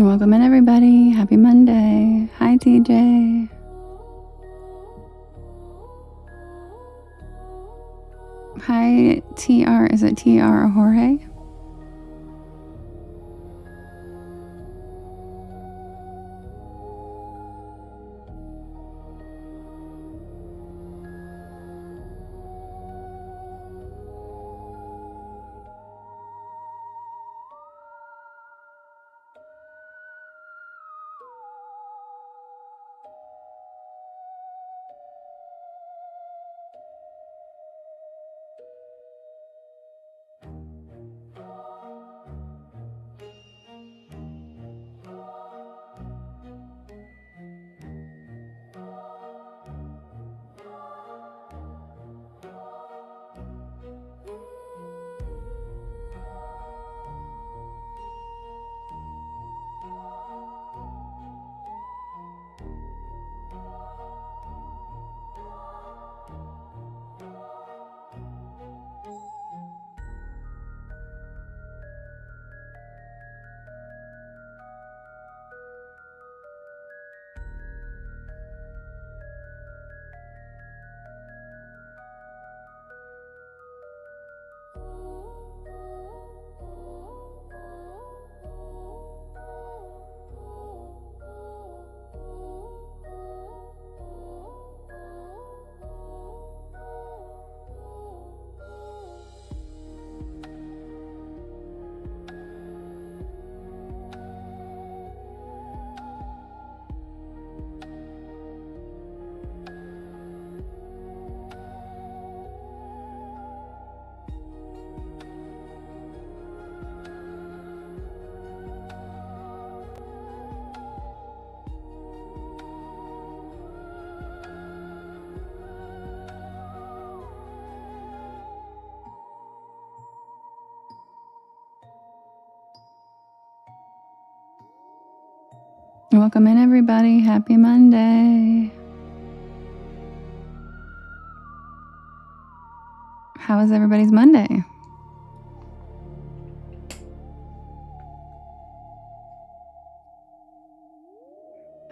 Welcome in, everybody. Happy Monday. Hi, TJ. Hi, TR. Is it TR or Jorge? Welcome in, everybody. Happy Monday. How was everybody's Monday?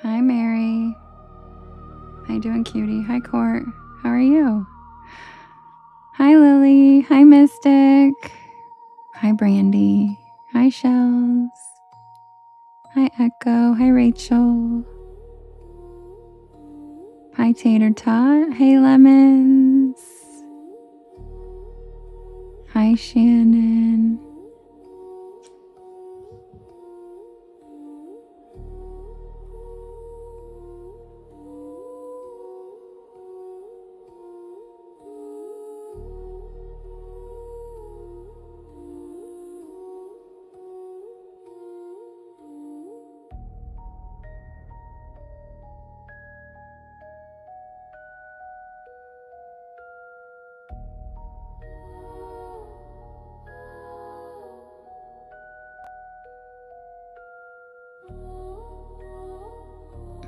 Hi, Mary. How you doing, cutie? Hi, Court. How are you? Hi, Lily. Hi, Mystic. Hi, Brandy. Hi, Shells. Hi, Echo. Hi, Rachel. Hi, Tater Tot. Hey, Lemons. Hi, Shannon.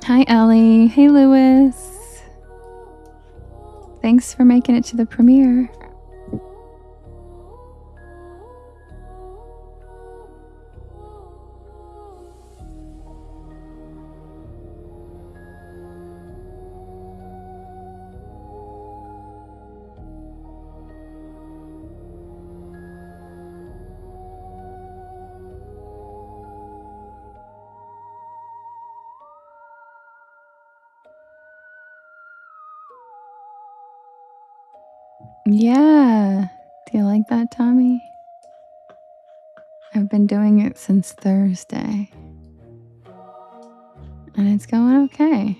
Hi, Ellie. Hey, Lewis. Thanks for making it to the premiere. Yeah. Do you like that, Tommy? I've been doing it since Thursday. And it's going okay.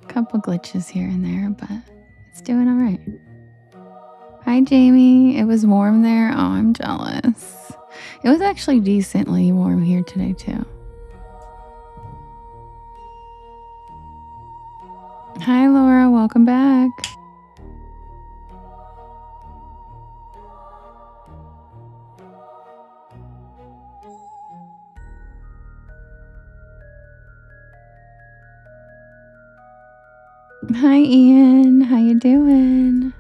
Couple glitches here and there, but it's doing all right. Hi, Jamie. It was warm there. Oh, I'm jealous. It was actually decently warm here today, too. Hi, Laura. Welcome back. Hi, Ian. How you doing?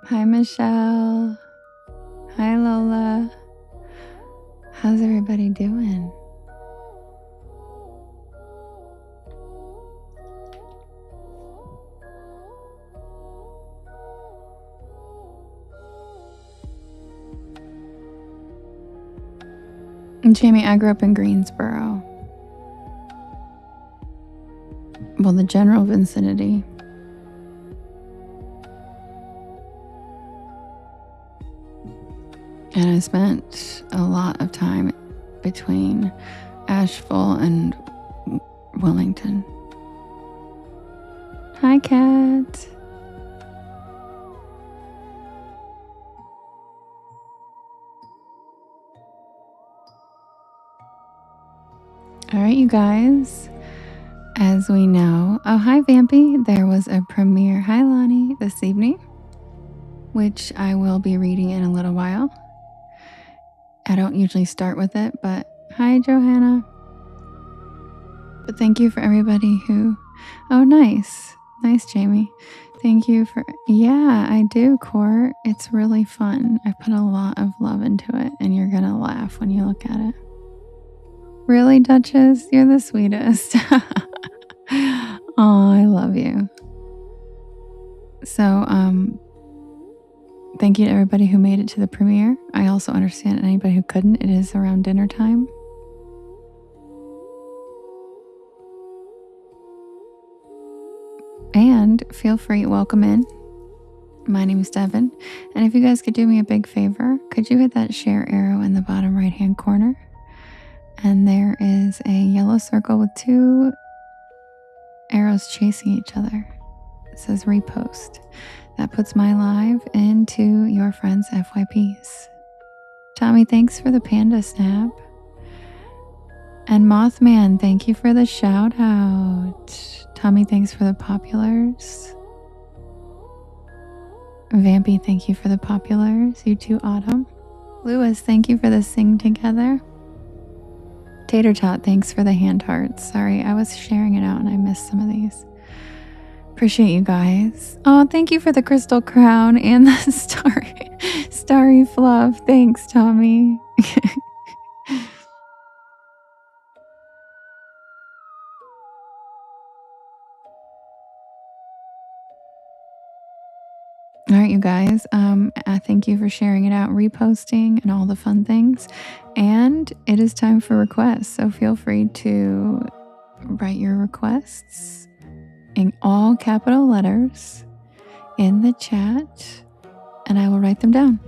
Hi, Michelle. Hi, Lola. How's everybody doing? Jamie, I grew up in Greensboro. Well, the general vicinity. And I spent a lot of time between Asheville and Wilmington. Hi, Kat. All right, you guys. As we know, oh, hi, Vampy. There was a premiere, hi, Lonnie, this evening, which I will be reading in a little while. I don't usually start with it, but hi, Johanna. But thank you for everybody who, oh, nice. Nice, Jamie. Thank you for, yeah, I do, Court. It's really fun. I put a lot of love into it, and you're going to laugh when you look at it. Really, Duchess? You're the sweetest. Oh, I love you. So, thank you to everybody who made it to the premiere. I also understand anybody who couldn't. It is around dinner time. And feel free, welcome in. My name is Devin. And if you guys could do me a big favor, could you hit that share arrow in the bottom right-hand corner? And there is a yellow circle with 2 arrows chasing each other. It says repost. That puts my live into your friends' FYPs. Tommy, thanks for the panda snap. And Mothman, thank you for the shout out. Tommy, thanks for the populars. Vampy, thank you for the populars. You too, Autumn. Lewis, thank you for the sing together. Tater Tot, thanks for the hand hearts. Sorry, I was sharing it out and I missed some of these. Appreciate you guys. Oh, thank you for the crystal crown and the starry fluff. Thanks, Tommy. All right, you guys. I thank you for sharing it out, reposting, and all the fun things. And it is time for requests. So feel free to write your requests in all capital letters in the chat, and I will write them down.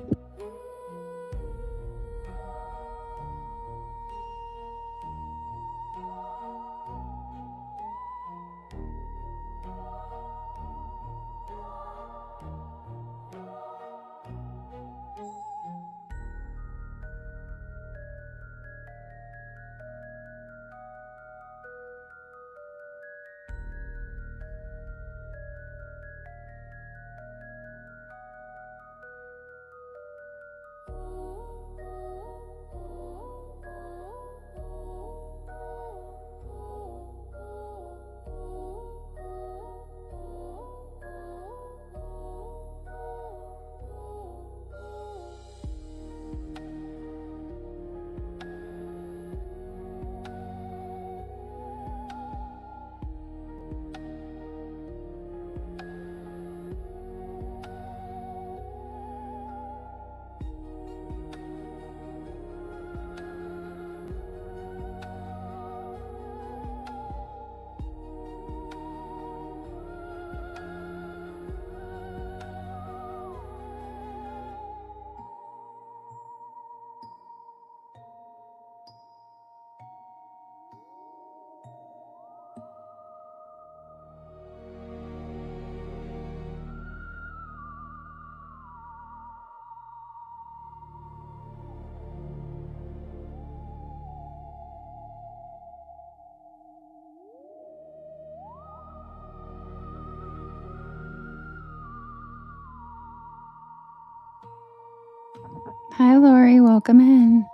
Hi, Lori. Welcome in.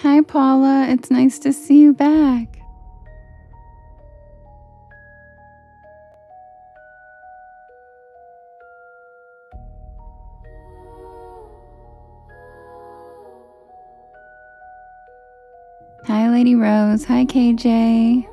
Hi, Paula. It's nice to see you back. Hi, Lady Rose. Hi, KJ.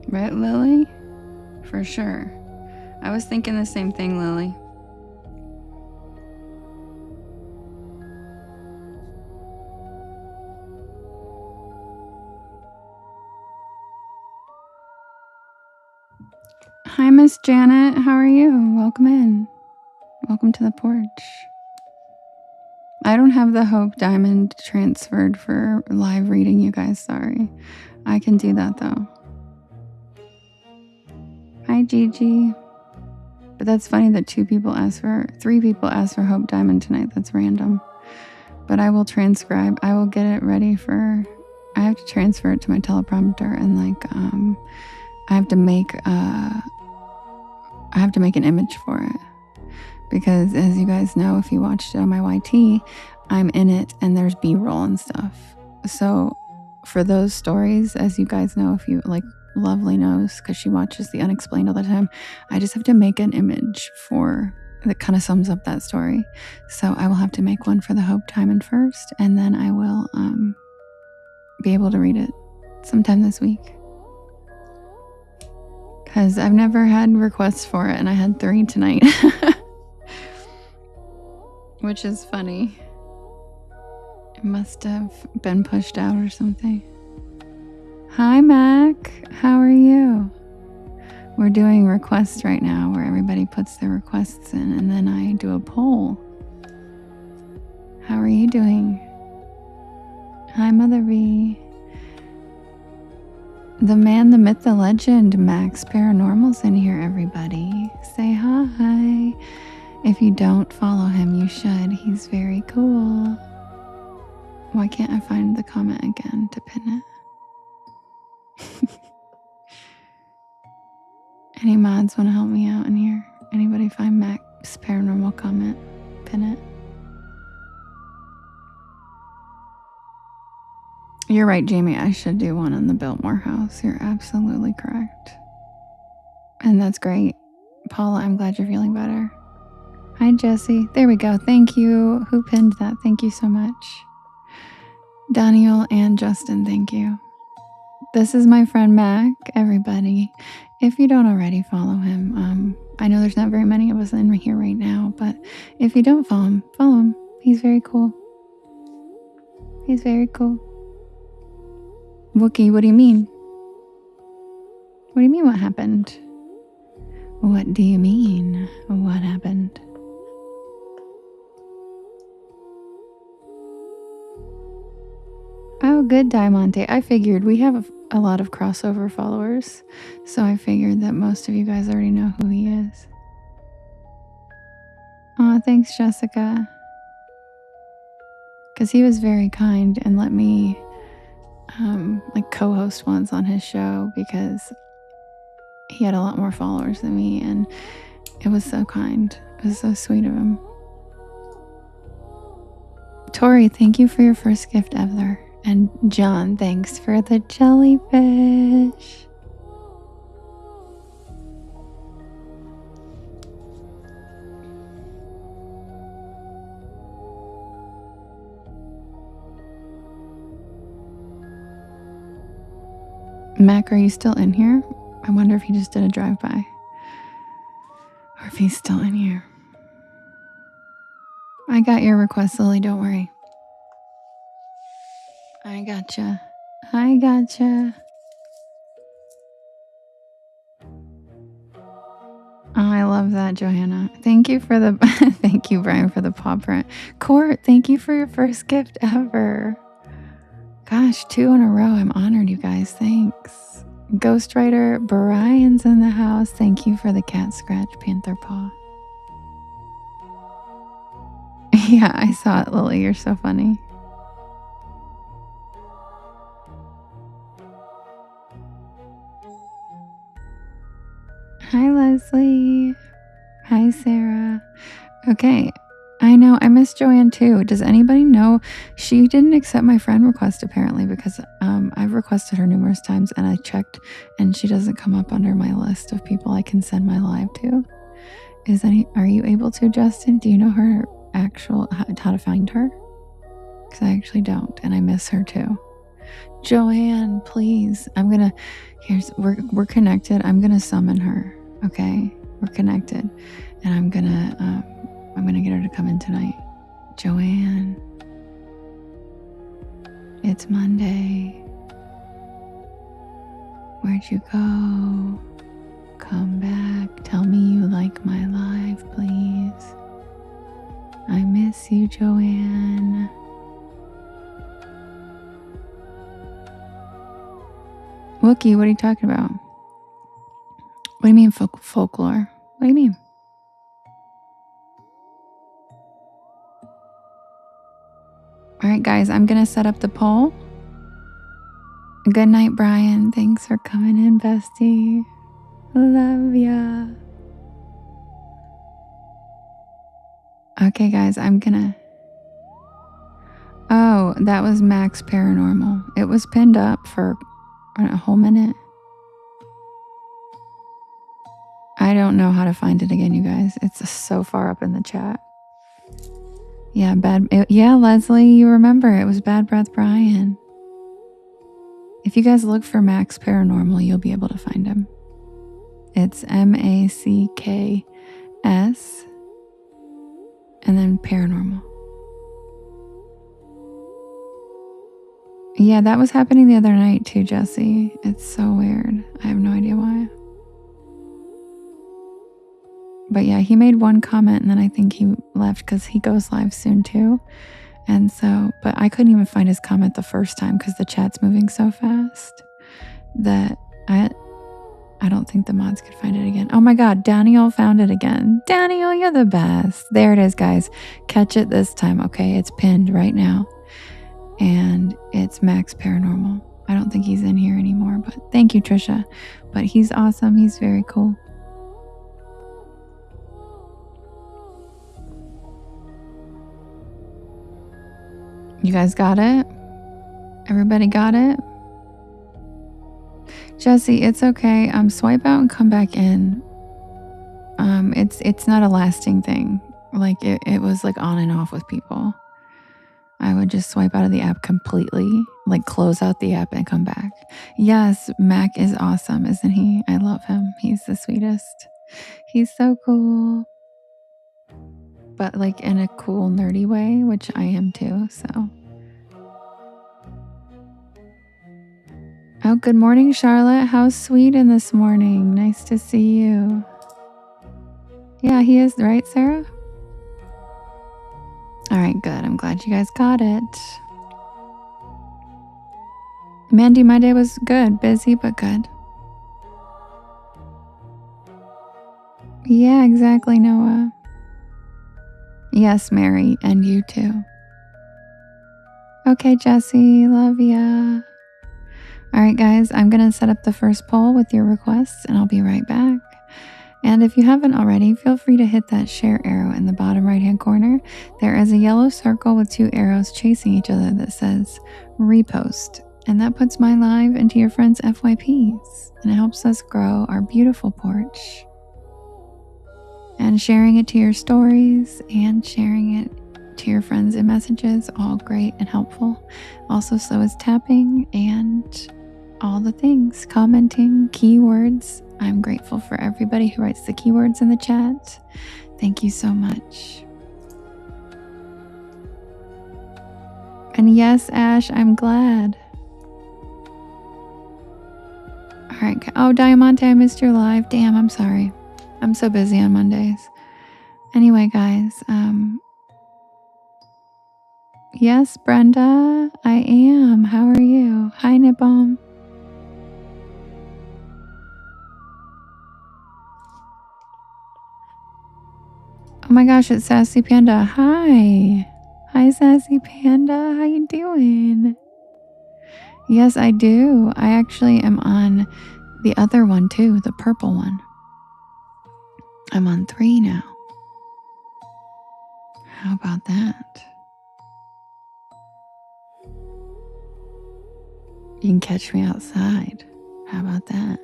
Right, Lily? For sure. I was thinking the same thing, Lily. Hi, Miss Janet. How are you? Welcome in. Welcome to the porch. I don't have the Hope Diamond transferred for live reading, you guys. Sorry. I can do that, though. Hi, Gigi. But that's funny that 3 people asked for Hope Diamond tonight. That's random. But I will transcribe. I will get it ready for... I have to transfer it to my teleprompter and I have to make an image for it. Because as you guys know, if you watched it on my YT, I'm in it and there's B-roll and stuff. So for those stories, as you guys know, if you like Lovely knows, because she watches The Unexplained all the time, I just have to make an image that kind of sums up that story. So I will have to make one for the Hope Diamond first, and then I will be able to read it sometime this week. Because I've never had requests for it, and I had 3 tonight. Which is funny. It must have been pushed out or something. Hi, Mac. How are you? We're doing requests right now where everybody puts their requests in and then I do a poll. How are you doing? Hi, Mother V. The man, the myth, the legend, Max Paranormal's in here, everybody. Say hi. If you don't follow him, you should. He's very cool. Why can't I find the comment again to pin it? Any mods want to help me out in here? Anybody find Mac's paranormal comment? Pin it. You're right, Jamie. I should do one on the Biltmore house. You're absolutely correct. And that's great. Paula, I'm glad you're feeling better. Hi, Jesse. There we go. Thank you. Who pinned that? Thank you so much. Daniel and Justin, thank you. This is my friend Mac, everybody. If you don't already follow him, I know there's not very many of us in here right now, but if you don't follow him. He's very cool. He's very cool. Wookie, what do you mean? What do you mean what happened? What do you mean what happened? Oh, good, Diamante. I figured we have a lot of crossover followers, so I figured that most of you guys already know who he is. Aw, thanks, Jessica. Because he was very kind and let me co-host once on his show because he had a lot more followers than me, and it was so kind. It was so sweet of him. Tori, thank you for your first gift ever. And John, thanks for the jellyfish. Mac, are you still in here? I wonder if he just did a drive-by. Or if he's still in here. I got your request, Lily, don't worry. I gotcha. Oh, I love that, Johanna. Thank you for the thank you, Brian, for the paw print. Court, thank you for your first gift ever. Gosh, 2 in a row. I'm honored, you guys. Thanks. Ghostwriter Brian's in the house. Thank you for the cat scratch panther paw. Yeah, I saw it, Lily. You're so funny. Hi, Leslie. Hi, Sarah. Okay. I know. I miss Joanne too. Does anybody know? She didn't accept my friend request apparently because I've requested her numerous times and I checked and she doesn't come up under my list of people I can send my live to. Are you able to, Justin? Do you know her how to find her? Because I actually don't and I miss her too. Joanne, please. We're connected. I'm gonna summon her. Okay, we're connected, and I'm gonna get her to come in tonight. Joanne, it's Monday. Where'd you go? Come back. Tell me you like my live, please. I miss you, Joanne. Wookie, what are you talking about? What do you mean folklore? What do you mean? All right, guys, I'm going to set up the poll. Good night, Brian. Thanks for coming in, bestie. Love ya. Okay, guys, Oh, that was Max Paranormal. It was pinned up for a whole minute. I don't know how to find it again, you guys. It's so far up in the chat. Yeah, Leslie, you remember it was Bad Breath Brian. If you guys look for Max Paranormal, you'll be able to find him. It's MACKS and then Paranormal. Yeah, that was happening the other night too, Jesse. It's so weird. I have no idea why. But yeah, he made one comment and then I think he left because he goes live soon too. And so, but I couldn't even find his comment the first time because the chat's moving so fast that I don't think the mods could find it again. Oh my God, Daniel found it again. Daniel, you're the best. There it is, guys. Catch it this time, okay? It's pinned right now. And it's Max Paranormal. I don't think he's in here anymore, but thank you, Trisha. But he's awesome. He's very cool. You guys got it? Everybody got it? Jesse, it's okay. Swipe out and come back in. It's not a lasting thing. Like it was like on and off with people. I would just swipe out of the app completely, like close out the app and come back. Yes, Mac is awesome, isn't he? I love him. He's the sweetest. He's so cool. But like in a cool, nerdy way, which I am too, so. Oh, good morning, Charlotte. How's Sweden this morning? Nice to see you. Yeah, he is, right, Sarah? All right, good. I'm glad you guys got it. Mandy, my day was good. Busy, but good. Yeah, exactly, Noah. Yes, Mary, and you too. Okay, Jesse, love ya. All right, guys, I'm going to set up the first poll with your requests, and I'll be right back. And if you haven't already, feel free to hit that share arrow in the bottom right-hand corner. There is a yellow circle with 2 arrows chasing each other that says repost. And that puts my live into your friends' FYPs. And it helps us grow our beautiful porch. And sharing it to your stories and sharing it to your friends in messages, all great and helpful. Also, so is tapping and all the things, commenting, keywords. I'm grateful for everybody who writes the keywords in the chat. Thank you so much. And yes, Ash, I'm glad. All right. Oh, Diamante, I missed your live. Damn, I'm sorry. I'm so busy on Mondays. Anyway, guys, yes, Brenda, I am. How are you? Hi, Nibom. Oh my gosh, it's Sassy Panda. Hi. Hi, Sassy Panda. How you doing? Yes, I do. I actually am on the other one too, the purple one. I'm on 3 now. How about that? You can catch me outside. How about that?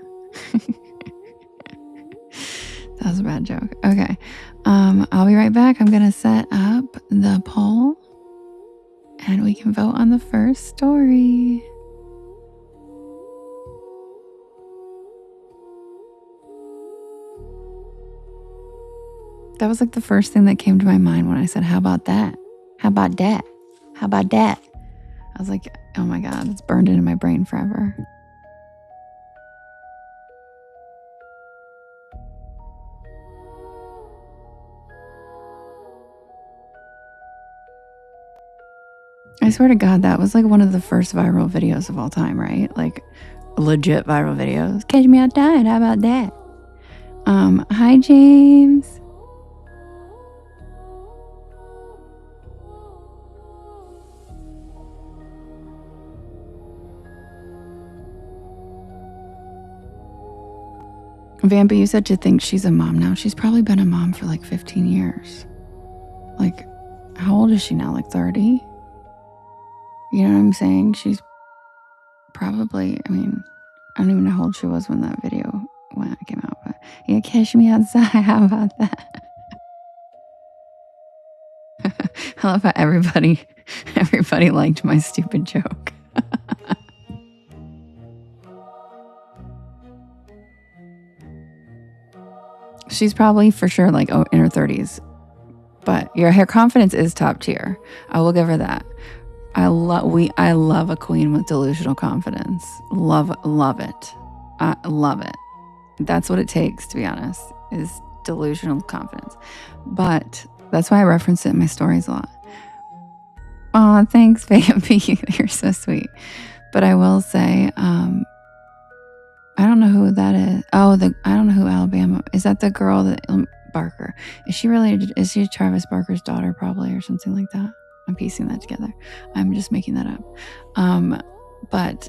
That was a bad joke. Okay. I'll be right back. I'm going to set up the poll and we can vote on the first story. That was like the first thing that came to my mind when I said, how about that? How about that? How about that? I was like, oh my God, it's burned into my brain forever. I swear to God, that was like one of the first viral videos of all time, right? Like legit viral videos. Catch me outside. How about that? Hi, James. Vampa, you said you think she's a mom now. She's probably been a mom for like 15 years. Like, how old is she now? Like 30? You know what I'm saying? She's probably, I mean, I don't even know how old she was when that video came out. But yeah, catch me outside. How about that? I love how everybody liked my stupid joke. She's probably for sure like in her 30s. But her confidence is top tier. I will give her that. I love a queen with delusional confidence. Love it. I love it. That's what it takes, to be honest, is delusional confidence. But that's why I reference it in my stories a lot. Aw, thanks, Vampy. You're so sweet. But I will say, I don't know who that is. Oh, I don't know who Alabama is. That the girl that Barker? Is she related? Is she Travis Barker's daughter, probably, or something like that? I'm piecing that together. I'm just making that up. But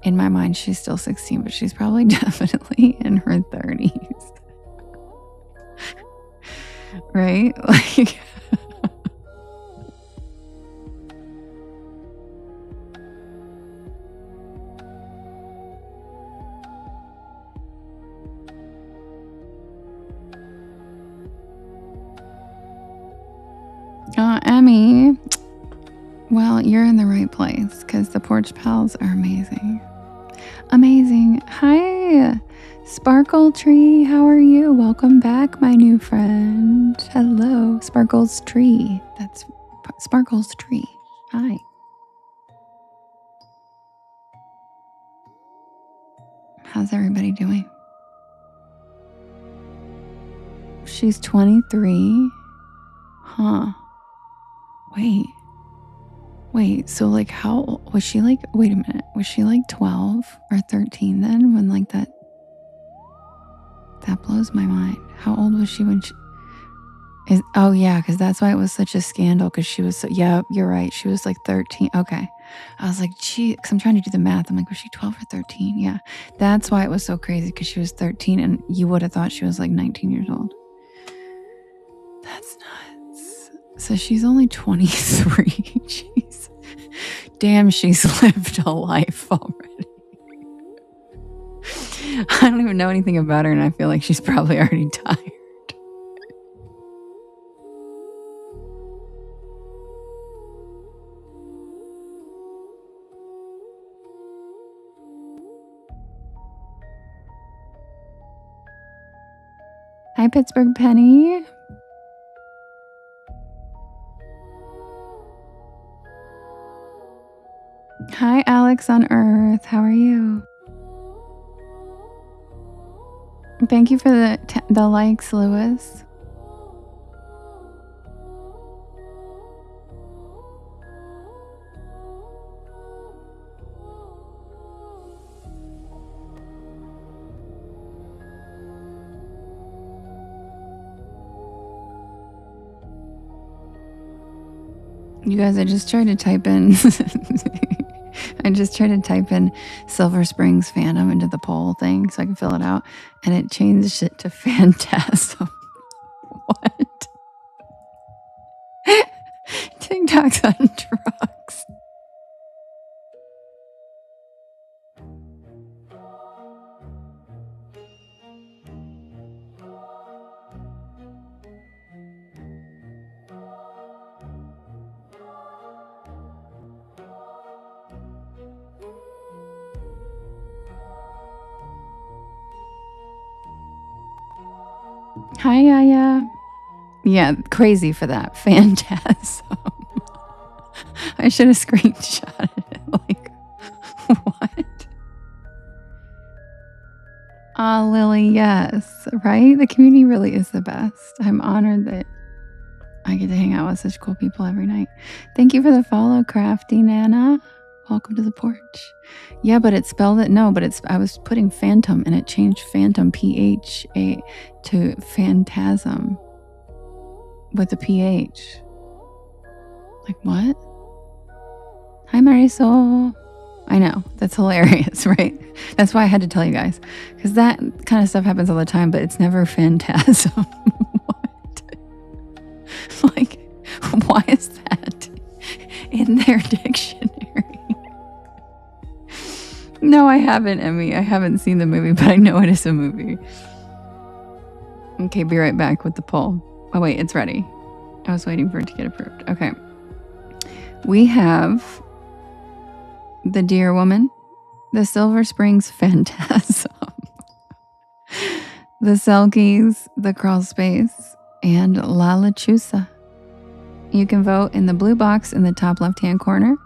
in my mind, she's still 16, but she's probably definitely in her 30s. Right? Like, Emmy. Well, you're in the right place because the Porch Pals are amazing. Amazing. Hi, Sparkle Tree. How are you? Welcome back, my new friend. Hello, Sparkle's Tree. That's Sparkle's Tree. Hi. How's everybody doing? She's 23. Huh. Wait, so like how was she like, wait a minute, was she like 12 or 13 then when like that blows my mind. How old was she when she is, oh yeah, because that's why it was such a scandal because she was so, yeah, you're right. She was like 13. Okay. I was like, gee, because I'm trying to do the math. I'm like, was she 12 or 13? Yeah. That's why it was so crazy because she was 13 and you would have thought she was like 19 years old. That's nuts. So she's only 23. Jeez. Damn, she's lived a life already. I don't even know anything about her and I feel like she's probably already tired. Hi, Pittsburgh Penny. Hi, Alex on Earth. How are you? Thank you for the likes, Lewis. You guys, I just tried to type in Silver Springs fandom into the poll thing so I can fill it out, and it changed it to Phantasm. What? TikTok's on drugs. Hi, Yaya. Yeah, crazy for that. Phantasm. I should have screenshotted it. Like, what? Ah, Lily, yes. Right? The community really is the best. I'm honored that I get to hang out with such cool people every night. Thank you for the follow, Crafty Nana. Welcome to the porch. Yeah, but it spelled it. No, but I was putting phantom and it changed phantom, PHA, to phantasm with a PH. Like, what? Hi, Marisol. I know. That's hilarious, right? That's why I had to tell you guys. Because that kind of stuff happens all the time, but it's never phantasm. What? Like, why is that in their dictionary? No, I haven't, Emmy. I haven't seen the movie, but I know it is a movie. Okay, be right back with the poll. Oh, wait, it's ready. I was waiting for it to get approved. Okay. We have the Deer Woman, the Silver Springs Phantasm, the Selkies, the Crawl Space, and La Lechuza. You can vote in the blue box in the top left-hand corner.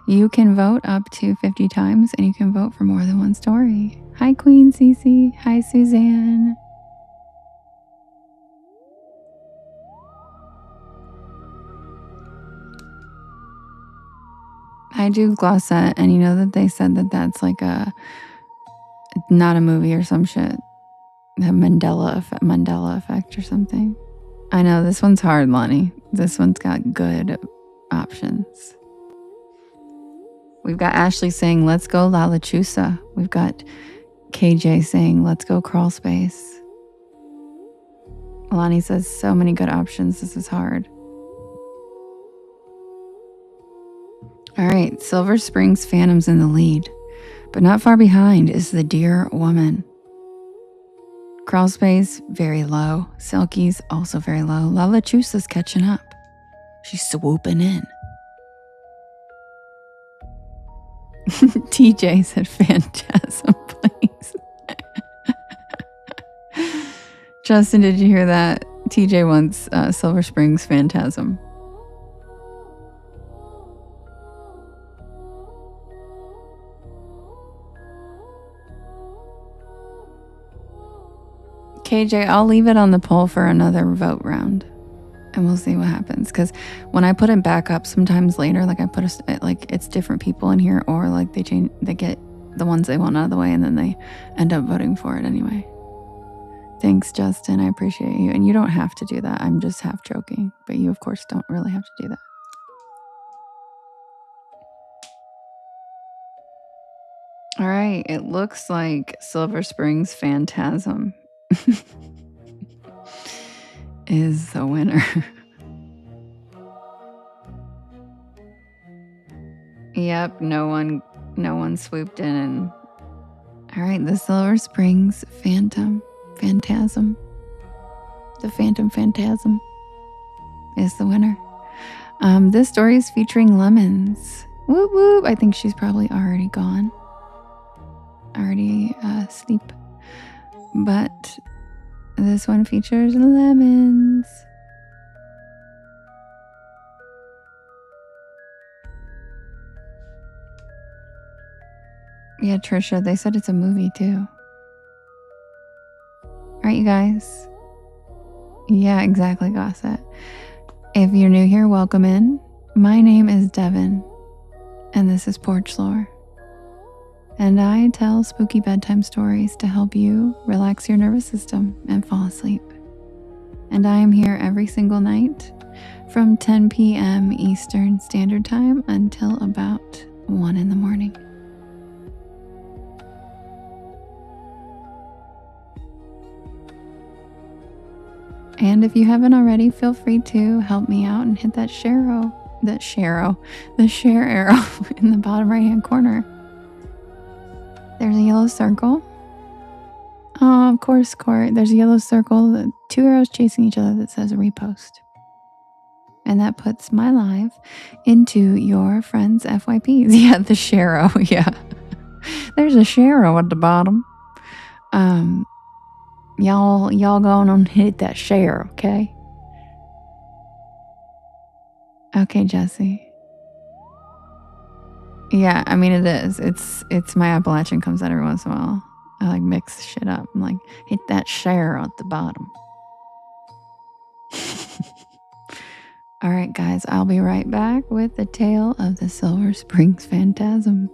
You can vote up to 50 times, and you can vote for more than one story. Hi, Queen Cece. Hi, Suzanne. I do Glossette, and you know that they said that that's like not a movie or some shit. The Mandela effect or something. I know, this one's hard, Lonnie. This one's got good options. We've got Ashley saying, let's go La Lechuza. We've got KJ saying, let's go Crawl Space. Lonnie says, so many good options. This is hard. All right, Silver Springs Phantom's in the lead, but not far behind is the Deer Woman. Crawl Space, very low. Selkies, also very low. La Lechuza's catching up. She's swooping in. TJ said, phantasm, please. Justin, did you hear that? TJ wants Silver Springs Phantasm. KJ, I'll leave it on the poll for another vote round, and we'll see what happens. Because when I put it back up, sometimes later, like I put it's different people in here, or like they get the ones they want out of the way, and then they end up voting for it anyway. Thanks, Justin. I appreciate you, and you don't have to do that. I'm just half joking, but you, of course, don't really have to do that. All right, it looks like Silver Springs Phantasm is the winner. Yep, no one swooped in and... All right, the Silver Springs Phantasm, the Phantom Phantasm is the winner. This story is featuring Lemons. Whoop whoop, I think she's probably already gone. Already asleep. But this one features Lemons. Yeah, Trisha, they said it's a movie too. All right, you guys. Yeah, exactly, Gossett. If you're new here, welcome in. My name is Devin, and this is Porch Lore. And I tell spooky bedtime stories to help you relax your nervous system and fall asleep. And I am here every single night from 10 p.m. Eastern Standard Time until about 1 in the morning. And if you haven't already, feel free to help me out and hit that share arrow in the bottom right hand corner. There's a yellow circle. Oh, of course, Court. There's a yellow circle, 2 arrows chasing each other that says repost. And that puts my live into your friends' FYPs. Yeah, the Sharo. Yeah. There's a Sharo at the bottom. Y'all go on and hit that share, okay? Okay, Jesse. Yeah, I mean it is. It's my Appalachian comes out every once in a while. I like mix shit up. I'm like, hit that share at the bottom. All right, guys, I'll be right back with the tale of the Silver Springs Phantasm.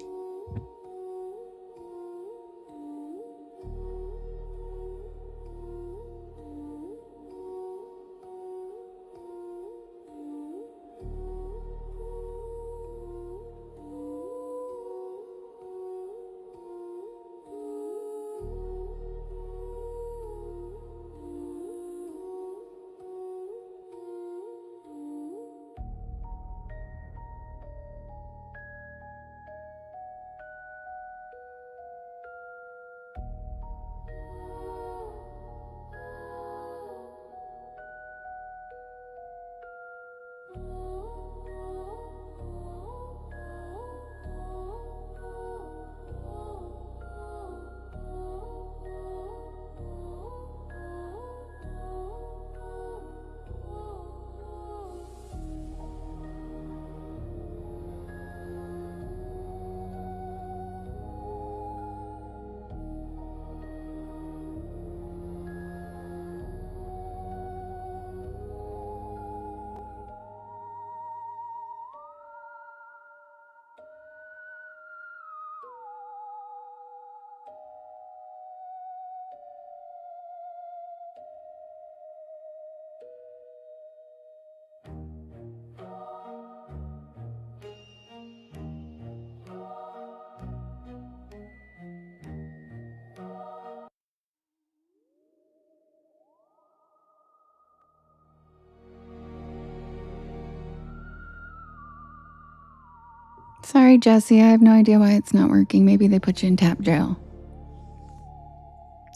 Sorry, Jesse, I have no idea why it's not working. Maybe they put you in tap jail.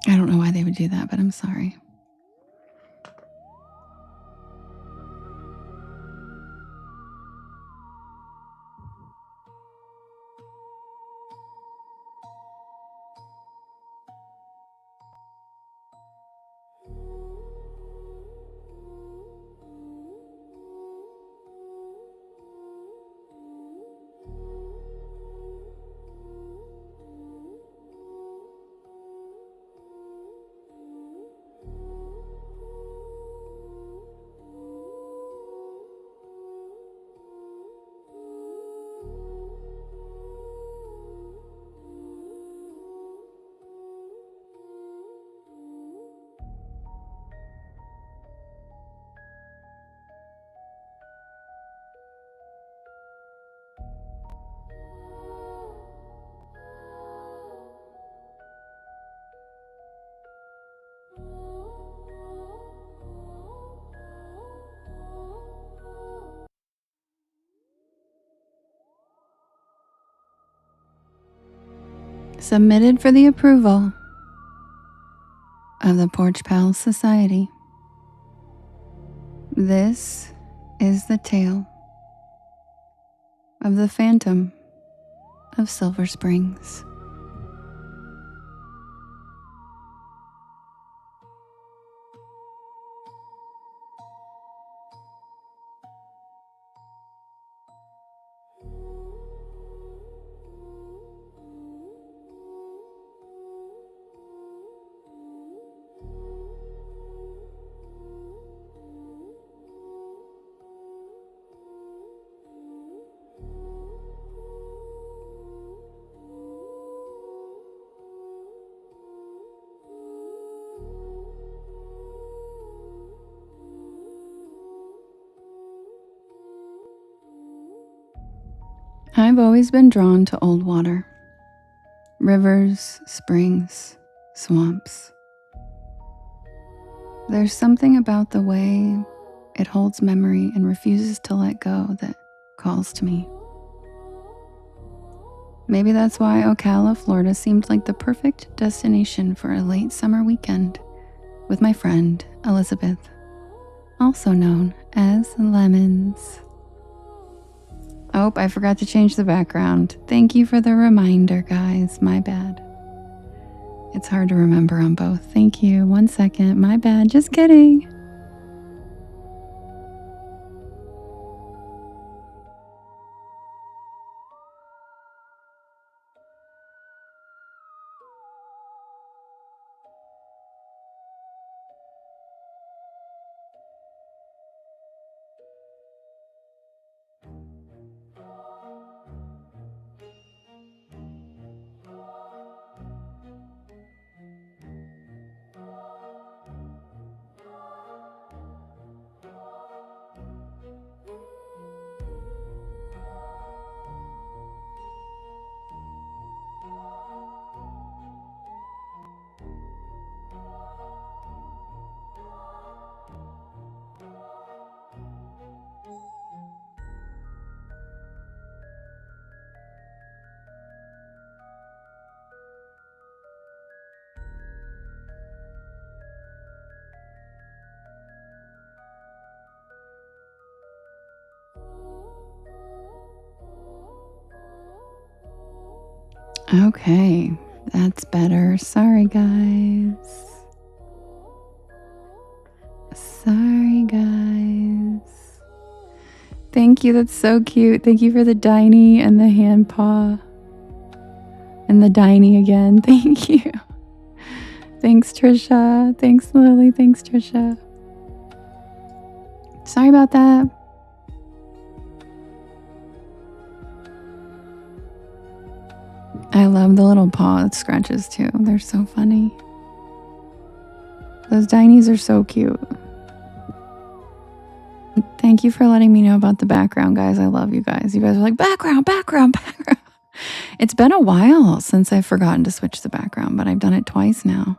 I don't know why they would do that, but I'm sorry. Submitted for the approval of the Porch Pals Society. This is the tale of the Phantom of Silver Springs. I've always been drawn to old water. Rivers, springs, swamps. There's something about the way it holds memory and refuses to let go that calls to me. Maybe that's why Ocala, Florida seemed like the perfect destination for a late summer weekend with my friend Elizabeth, also known as Lemons. Oh, I forgot to change the background. Thank you for the reminder, guys. My bad. It's hard to remember on both. Thank you. 1 second. My bad. Just kidding. Okay, that's better. Sorry, guys. Sorry, guys. Thank you. That's so cute. Thank you for the Diney and the hand paw. And the Diney again. Thank you. Thanks, Trisha. Thanks, Lily. Thanks, Trisha. Sorry about that. I love the little paw scratches too. They're so funny. Those Dineys are so cute. Thank you for letting me know about the background, guys. I love you guys. You guys are like, background. It's been a while since I've forgotten to switch the background, but I've done it twice now.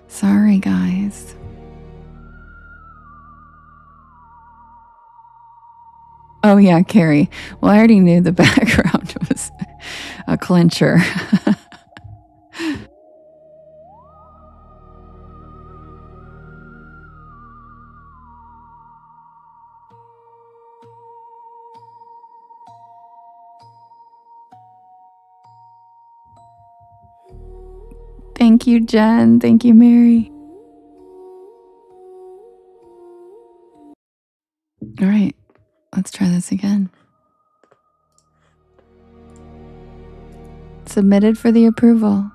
Sorry, guys. Oh, yeah, Carrie. Well, I already knew the background was a clincher. Thank you, Jen. Thank you, Mary. All right, let's try this again. Submitted for the approval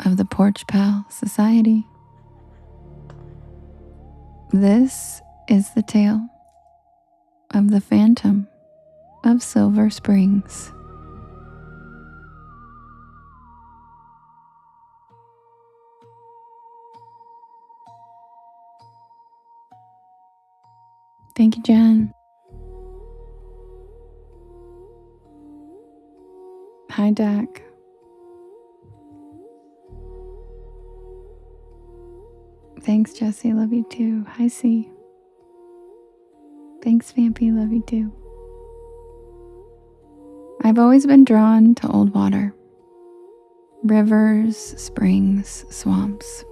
of the Porch Pal Society. This is the tale of the Phantom of Silver Springs. Thank you, Jen. Hi, Dak. Thanks, Jesse. Love you too. Hi, C. Thanks, Vampy. Love you too. I've always been drawn to old water. Rivers, springs, swamps.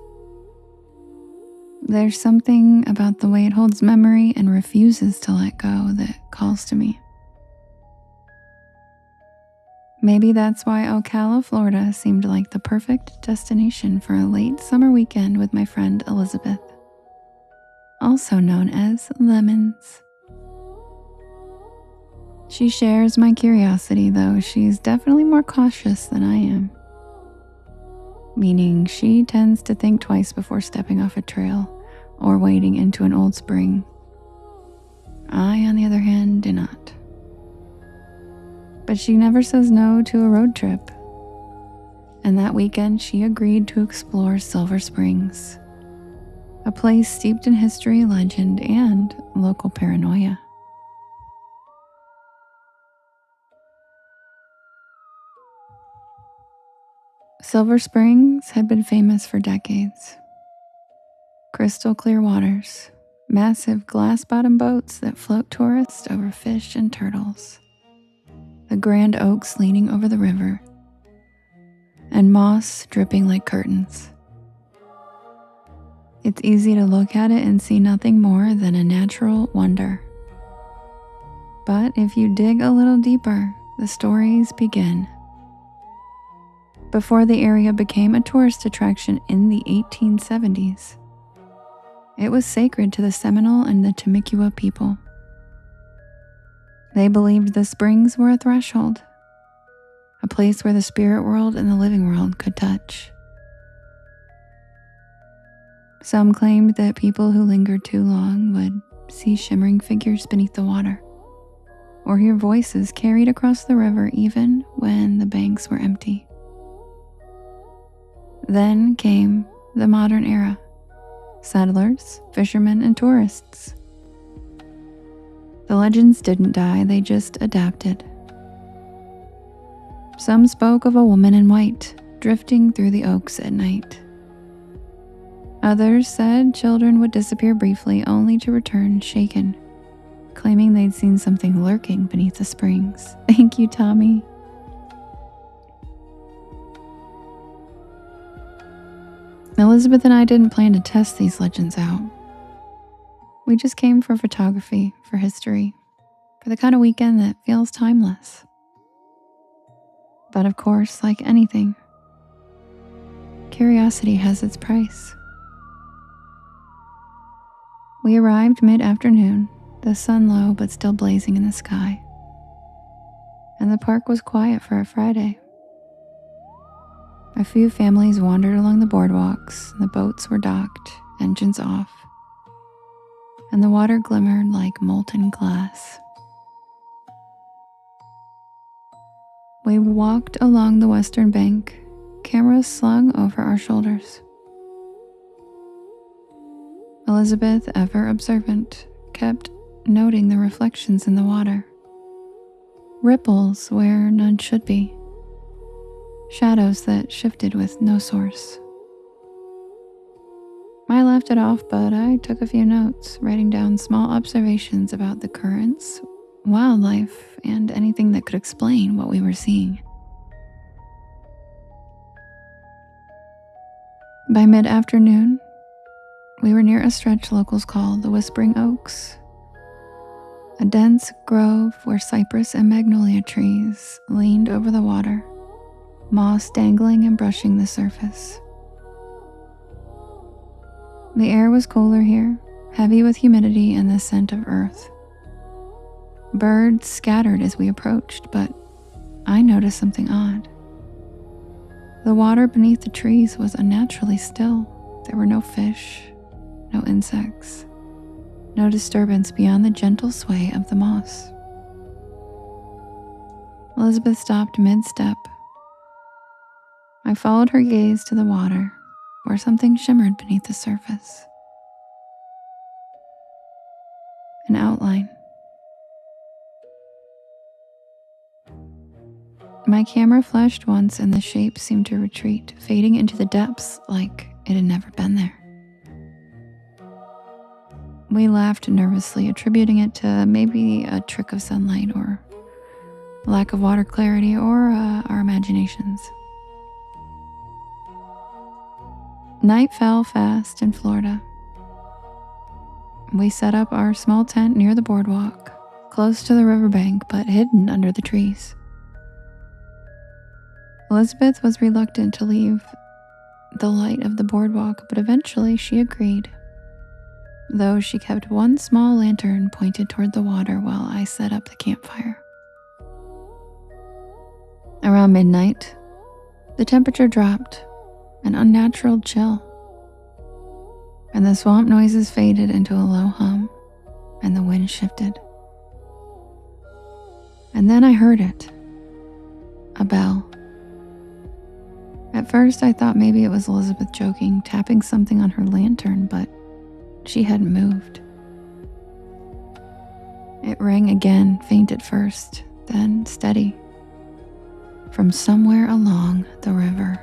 There's something about the way it holds memory and refuses to let go that calls to me. Maybe that's why Ocala, Florida seemed like the perfect destination for a late summer weekend with my friend Elizabeth, also known as Lemons. She shares my curiosity, though she's definitely more cautious than I am. Meaning she tends to think twice before stepping off a trail or wading into an old spring. I, on the other hand, do not. But she never says no to a road trip. And that weekend she agreed to explore Silver Springs, a place steeped in history, legend, and local paranoia. Silver Springs had been famous for decades. Crystal clear waters, massive glass-bottom boats that float tourists over fish and turtles, the grand oaks leaning over the river, and moss dripping like curtains. It's easy to look at it and see nothing more than a natural wonder. But if you dig a little deeper, the stories begin. Before the area became a tourist attraction in the 1870s, it was sacred to the Seminole and the Temecula people. They believed the springs were a threshold, a place where the spirit world and the living world could touch. Some claimed that people who lingered too long would see shimmering figures beneath the water, or hear voices carried across the river even when the banks were empty. Then came the modern era. Settlers, fishermen, and tourists. The legends didn't die, they just adapted. Some spoke of a woman in white drifting through the oaks at night. Others said children would disappear briefly only to return shaken, claiming they'd seen something lurking beneath the springs. Thank you, Tommy. Elizabeth and I didn't plan to test these legends out. We just came for photography, for history, for the kind of weekend that feels timeless. But of course, like anything, curiosity has its price. We arrived mid-afternoon, the sun low but still blazing in the sky, and the park was quiet for a Friday. A few families wandered along the boardwalks, the boats were docked, engines off, and the water glimmered like molten glass. We walked along the western bank, cameras slung over our shoulders. Elizabeth, ever observant, kept noting the reflections in the water. Ripples where none should be. Shadows that shifted with no source. I left it off, but I took a few notes, writing down small observations about the currents, wildlife, and anything that could explain what we were seeing. By mid-afternoon, we were near a stretch locals call the Whispering Oaks, a dense grove where cypress and magnolia trees leaned over the water, moss dangling and brushing the surface. The air was cooler here, heavy with humidity and the scent of earth. Birds scattered as we approached, but I noticed something odd. The water beneath the trees was unnaturally still. There were no fish, no insects, no disturbance beyond the gentle sway of the moss. Elizabeth stopped mid-step. I followed her gaze to the water, where something shimmered beneath the surface. An outline. My camera flashed once and the shape seemed to retreat, fading into the depths like it had never been there. We laughed nervously, attributing it to maybe a trick of sunlight or lack of water clarity or our imaginations. Night fell fast in Florida. We set up our small tent near the boardwalk, close to the riverbank but hidden under the trees. Elizabeth was reluctant to leave the light of the boardwalk, but eventually she agreed, though she kept one small lantern pointed toward the water while I set up the campfire. Around midnight, the temperature dropped, an unnatural chill, and the swamp noises faded into a low hum, and the wind shifted. And then I heard it, a bell. At first I thought maybe it was Elizabeth joking, tapping something on her lantern, but she hadn't moved. It rang again, faint at first, then steady, from somewhere along the river.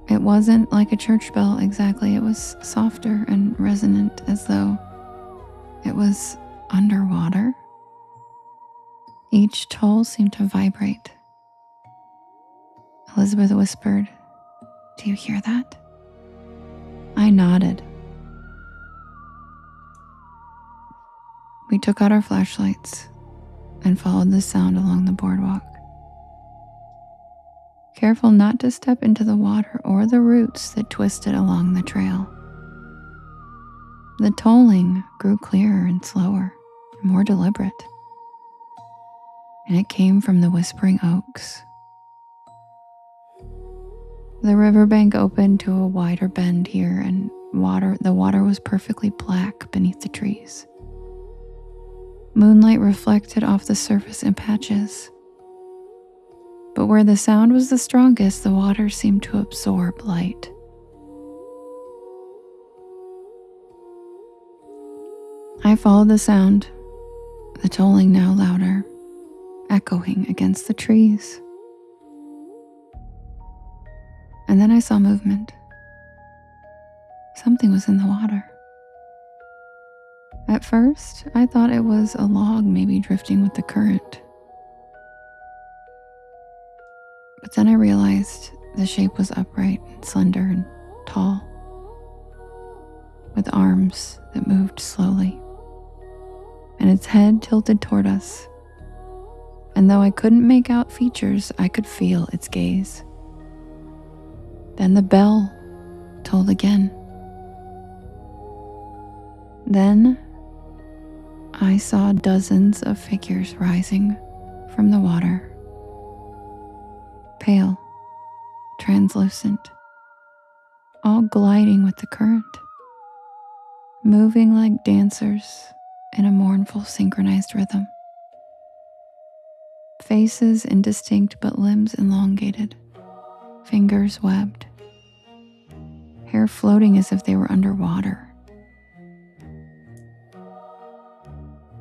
It wasn't like a church bell exactly. It was softer and resonant, as though it was underwater. Each toll seemed to vibrate. Elizabeth whispered, "Do you hear that?" I nodded. We took out our flashlights and followed the sound along the boardwalk, careful not to step into the water or the roots that twisted along the trail. The tolling grew clearer and slower, more deliberate, and it came from the whispering oaks. The riverbank opened to a wider bend here, and the water was perfectly black beneath the trees. Moonlight reflected off the surface in patches. But where the sound was the strongest, the water seemed to absorb light. I followed the sound, the tolling now louder, echoing against the trees. And then I saw movement. Something was in the water. At first, I thought it was a log maybe drifting with the current. But then I realized the shape was upright and slender and tall, with arms that moved slowly, and its head tilted toward us. And though I couldn't make out features, I could feel its gaze. Then the bell tolled again. Then I saw dozens of figures rising from the water, pale, translucent, all gliding with the current, moving like dancers in a mournful synchronized rhythm. Faces indistinct but limbs elongated, fingers webbed, hair floating as if they were underwater.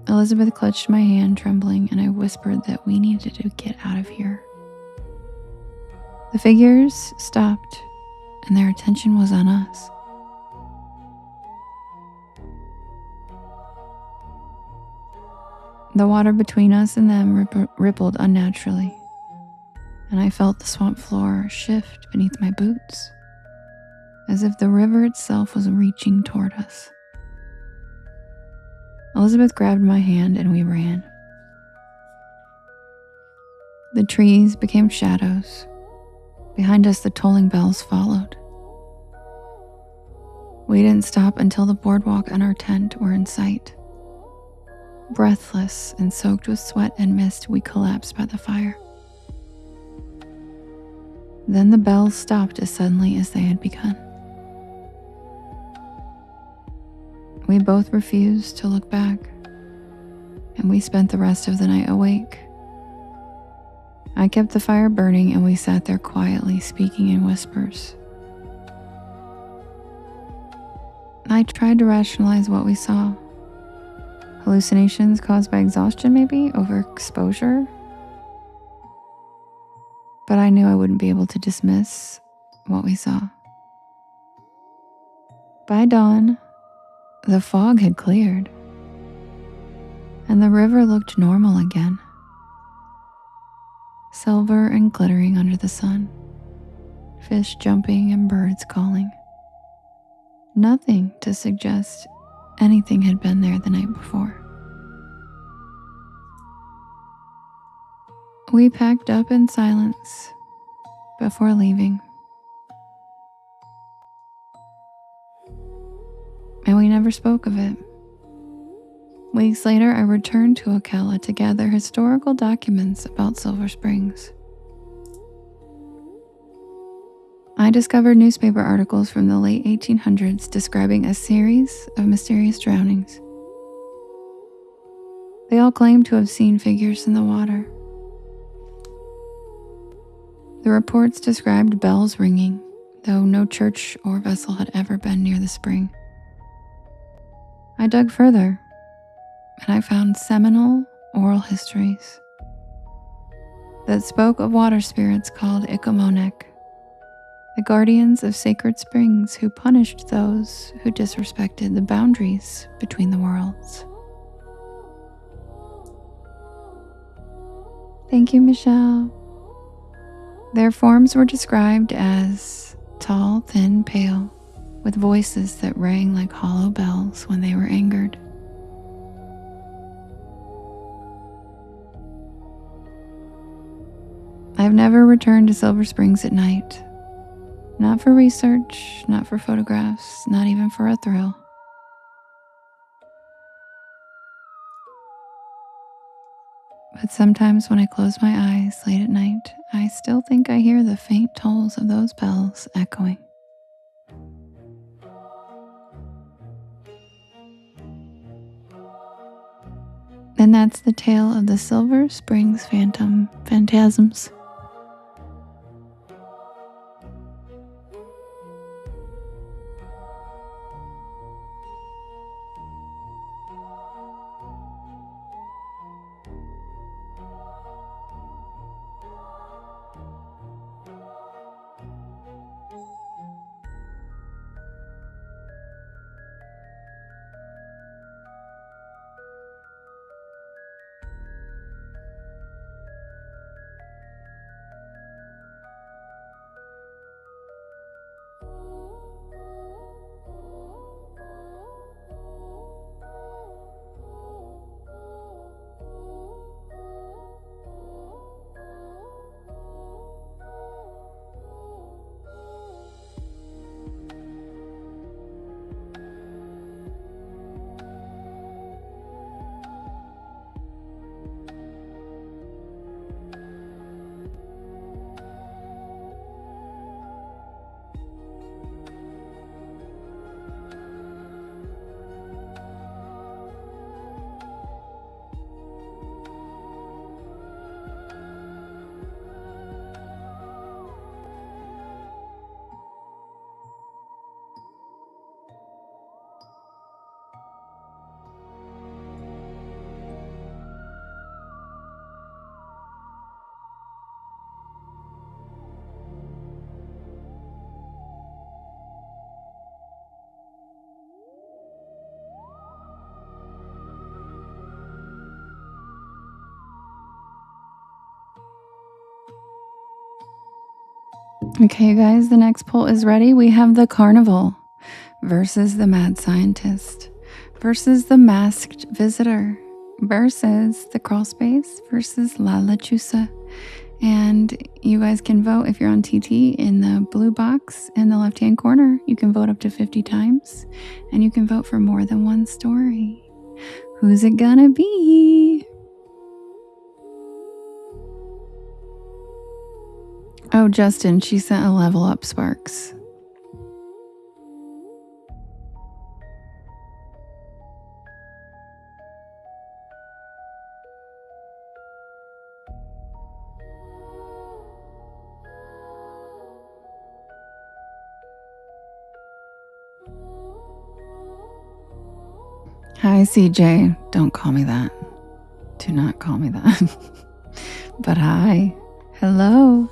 Elizabeth clutched my hand, trembling, and I whispered that we needed to get out of here. The figures stopped, and their attention was on us. The water between us and them rippled unnaturally, and I felt the swamp floor shift beneath my boots, as if the river itself was reaching toward us. Elizabeth grabbed my hand and we ran. The trees became shadows. Behind us, the tolling bells followed. We didn't stop until the boardwalk and our tent were in sight. Breathless and soaked with sweat and mist, we collapsed by the fire. Then the bells stopped as suddenly as they had begun. We both refused to look back, and we spent the rest of the night awake. I kept the fire burning, and we sat there quietly, speaking in whispers. I tried to rationalize what we saw. Hallucinations caused by exhaustion, maybe, overexposure. But I knew I wouldn't be able to dismiss what we saw. By dawn, the fog had cleared, and the river looked normal again, silver and glittering under the sun, fish jumping and birds calling. Nothing to suggest anything had been there the night before. We packed up in silence before leaving, and we never spoke of it. Weeks later, I returned to Ocala to gather historical documents about Silver Springs. I discovered newspaper articles from the late 1800s describing a series of mysterious drownings. They all claimed to have seen figures in the water. The reports described bells ringing, though no church or vessel had ever been near the spring. I dug further, and I found seminal oral histories that spoke of water spirits called Ikomonek, the guardians of sacred springs who punished those who disrespected the boundaries between the worlds. Thank you, Michelle. Their forms were described as tall, thin, pale, with voices that rang like hollow bells when they were angered. I've never returned to Silver Springs at night. Not for research, not for photographs, not even for a thrill. But sometimes when I close my eyes late at night, I still think I hear the faint tolls of those bells echoing. And that's the tale of the Silver Springs phantasms. Okay, you guys, the next poll is ready. We have the carnival versus the mad scientist versus the masked visitor versus the crawl space versus La Lechusa. And you guys can vote if you're on TT in the blue box in the left-hand corner. You can vote up to 50 times, and you can vote for more than one story. Who's it gonna be? Oh, Justin, she sent a level up Sparks. Hi, CJ. Don't call me that. Do not call me that. But hi. Hello.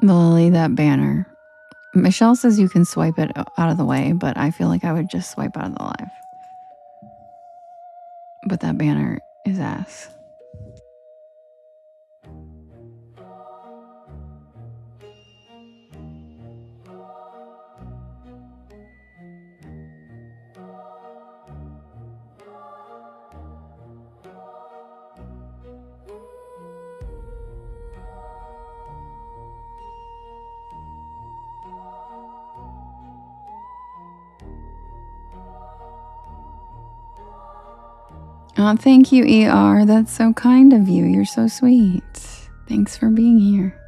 Lily, that banner. Michelle says you can swipe it out of the way, but I feel like I would just swipe out of the live. But that banner is ass. Oh, thank you, ER. That's so kind of you. You're so sweet. Thanks for being here.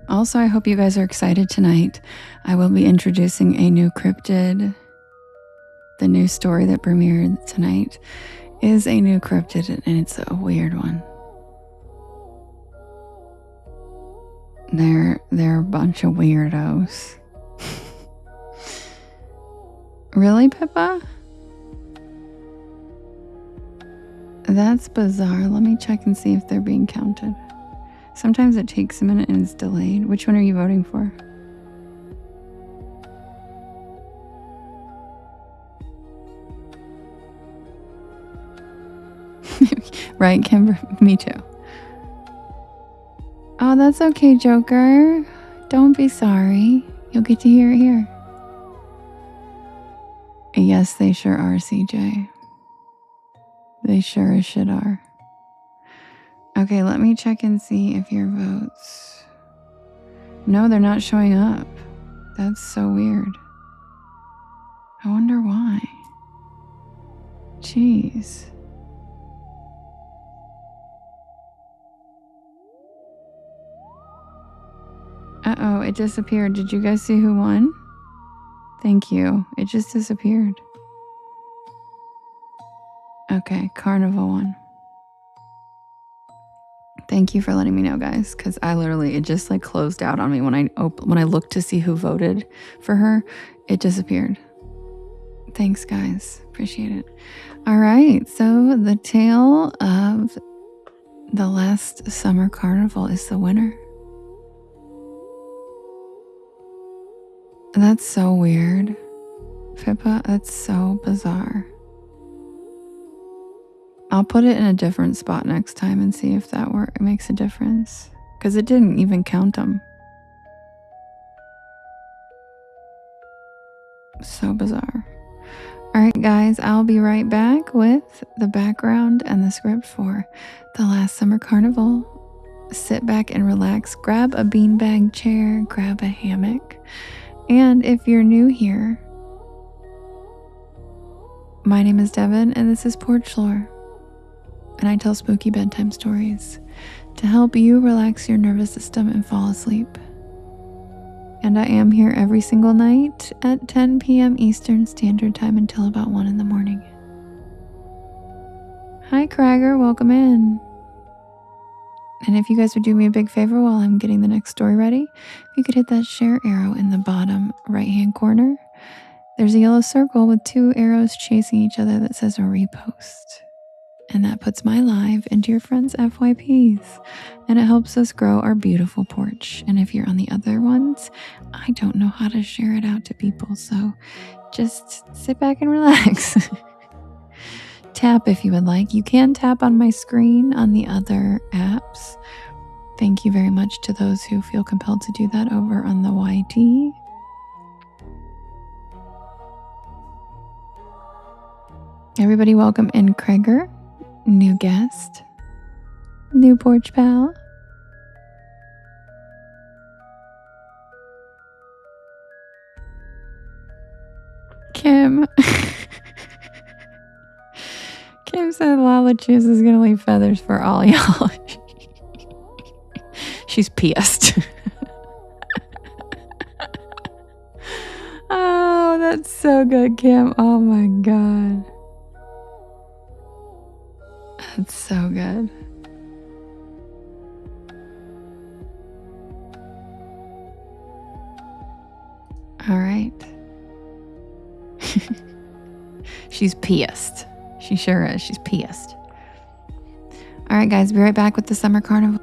Also, I hope you guys are excited tonight. I will be introducing a new cryptid the new story that premiered tonight is a new cryptid, and it's a weird one. They're a bunch of weirdos. Really, Pippa? That's bizarre. Let me check and see if they're being counted. Sometimes it takes a minute and it's delayed. Which one are you voting for? Right, Kimber? Me too. Oh, that's okay, Joker. Don't be sorry. You'll get to hear it here. Yes, they sure are, CJ. They sure as shit are. Okay, let me check and see if your votes... No, they're not showing up. That's so weird. I wonder why. Jeez. Uh-oh, it disappeared. Did you guys see who won? Thank you. It just disappeared. Okay, Carnival won. Thank you for letting me know, guys, because it just like closed out on me when I looked to see who voted for her. It disappeared. Thanks, guys. Appreciate it. All right, so the tale of the last summer carnival is the winner. That's so weird, Pippa. That's so bizarre. I'll put it in a different spot next time and see if that makes a difference. Because it didn't even count them. So bizarre. Alright guys, I'll be right back with the background and the script for the last summer carnival. Sit back and relax, grab a beanbag chair, grab a hammock. And if you're new here, my name is Devin and this is Porch Lore. And I tell spooky bedtime stories to help you relax your nervous system and fall asleep. And I am here every single night at 10 p.m. Eastern Standard Time until about 1 in the morning. Hi, Cragger. Welcome in. And if you guys would do me a big favor while I'm getting the next story ready, if you could hit that share arrow in the bottom right-hand corner. There's a yellow circle with 2 arrows chasing each other that says a repost. And that puts my live into your friends' FYPs. And it helps us grow our beautiful porch. And if you're on the other ones, I don't know how to share it out to people. So just sit back and relax. Tap if you would like. You can tap on my screen on the other apps. Thank you very much to those who feel compelled to do that over on the YT. Everybody welcome in Krager. New guest, new porch pal. Kim. Kim said Lala Juice is gonna leave feathers for all y'all. She's pissed. Oh, that's so good, Kim. Oh my god. That's so good. All right. She's pissed. She sure is. She's pissed. All right, guys. Be right back with the summer carnival.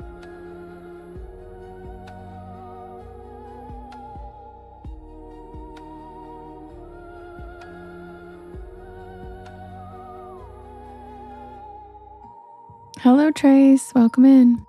Hello, Trace. Welcome in.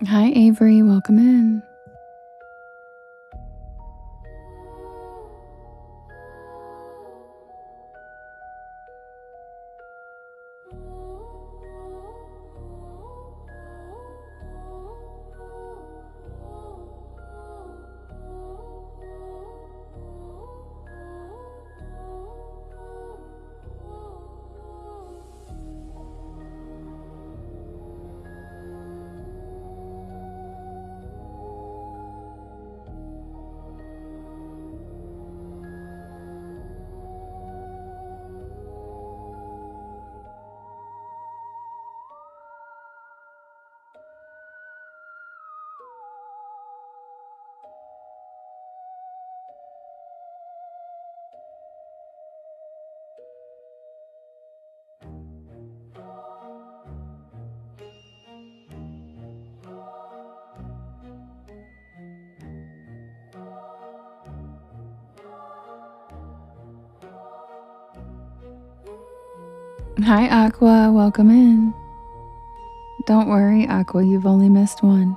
Hi, Avery. Welcome in. Hi, Aqua. Welcome in. Don't worry, Aqua. You've only missed one.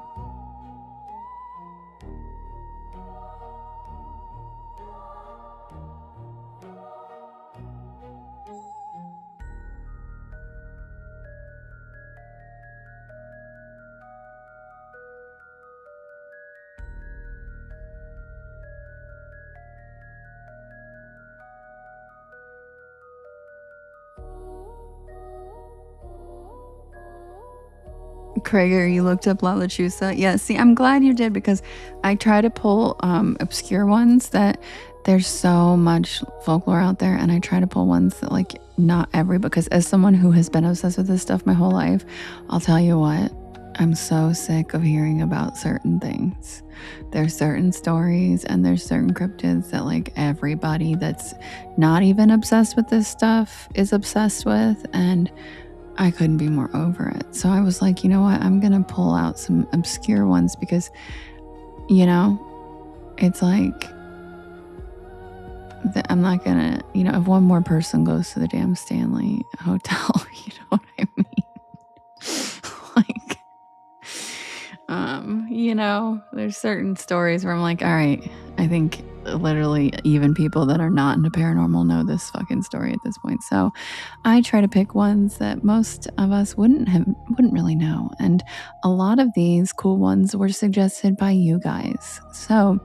Krager, you looked up La Lechusa? Yeah, see, I'm glad you did because I try to pull obscure ones that there's so much folklore out there, and I try to pull ones that like not because as someone who has been obsessed with this stuff my whole life, I'll tell you what, I'm so sick of hearing about certain things. There's certain stories and there's certain cryptids that like everybody that's not even obsessed with this stuff is obsessed with, and I couldn't be more over it. So I was like, you know what? I'm going to pull out some obscure ones because, you know, it's like, I'm not going to, you know, if one more person goes to the damn Stanley Hotel, you know what I mean? Like, you know, there's certain stories where I'm like, all right, I think literally even people that are not into paranormal know this fucking story at this point. So I try to pick ones that most of us wouldn't really know. And a lot of these cool ones were suggested by you guys. So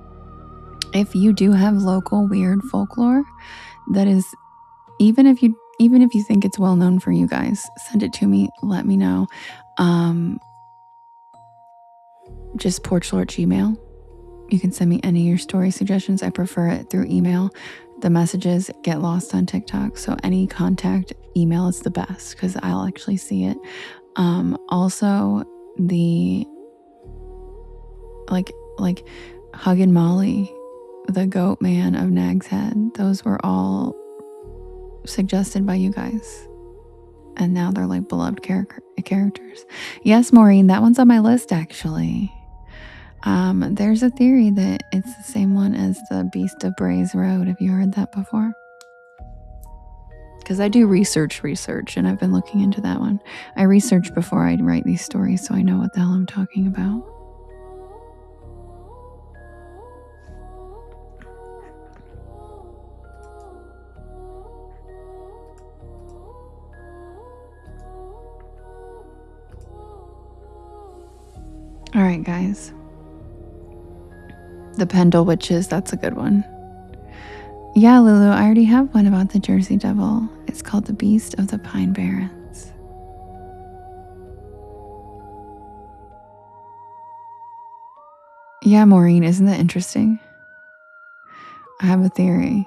if you do have local weird folklore that is, even if you think it's well known for you guys, send it to me, let me know. Just porchlore at Gmail. You can send me any of your story suggestions. I prefer it through email. The messages get lost on TikTok, so any contact email is the best because I'll actually see it. Also, the like Hug and Molly, the goat man of Nag's Head, those were all suggested by you guys, and now they're like beloved characters. Yes, Maureen, that one's on my list actually. There's a theory that it's the same one as the Beast of Bray's Road. Have you heard that before? Because I do research, and I've been looking into that one. I research before I write these stories, so I know what the hell I'm talking about. All right, guys. The Pendle Witches, that's a good one. Yeah, Lulu, I already have one about the Jersey Devil. It's called The Beast of the Pine Barrens. Yeah, Maureen, isn't that interesting? I have a theory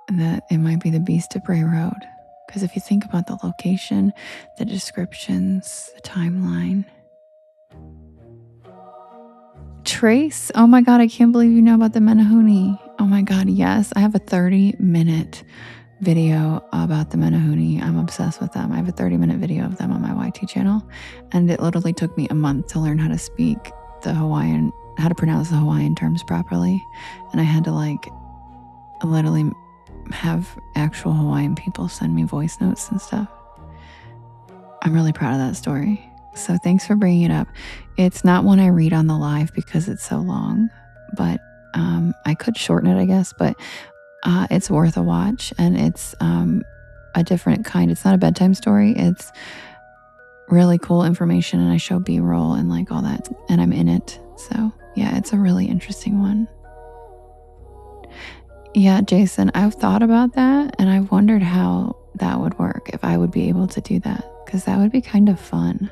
that it might be the Beast of Bray Road. Because if you think about the location, the descriptions, the timeline. Trace, oh my God, I can't believe you know about the Menehune. Oh my God, yes. I have a 30-minute video about the Menehune. I'm obsessed with them. I have a 30-minute video of them on my YT channel. And it literally took me a month to learn how to speak how to pronounce the Hawaiian terms properly. And I had to like literally have actual Hawaiian people send me voice notes and stuff. I'm really proud of that story. So thanks for bringing it up. It's not one I read on the live because it's so long, but I could shorten it, I guess, but it's worth a watch, and it's a different kind. It's not a bedtime story. It's really cool information, and I show B-roll and like all that, and I'm in it. So yeah, it's a really interesting one. Yeah, Jason, I've thought about that, and I've wondered how that would work, if I would be able to do that, because that would be kind of fun.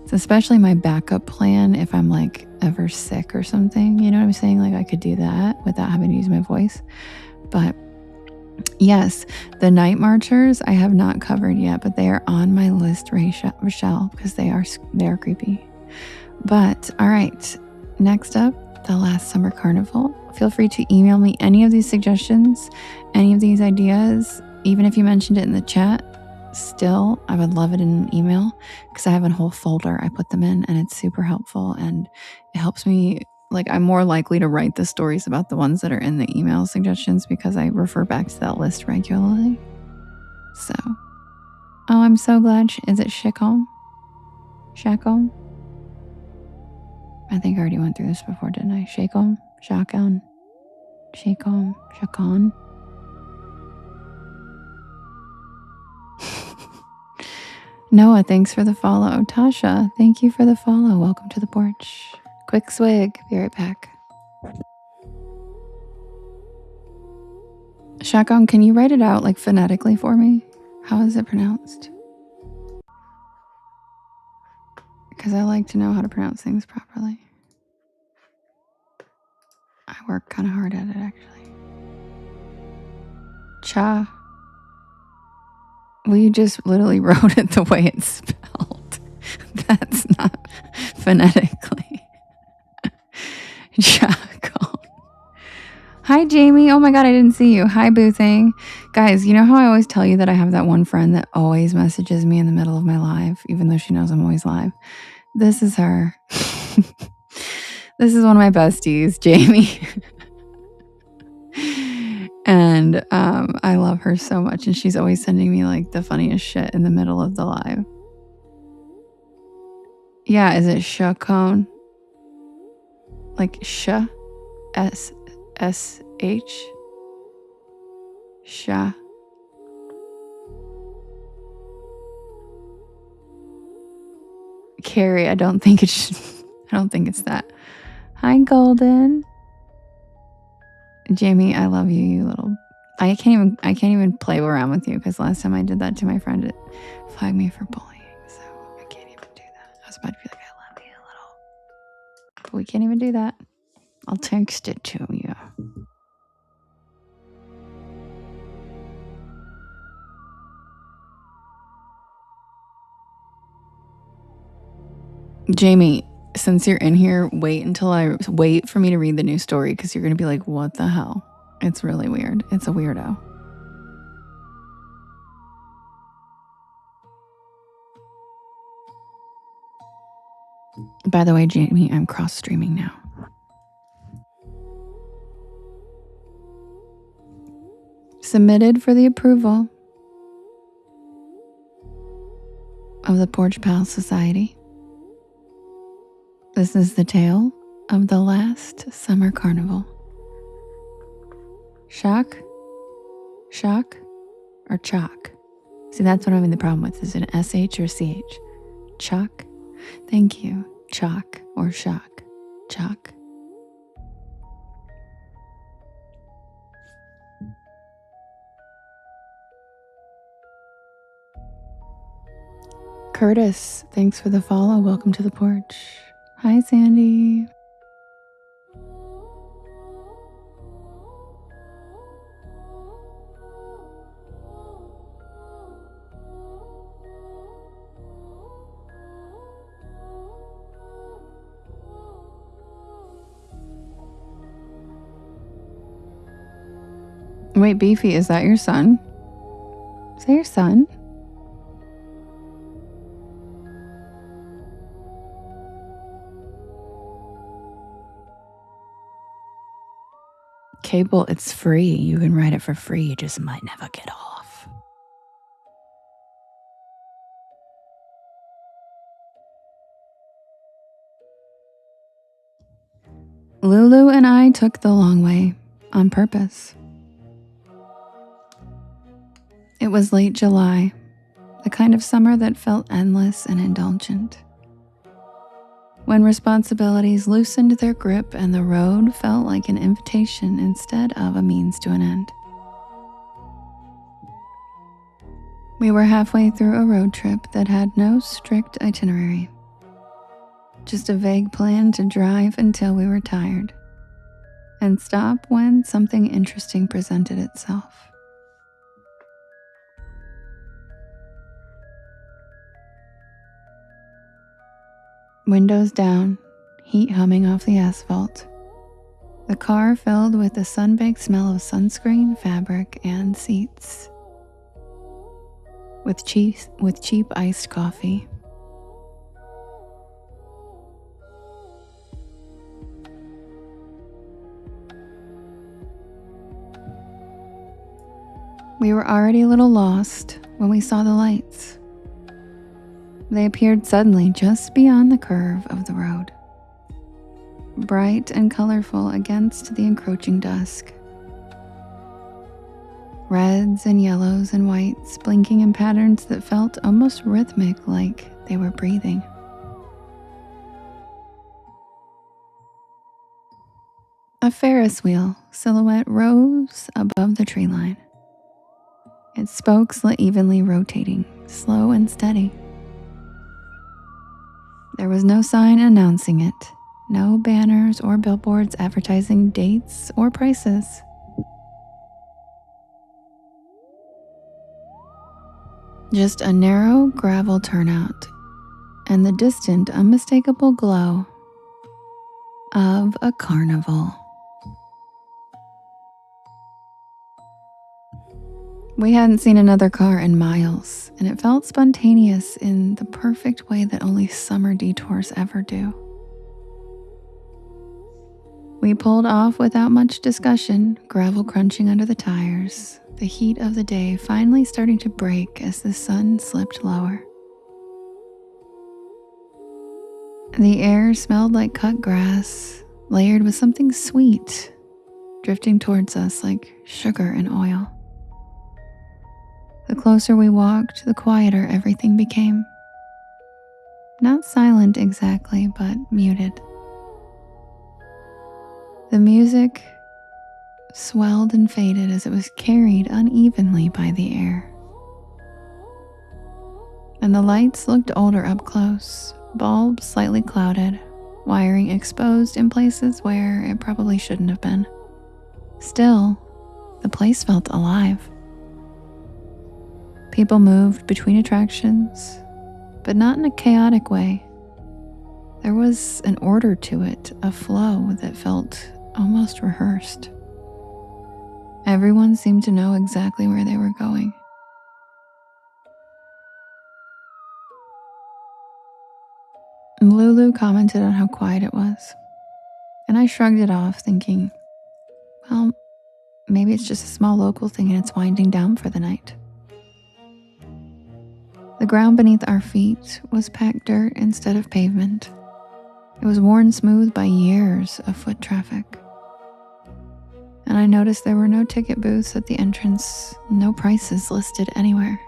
It's especially my backup plan if I'm like ever sick or something. You know what I'm saying? Like I could do that without having to use my voice. But yes, the Night Marchers I have not covered yet, but they are on my list, Rochelle, because they are creepy. But all right, next up, the Last Summer Carnival. Feel free to email me any of these suggestions, any of these ideas, even if you mentioned it in the chat. Still, I would love it in an email because I have a whole folder I put them in, and it's super helpful, and it helps me. Like, I'm more likely to write the stories about the ones that are in the email suggestions because I refer back to that list regularly. So, oh, I'm so glad. Is it Shicom? Shakom? I think I already went through this before, didn't I? Shakom? Shakon? Shakom? Shakon? Noah, thanks for the follow. Tasha, thank you for the follow. Welcome to the porch. Quick swig. Be right back. Shakon, can you write it out like phonetically for me? How is it pronounced? Because I like to know how to pronounce things properly. I work kind of hard at it, actually. Cha. Well, you just literally wrote it the way it's spelled. That's not phonetically. Shakon. Hi, Jamie. Oh my God, I didn't see you. Hi, Boothing. Guys, you know how I always tell you that I have that one friend that always messages me in the middle of my live, even though she knows I'm always live? This is her. This is one of my besties, Jamie. And I love her so much. And she's always sending me like the funniest shit in the middle of the live. Yeah, is it Shakon? Like sh? S-S-H? Sha. Carrie, I don't think it's that. Hi, Golden. Jamie, I love you, you little. I can't even play around with you because last time I did that to my friend, it flagged me for bullying. So I can't even do that. I was about to be like, I love you, little. But we can't even do that. I'll text it to you. Jamie, since you're in here, wait for me to read the new story because you're going to be like, what the hell? It's really weird. It's a weirdo. By the way, Jamie, I'm cross streaming now. Submitted for the approval of the Porch Pal Society. This is the tale of the Last Summer Carnival. Shock? Shock? Or chalk? See, that's what I'm having the problem with. Is it an SH or CH? Chalk? Thank you. Chalk or shock? Chalk. Curtis, thanks for the follow. Welcome to the porch. Hi, Sandy. Wait, Beefy, is that your son? Is that your son? Cable, it's free. You can ride it for free. You just might never get off. Lulu and I took the long way on purpose. It was late July, the kind of summer that felt endless and indulgent. When responsibilities loosened their grip and the road felt like an invitation instead of a means to an end. We were halfway through a road trip that had no strict itinerary, just a vague plan to drive until we were tired and stop when something interesting presented itself. Windows down, heat humming off the asphalt. The car filled with the sun-baked smell of sunscreen, fabric, and seats. With cheap iced coffee. We were already a little lost when we saw the lights. They appeared suddenly just beyond the curve of the road, bright and colorful against the encroaching dusk. Reds and yellows and whites blinking in patterns that felt almost rhythmic, like they were breathing. A Ferris wheel silhouette rose above the tree line, its spokes evenly rotating, slow and steady. There was no sign announcing it, no banners or billboards advertising dates or prices. Just a narrow gravel turnout and the distant, unmistakable glow of a carnival. We hadn't seen another car in miles, and it felt spontaneous in the perfect way that only summer detours ever do. We pulled off without much discussion, gravel crunching under the tires, the heat of the day finally starting to break as the sun slipped lower. The air smelled like cut grass, layered with something sweet, drifting towards us like sugar and oil. The closer we walked, the quieter everything became. Not silent exactly, but muted. The music swelled and faded as it was carried unevenly by the air. And the lights looked older up close, bulbs slightly clouded, wiring exposed in places where it probably shouldn't have been. Still, the place felt alive. People moved between attractions, but not in a chaotic way. There was an order to it, a flow that felt almost rehearsed. Everyone seemed to know exactly where they were going. Lulu commented on how quiet it was, and I shrugged it off, thinking, well, maybe it's just a small local thing and it's winding down for the night. The ground beneath our feet was packed dirt instead of pavement. It was worn smooth by years of foot traffic. And I noticed there were no ticket booths at the entrance, no prices listed anywhere.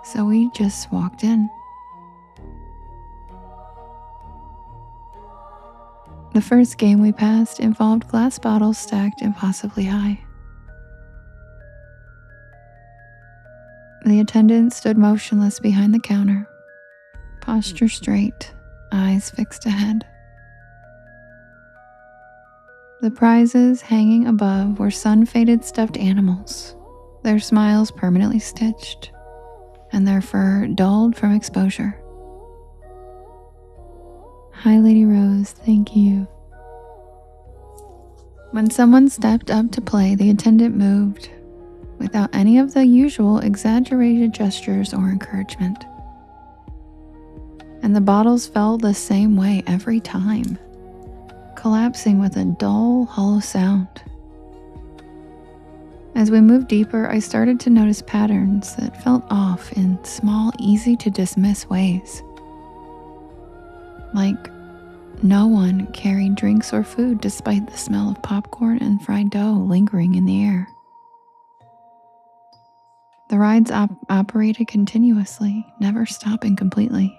So we just walked in. The first game we passed involved glass bottles stacked impossibly high. The attendant stood motionless behind the counter, posture straight, eyes fixed ahead. The prizes hanging above were sun-faded stuffed animals, their smiles permanently stitched, and their fur dulled from exposure. Hi, Lady Rose, thank you. When someone stepped up to play, the attendant moved, without any of the usual exaggerated gestures or encouragement. And the bottles fell the same way every time, collapsing with a dull, hollow sound. As we moved deeper, I started to notice patterns that felt off in small, easy-to-dismiss ways. Like No one carried drinks or food despite the smell of popcorn and fried dough lingering in the air. The rides operated continuously, never stopping completely.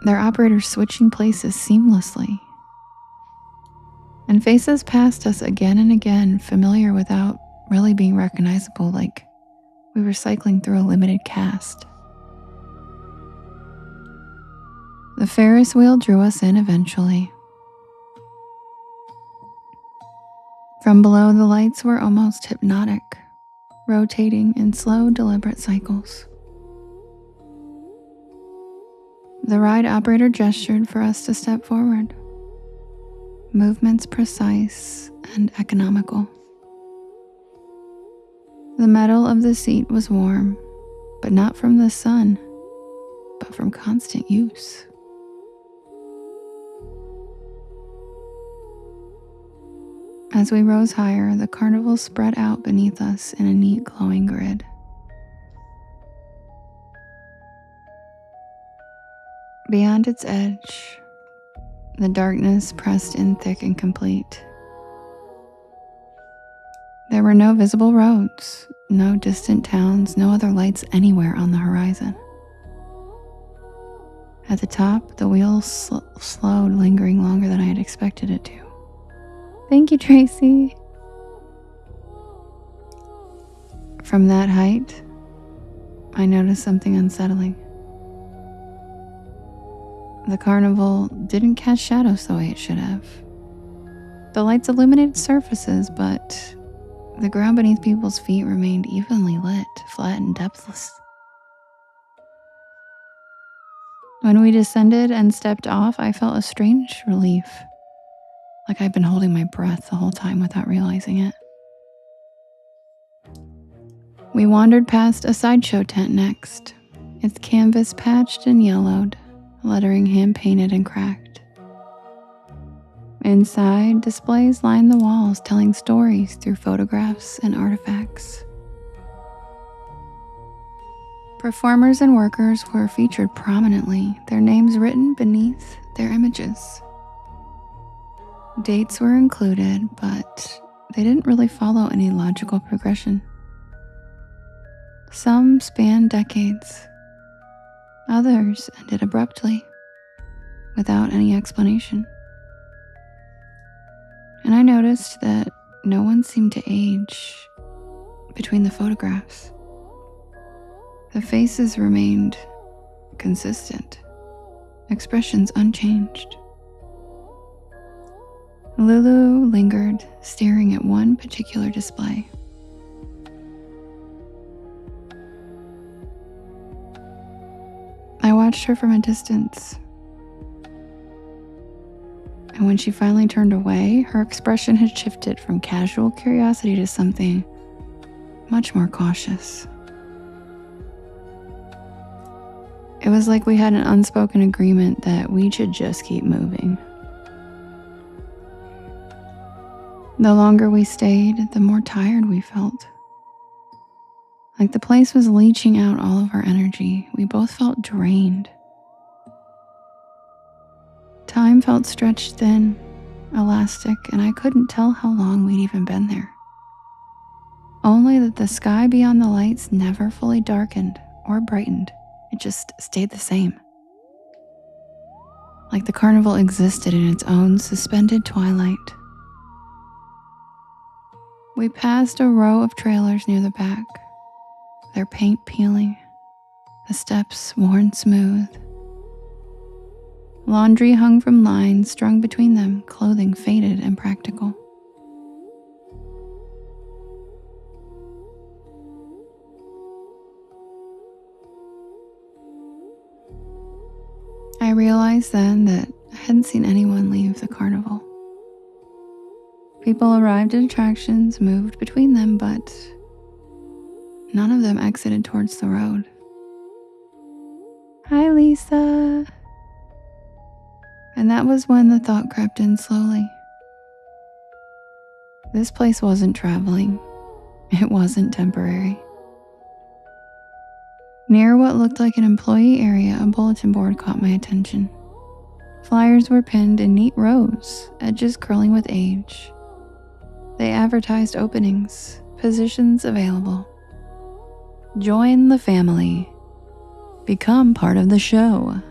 Their operators switching places seamlessly. And faces passed us again and again, familiar without really being recognizable, like we were cycling through a limited cast. The Ferris wheel drew us in eventually. From below, the lights were almost hypnotic, rotating in slow, deliberate cycles. The ride operator gestured for us to step forward. Movements precise and economical. The metal of the seat was warm, but not from the sun, but from constant use. As we rose higher, the carnival spread out beneath us in a neat glowing grid. Beyond its edge, the darkness pressed in thick and complete. There were no visible roads, no distant towns, no other lights anywhere on the horizon. At the top, the wheel slowed, lingering longer than I had expected it to. Thank you, Tracy. From that height, I noticed something unsettling. The carnival didn't cast shadows the way it should have. The lights illuminated surfaces, but the ground beneath people's feet remained evenly lit, flat and depthless. When we descended and stepped off, I felt a strange relief, like I'd been holding my breath the whole time without realizing it. We wandered past a sideshow tent next, its canvas patched and yellowed, lettering hand-painted and cracked. Inside, displays lined the walls, telling stories through photographs and artifacts. Performers and workers were featured prominently, their names written beneath their images. Dates were included, but they didn't really follow any logical progression. Some spanned decades. Others ended abruptly, without any explanation. And I noticed that no one seemed to age between the photographs. The faces remained consistent, expressions unchanged. Lulu lingered, staring at one particular display. I watched her from a distance. And when she finally turned away, her expression had shifted from casual curiosity to something much more cautious. It was like we had an unspoken agreement that we should just keep moving. The longer we stayed, the more tired we felt. Like the place was leaching out all of our energy. We both felt drained. Time felt stretched thin, elastic, and I couldn't tell how long we'd even been there. Only that the sky beyond the lights never fully darkened or brightened. It just stayed the same. Like the carnival existed in its own suspended twilight. We passed a row of trailers near the back, their paint peeling, the steps worn smooth. Laundry hung from lines strung between them, clothing faded and practical. I realized then that I hadn't seen anyone leave the carnival. People arrived at attractions, moved between them, but none of them exited towards the road. Hi, Lisa. And that was when the thought crept in slowly. This place wasn't traveling. It wasn't temporary. Near what looked like an employee area, a bulletin board caught my attention. Flyers were pinned in neat rows, edges curling with age. They advertised openings, positions available. Join the family. Become part of the show.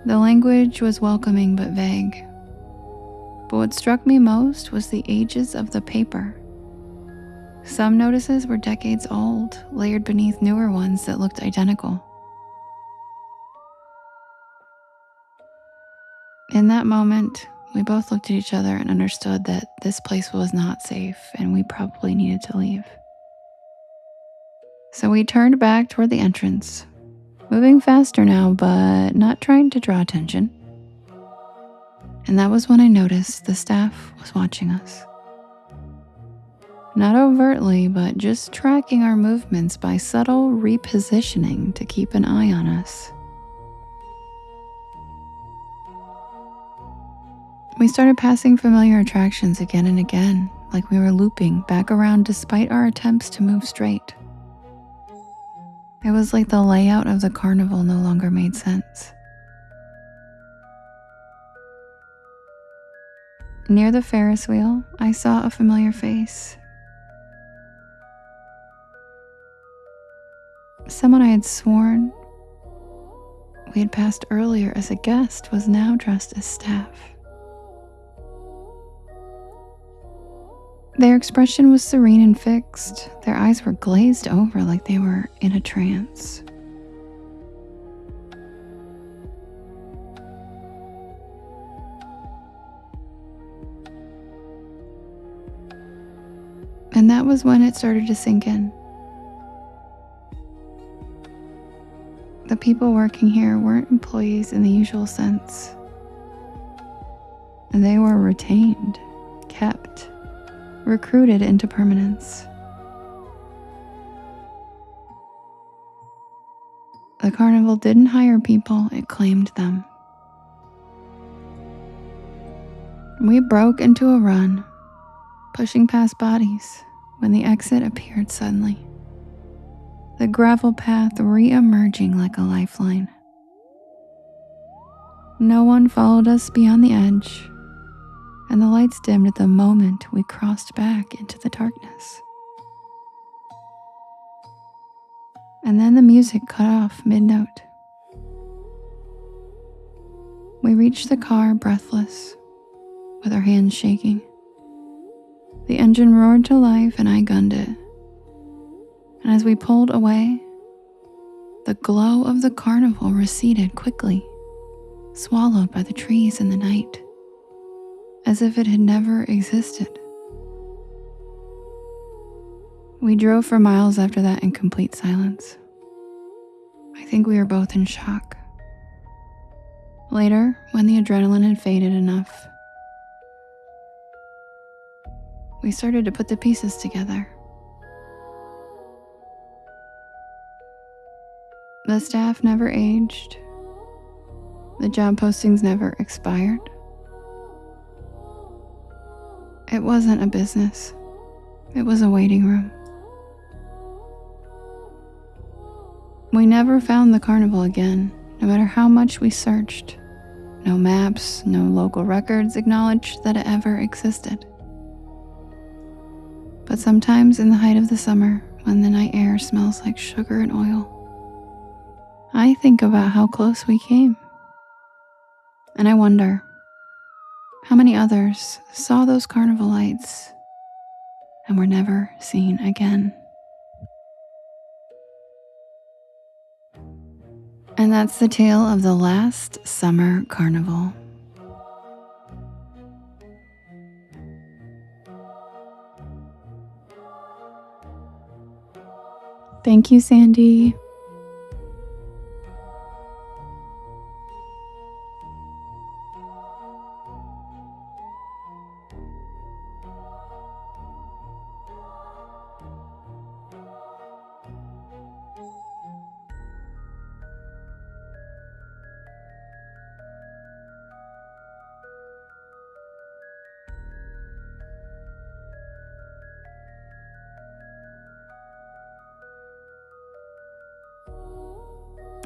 The language was welcoming but vague. But what struck me most was the ages of the paper. Some notices were decades old, layered beneath newer ones that looked identical. In that moment, we both looked at each other and understood that this place was not safe and we probably needed to leave. So we turned back toward the entrance, moving faster now, but not trying to draw attention. And that was when I noticed the staff was watching us. Not overtly, but just tracking our movements by subtle repositioning to keep an eye on us. We started passing familiar attractions again and again, like we were looping back around despite our attempts to move straight. It was like the layout of the carnival no longer made sense. Near the Ferris wheel, I saw a familiar face. Someone I had sworn we had passed earlier as a guest was now dressed as staff. Their expression was serene and fixed. Their eyes were glazed over like they were in a trance. And that was when it started to sink in. The people working here weren't employees in the usual sense. They were retained, kept, recruited into permanence. The carnival didn't hire people, it claimed them. We broke into a run, pushing past bodies when the exit appeared suddenly. The gravel path re-emerging like a lifeline. No one followed us beyond the edge, and the lights dimmed at the moment we crossed back into the darkness. And then the music cut off mid-note. We reached the car breathless, with our hands shaking. The engine roared to life and I gunned it. And as we pulled away, the glow of the carnival receded quickly, swallowed by the trees in the night, as if it had never existed. We drove for miles after that in complete silence. I think we were both in shock. Later, when the adrenaline had faded enough, we started to put the pieces together. The staff never aged. The job postings never expired. It wasn't a business. It was a waiting room. We never found the carnival again, no matter how much we searched. No maps, no local records acknowledged that it ever existed. But sometimes in the height of the summer, when the night air smells like sugar and oil, I think about how close we came. And I wonder how many others saw those carnival lights and were never seen again. And that's the tale of the last summer carnival. Thank you, Sandy.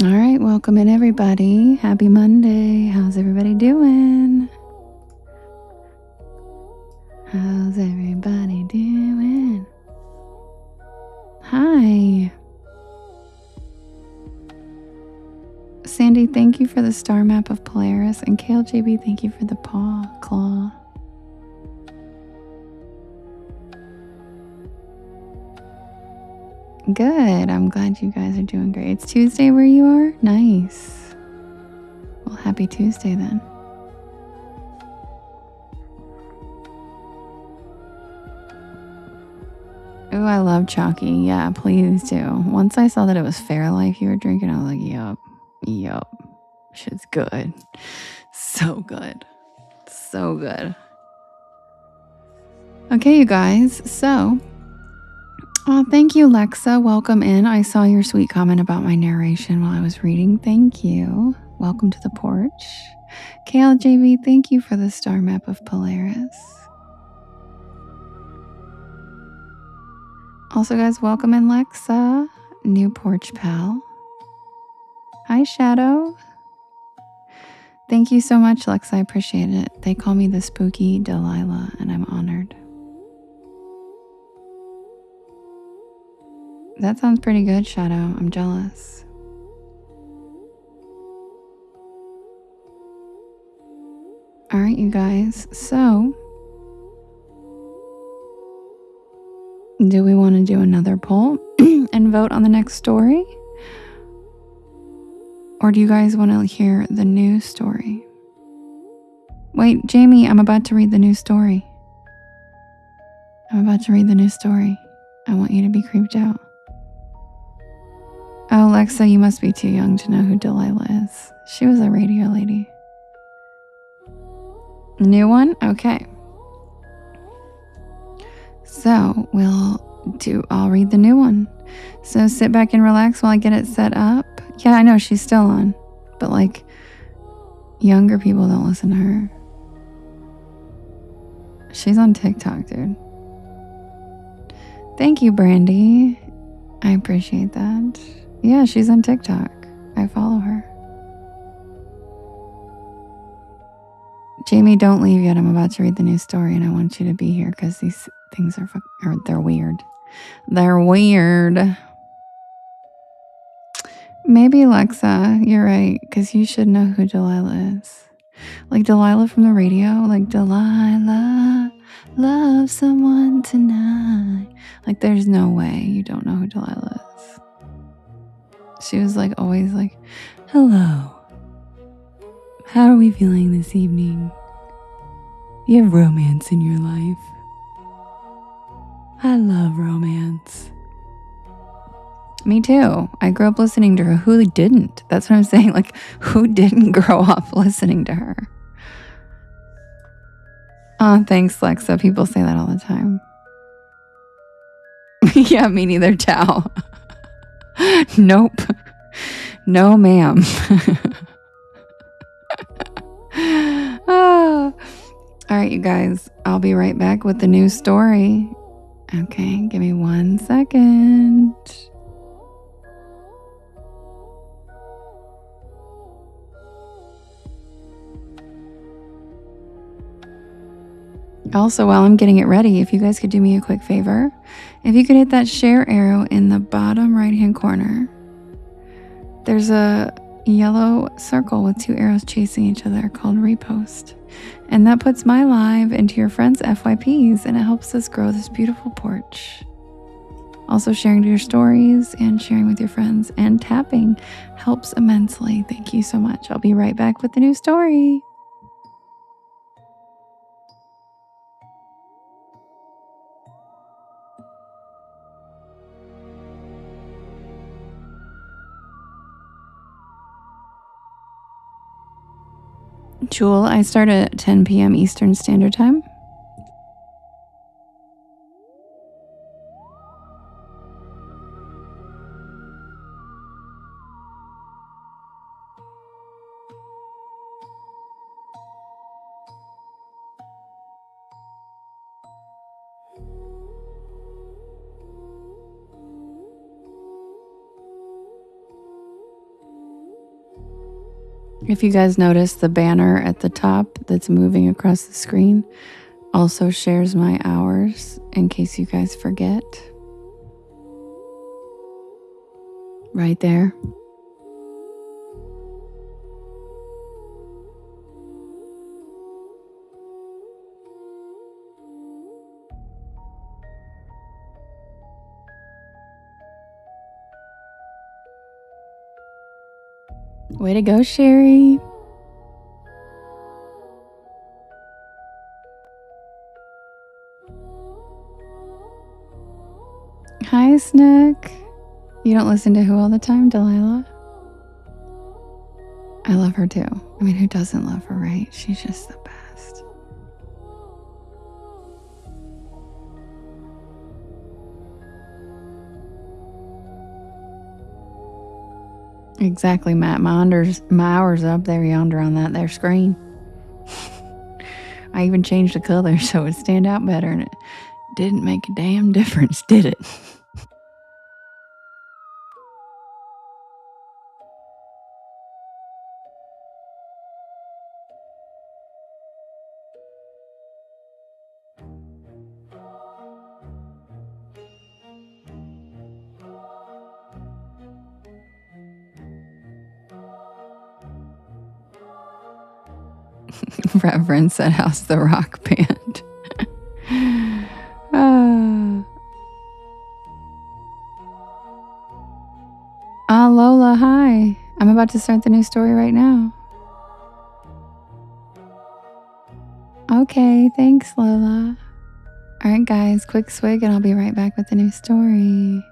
All right, welcome in everybody. Happy Monday. How's everybody doing? How's everybody doing? Hi. Sandy, thank you for the star map of Polaris. And KLJB, thank you for the paw claw. Good. I'm glad you guys are doing great. It's Tuesday where you are? Nice. Well, happy Tuesday then. Oh, I love Chalky. Yeah, please do. Once I saw that it was Fairlife you were drinking, I was like, yup. Shit's good. So good. So good. Okay, you guys. So, thank you, Lexa. Welcome in. I saw your sweet comment about my narration while I was reading. Thank you. Welcome to the porch. KLJV, thank you for the star map of Polaris. Also, guys, welcome in Lexa, new porch pal. Hi, Shadow. Thank you so much, Lexa. I appreciate it. They call me the spooky Delilah, and I'm honored. That sounds pretty good, Shadow. I'm jealous. All right, you guys. So, do we want to do another poll and vote on the next story? Or do you guys want to hear the new story? Wait, Jamie, I'm about to read the new story. I want you to be creeped out. Oh, Lexa, you must be too young to know who Delilah is. She was a radio lady. New one? Okay. So I'll read the new one. So sit back and relax while I get it set up. Yeah, I know she's still on, but like younger people don't listen to her. She's on TikTok, dude. Thank you, Brandy. I appreciate that. Yeah, she's on TikTok. I follow her. Jamie, don't leave yet. I'm about to read the new story and I want you to be here because these things they're weird. They're weird. Maybe Alexa, you're right, because you should know who Delilah is. Like Delilah from the radio, like Delilah, love someone tonight. Like there's no way you don't know who Delilah is. She was like always like, hello, how are we feeling this evening? You have romance in your life. I love romance. Me too. I grew up listening to her. Who didn't? That's what I'm saying. Like, who didn't grow up listening to her? Oh, thanks, Lexa. People say that all the time. Yeah, me neither, Tao. Nope. No, ma'am. Oh. All right, you guys. I'll be right back with the new story. Okay, give me 1 second. Also, while I'm getting it ready, if you guys could do me a quick favor, if you could hit that share arrow in the bottom right-hand corner, there's a yellow circle with 2 arrows chasing each other called repost. And that puts my live into your friends' FYPs and it helps us grow this beautiful porch. Also, sharing your stories and sharing with your friends and tapping helps immensely. Thank you so much. I'll be right back with the new story. Jewel, I start at 10 p.m. Eastern Standard Time. If you guys notice, the banner at the top that's moving across the screen also shares my hours in case you guys forget. Right there. Way to go, Sherry. Hi, Snook. You don't listen to who all the time, Delilah? I love her too. I mean, who doesn't love her, right? She's just the best. Exactly, Matt. My hour's up there yonder on that there screen. I even changed the color so it stand out better, and it didn't make a damn difference, did it? Reverend said, "How's the rock band?" Lola, hi. I'm about to start the new story right now. Okay, thanks, Lola. All right, guys, quick swig and I'll be right back with the new story.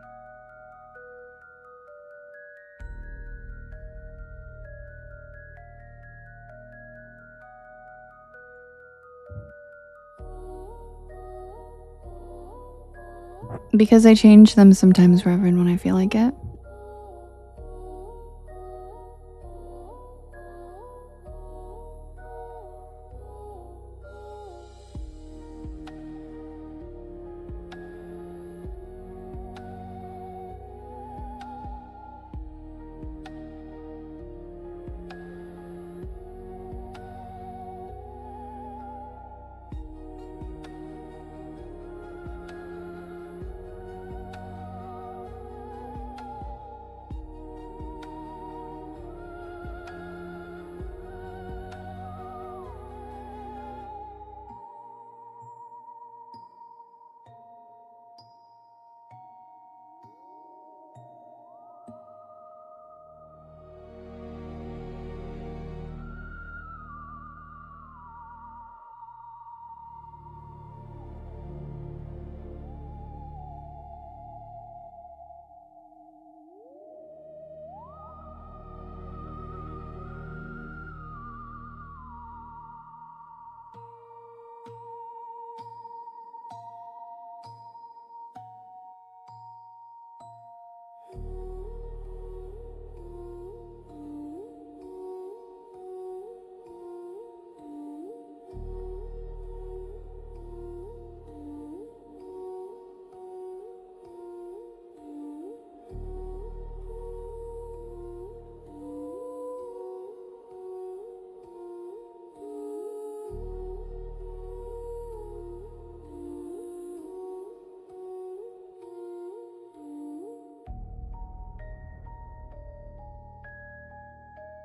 Because I change them sometimes, Reverend, when I feel like it.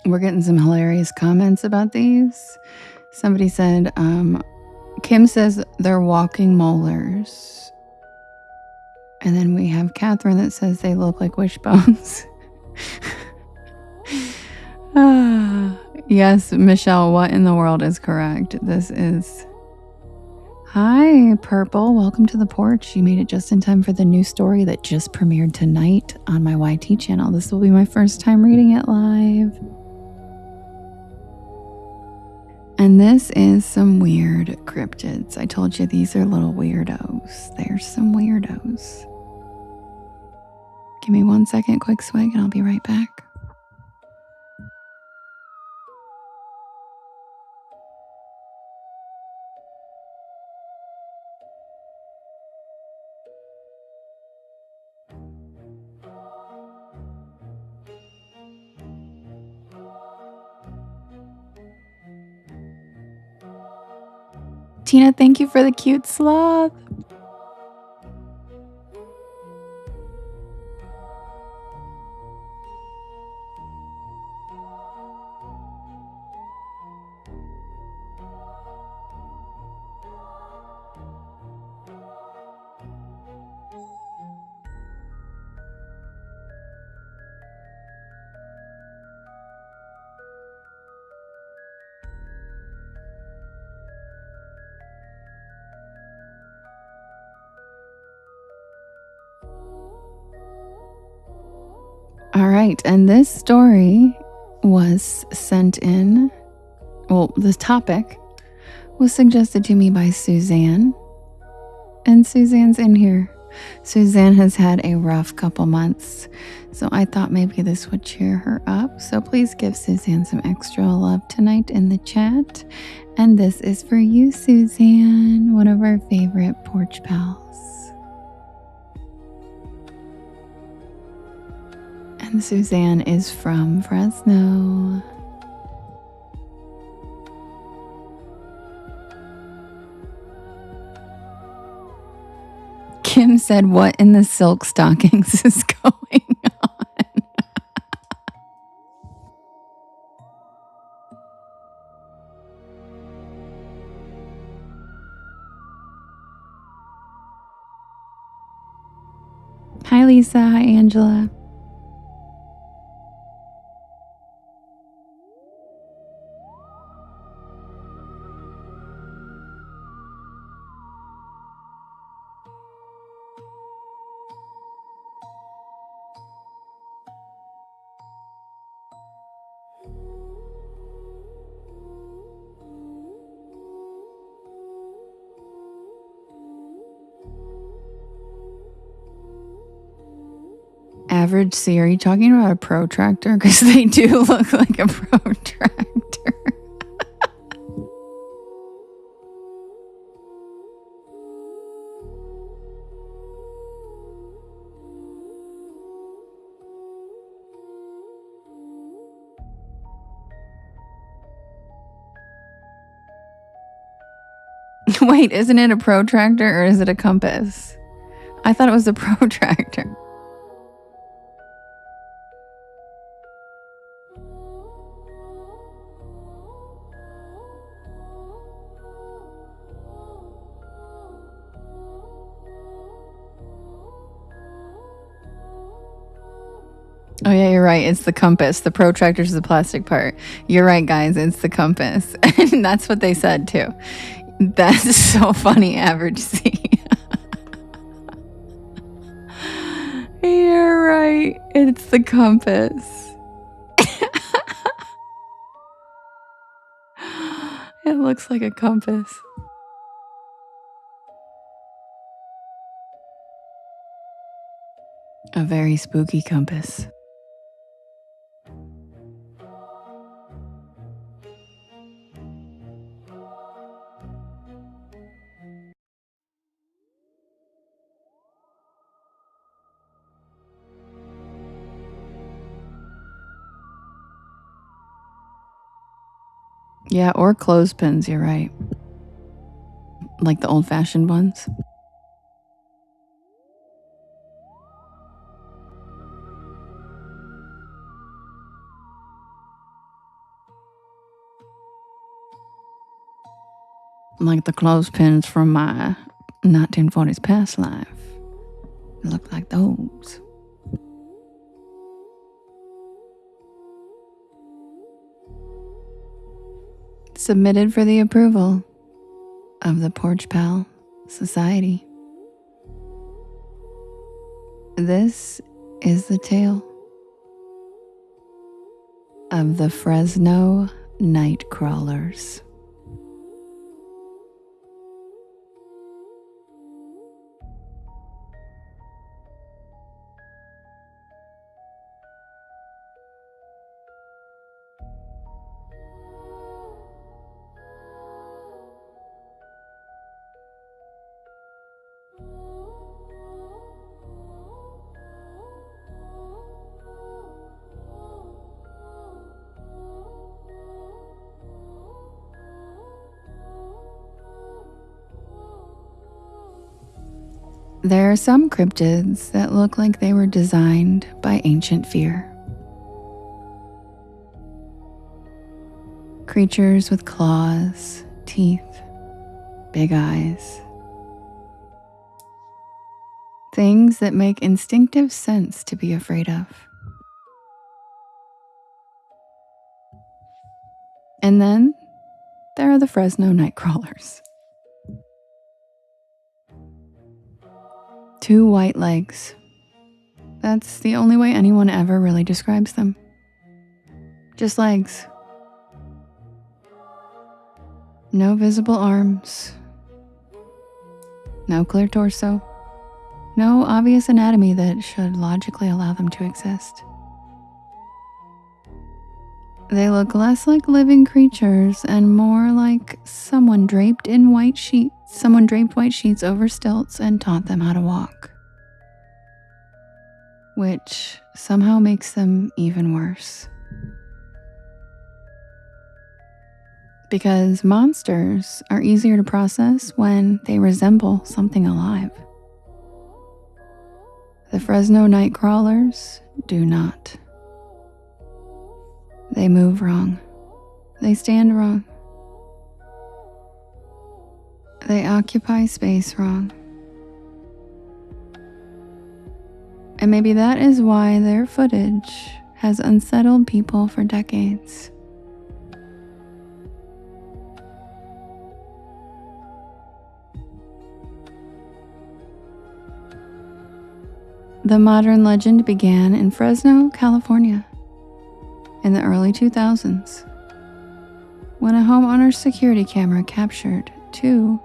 We're getting some hilarious comments about these. Somebody said, Kim says they're walking molars. And then we have Catherine that says they look like wishbones. Yes, Michelle, what in the world is correct? This is... Hi, Purple. Welcome to the porch. You made it just in time for the new story that just premiered tonight on my YT channel. This will be my first time reading it live. And this is some weird cryptids. I told you these are little weirdos. There's some weirdos. Give me 1 second, quick swig, and I'll be right back. Tina, thank you for the cute sloth. All right, and this story was sent in, well, this topic was suggested to me by Suzanne, and Suzanne's in here. Suzanne has had a rough couple months, so I thought maybe this would cheer her up. So please give Suzanne some extra love tonight in the chat. And this is for you, Suzanne, one of our favorite porch pals. And Suzanne is from Fresno. Kim said, what in the silk stockings is going on? Hi, Lisa. Hi, Angela. Average C, are you talking about a protractor? Because they do look like a protractor. Wait, isn't it a protractor or is it a compass? I thought it was a protractor. Oh yeah, you're right. It's the compass. The protractor is the plastic part. You're right, guys. It's the compass. And that's what they said too. That's so funny, Average C. You're right. It's the compass. It looks like a compass. A very spooky compass. Yeah, or clothespins, you're right. Like the old-fashioned ones. Like the clothespins from my 1940s past life. They look like those. Submitted for the approval of the Porch Pal Society. This is the tale of the Fresno night crawlers. There are some cryptids that look like they were designed by ancient fear. Creatures with claws, teeth, big eyes. Things that make instinctive sense to be afraid of. And then there are the Fresno night crawlers. 2 white legs. That's the only way anyone ever really describes them. Just legs. No visible arms. No clear torso. No obvious anatomy that should logically allow them to exist. They look less like living creatures and more like someone draped white sheets over stilts and taught them how to walk. Which somehow makes them even worse. Because monsters are easier to process when they resemble something alive. The Fresno night crawlers do not. They move wrong. They stand wrong. They occupy space wrong. And maybe that is why their footage has unsettled people for decades. The modern legend began in Fresno, California, in the early 2000s, when a homeowner's security camera captured 2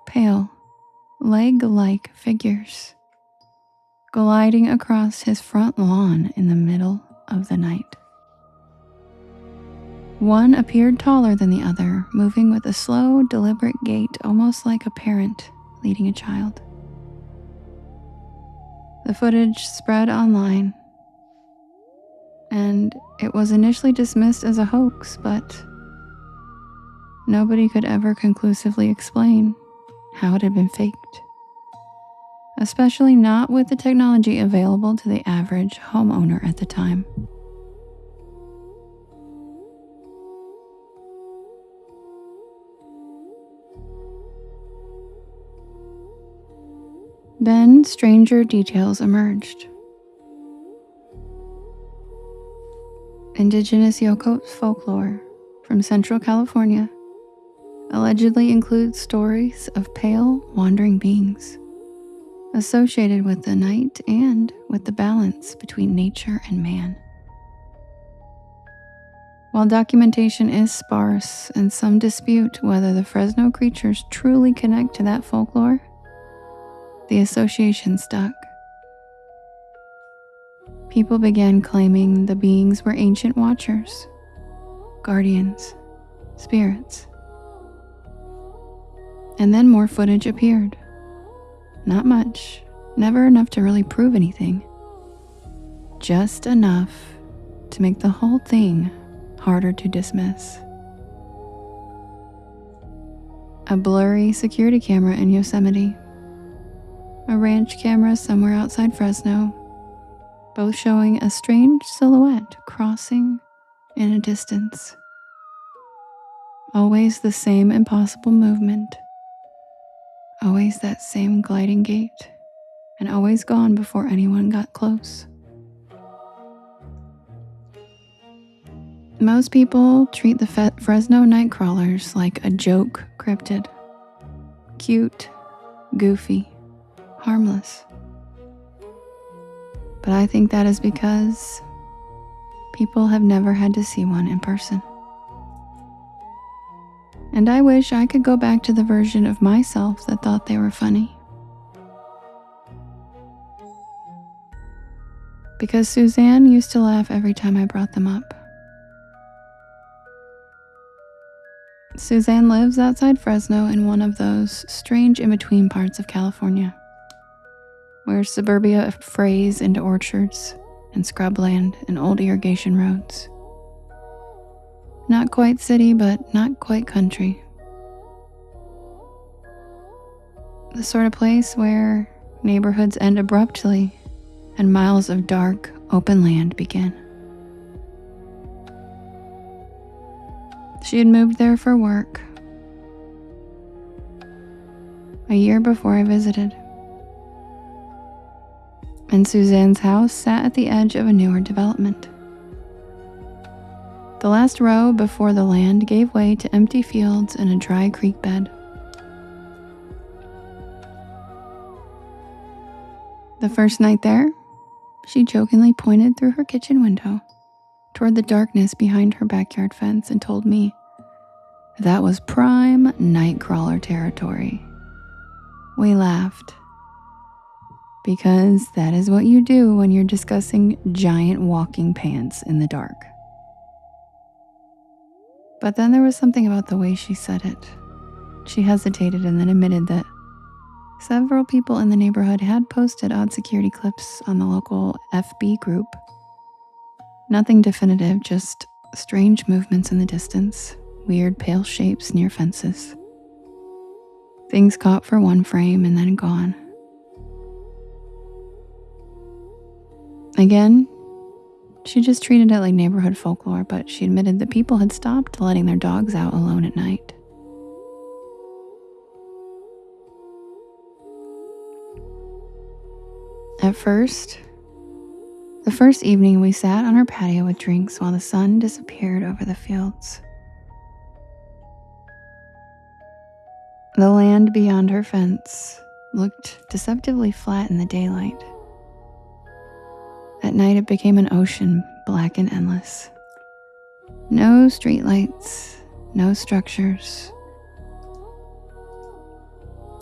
pale, leg-like figures gliding across his front lawn in the middle of the night. One appeared taller than the other, moving with a slow, deliberate gait, almost like a parent leading a child. The footage spread online, and it was initially dismissed as a hoax, but nobody could ever conclusively explain how it had been faked, especially not with the technology available to the average homeowner at the time. Then stranger details emerged. Indigenous Yokot folklore from Central California allegedly includes stories of pale, wandering beings associated with the night and with the balance between nature and man. While documentation is sparse and some dispute whether the Fresno creatures truly connect to that folklore, the association stuck. People began claiming the beings were ancient watchers, guardians, spirits. And then more footage appeared. Not much, never enough to really prove anything. Just enough to make the whole thing harder to dismiss. A blurry security camera in Yosemite. A ranch camera somewhere outside Fresno, both showing a strange silhouette crossing in a distance. Always the same impossible movement, always that same gliding gait, and always gone before anyone got close. Most people treat the Fresno night crawlers like a joke cryptid. Cute, goofy, harmless. But I think that is because people have never had to see one in person. And I wish I could go back to the version of myself that thought they were funny. Because Suzanne used to laugh every time I brought them up. Suzanne lives outside Fresno in one of those strange in-between parts of California, where suburbia frays into orchards and scrubland and old irrigation roads. Not quite city, but not quite country. The sort of place where neighborhoods end abruptly, and miles of dark, open land begin. She had moved there for work a year before I visited, and Suzanne's house sat at the edge of a newer development. The last row before the land gave way to empty fields and a dry creek bed. The first night there, she jokingly pointed through her kitchen window toward the darkness behind her backyard fence and told me that was prime nightcrawler territory. We laughed, because that is what you do when you're discussing giant walking pants in the dark. But then there was something about the way she said it. She hesitated and then admitted that several people in the neighborhood had posted odd security clips on the local FB group. Nothing definitive, just strange movements in the distance, weird pale shapes near fences. Things caught for one frame and then gone. Again, she just treated it like neighborhood folklore, but she admitted that people had stopped letting their dogs out alone at night. At first, the first evening we sat on her patio with drinks while the sun disappeared over the fields. The land beyond her fence looked deceptively flat in the daylight. At night it became an ocean, black and endless. No streetlights, no structures.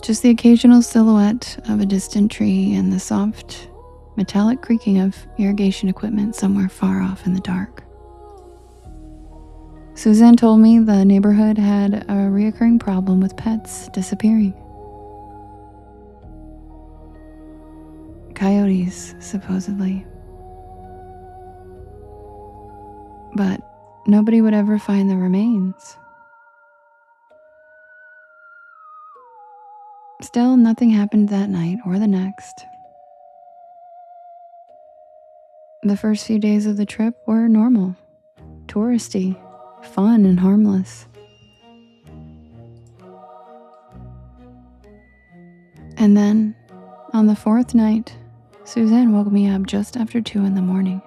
Just the occasional silhouette of a distant tree and the soft, metallic creaking of irrigation equipment somewhere far off in the dark. Suzanne told me the neighborhood had a reoccurring problem with pets disappearing. Coyotes, supposedly. But nobody would ever find the remains. Still, nothing happened that night or the next. The first few days of the trip were normal, touristy, fun and harmless. And then, on the fourth night, Suzanne woke me up just after 2 a.m.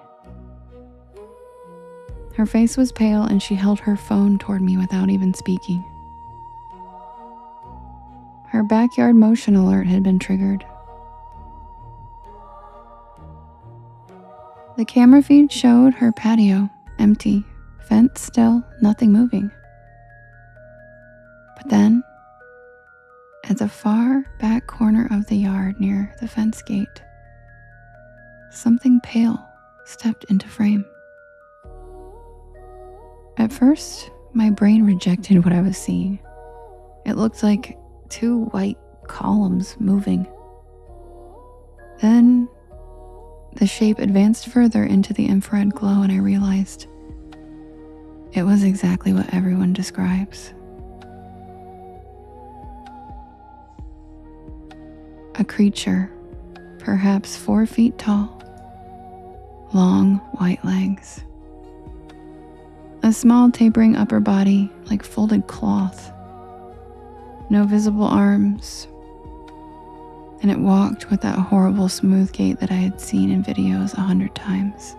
Her face was pale and she held her phone toward me without even speaking. Her backyard motion alert had been triggered. The camera feed showed her patio, empty, fence still, nothing moving. But then, at the far back corner of the yard near the fence gate, something pale stepped into frame. At first, my brain rejected what I was seeing. It looked like 2 white columns moving. Then, the shape advanced further into the infrared glow and I realized it was exactly what everyone describes. A creature, perhaps 4 feet tall, long white legs. A small tapering upper body like folded cloth. No visible arms. And it walked with that horrible smooth gait that I had seen in videos 100 times.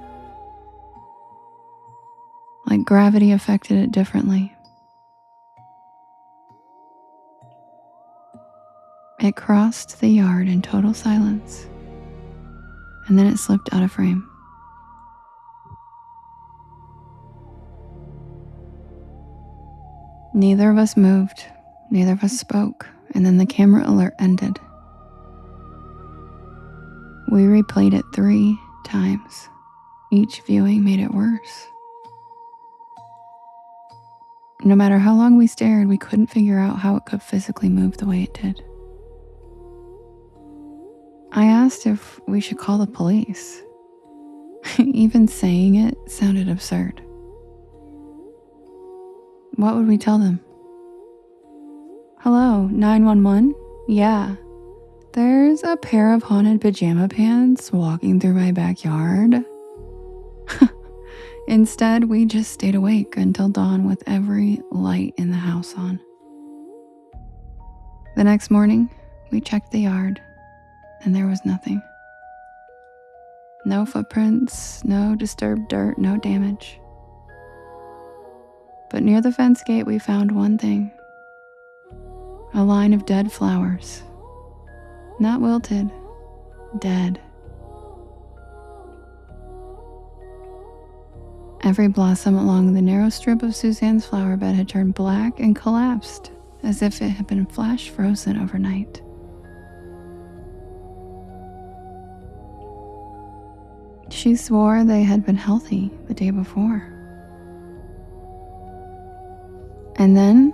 Like gravity affected it differently. It crossed the yard in total silence, and then it slipped out of frame. Neither of us moved, neither of us spoke, and then the camera alert ended. We replayed it 3 times. Each viewing made it worse. No matter how long we stared, we couldn't figure out how it could physically move the way it did. I asked if we should call the police. Even saying it sounded absurd. What would we tell them? Hello, 911? Yeah. There's a pair of haunted pajama pants walking through my backyard. Instead, we just stayed awake until dawn with every light in the house on. The next morning, we checked the yard, and there was nothing. No footprints, no disturbed dirt, no damage. But near the fence gate, we found one thing. A line of dead flowers. Not wilted, dead. Every blossom along the narrow strip of Suzanne's flower bed had turned black and collapsed, as if it had been flash frozen overnight. She swore they had been healthy the day before. And then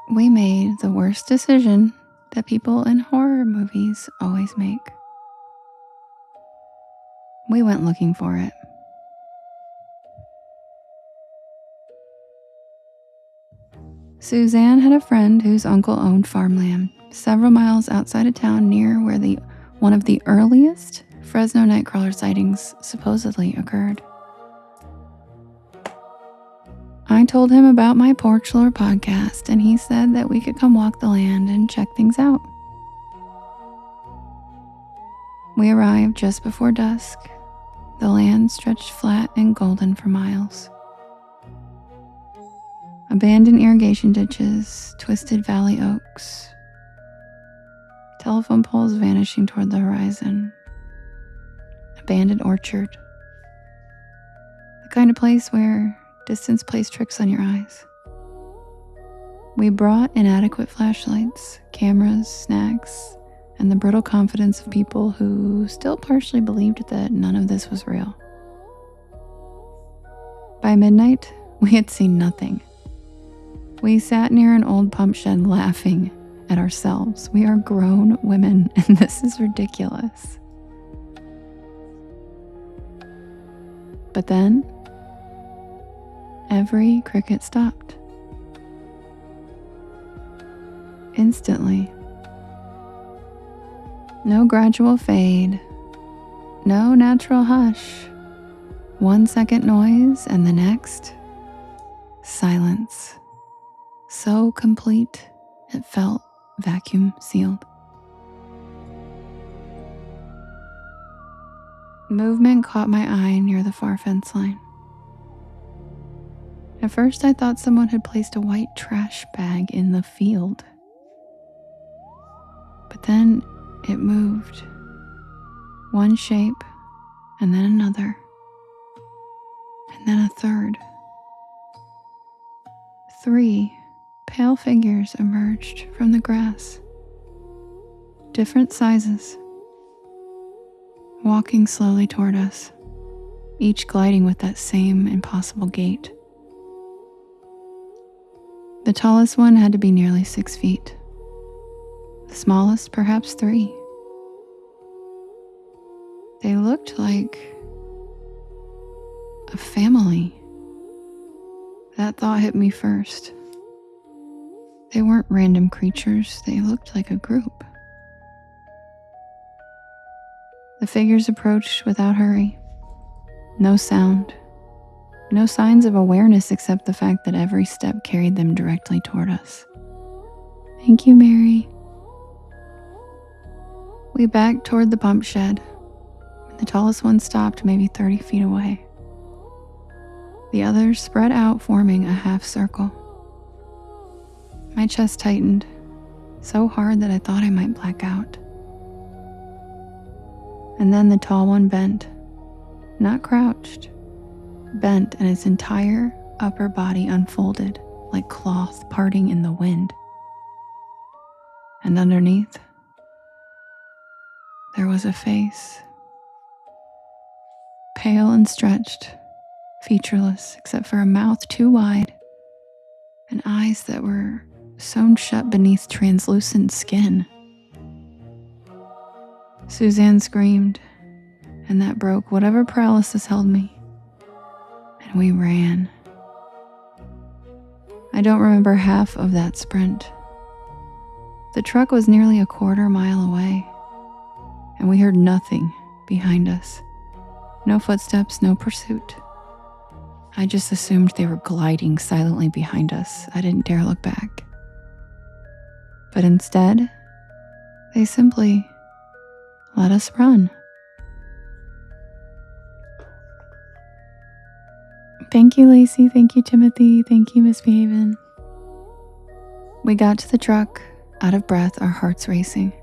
we made the worst decision that people in horror movies always make. We went looking for it. Suzanne had a friend whose uncle owned farmland several miles outside of town near where one of the earliest Fresno Nightcrawler sightings supposedly occurred. I told him about my Porch Lore podcast, and he said that we could come walk the land and check things out. We arrived just before dusk. The land stretched flat and golden for miles. Abandoned irrigation ditches, twisted valley oaks, telephone poles vanishing toward the horizon, abandoned orchard. The kind of place where distance plays tricks on your eyes. We brought inadequate flashlights, cameras, snacks, and the brittle confidence of people who still partially believed that none of this was real. By midnight, we had seen nothing. We sat near an old pump shed laughing at ourselves. We are grown women, and this is ridiculous. But then, every cricket stopped. Instantly. No gradual fade. No natural hush. 1 second noise, and the next, silence. So complete, it felt vacuum sealed. Movement caught my eye near the far fence line. At first, I thought someone had placed a white trash bag in the field. But then it moved. One shape, and then another, and then a third. 3 pale figures emerged from the grass. Different sizes. Walking slowly toward us, each gliding with that same impossible gait. The tallest one had to be nearly 6 feet. The smallest, perhaps 3. They looked like a family. That thought hit me first. They weren't random creatures, they looked like a group. The figures approached without hurry. No sound. No signs of awareness except the fact that every step carried them directly toward us. Thank you, Mary. We backed toward the pump shed. The tallest one stopped maybe 30 feet away. The others spread out, forming a half circle. My chest tightened, so hard that I thought I might black out. And then the tall one bent, not crouched, bent, and its entire upper body unfolded like cloth parting in the wind. And underneath, there was a face, pale and stretched, featureless except for a mouth too wide and eyes that were sewn shut beneath translucent skin. Suzanne screamed, and that broke whatever paralysis held me, and we ran. I don't remember half of that sprint. The truck was nearly a quarter mile away, and we heard nothing behind us. No footsteps, no pursuit. I just assumed they were gliding silently behind us. I didn't dare look back. But instead, they simply let us run. Thank you, Lacey. Thank you, Timothy. Thank you, Misbehavin'. We got to the truck, out of breath, our hearts racing.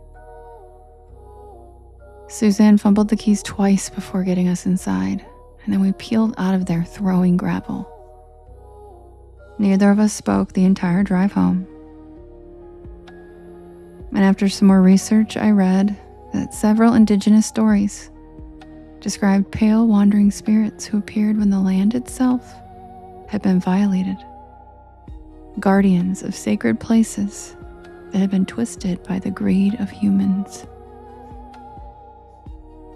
Suzanne fumbled the keys twice before getting us inside, and then we peeled out of there throwing gravel. Neither of us spoke the entire drive home. And after some more research, I read that several indigenous stories described pale wandering spirits who appeared when the land itself had been violated. Guardians of sacred places that had been twisted by the greed of humans.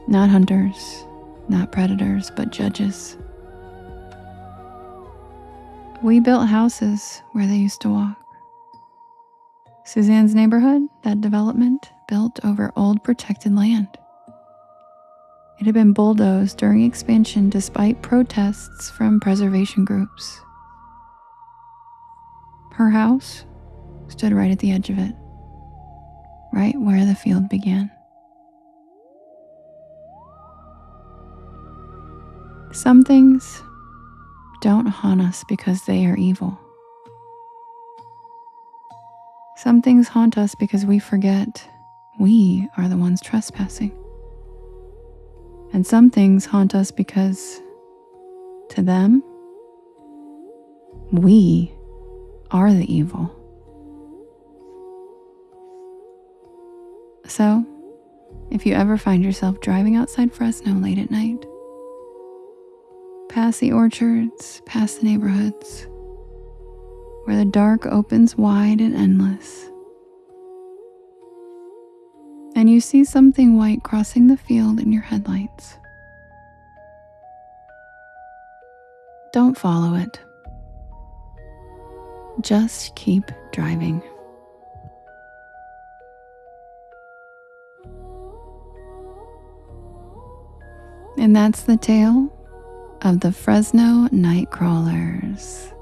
Not hunters, not predators, but judges. We built houses where they used to walk. Suzanne's neighborhood, that development, built over old protected land. It had been bulldozed during expansion despite protests from preservation groups. Her house stood right at the edge of it, right where the field began. Some things don't haunt us because they are evil. Some things haunt us because we forget we are the ones trespassing. And some things haunt us because, to them, we are the evil. So, if you ever find yourself driving outside Fresno late at night, past the orchards, past the neighborhoods, where the dark opens wide and endless, and you see something white crossing the field in your headlights, don't follow it. Just keep driving. And that's the tale of the Fresno Nightcrawlers.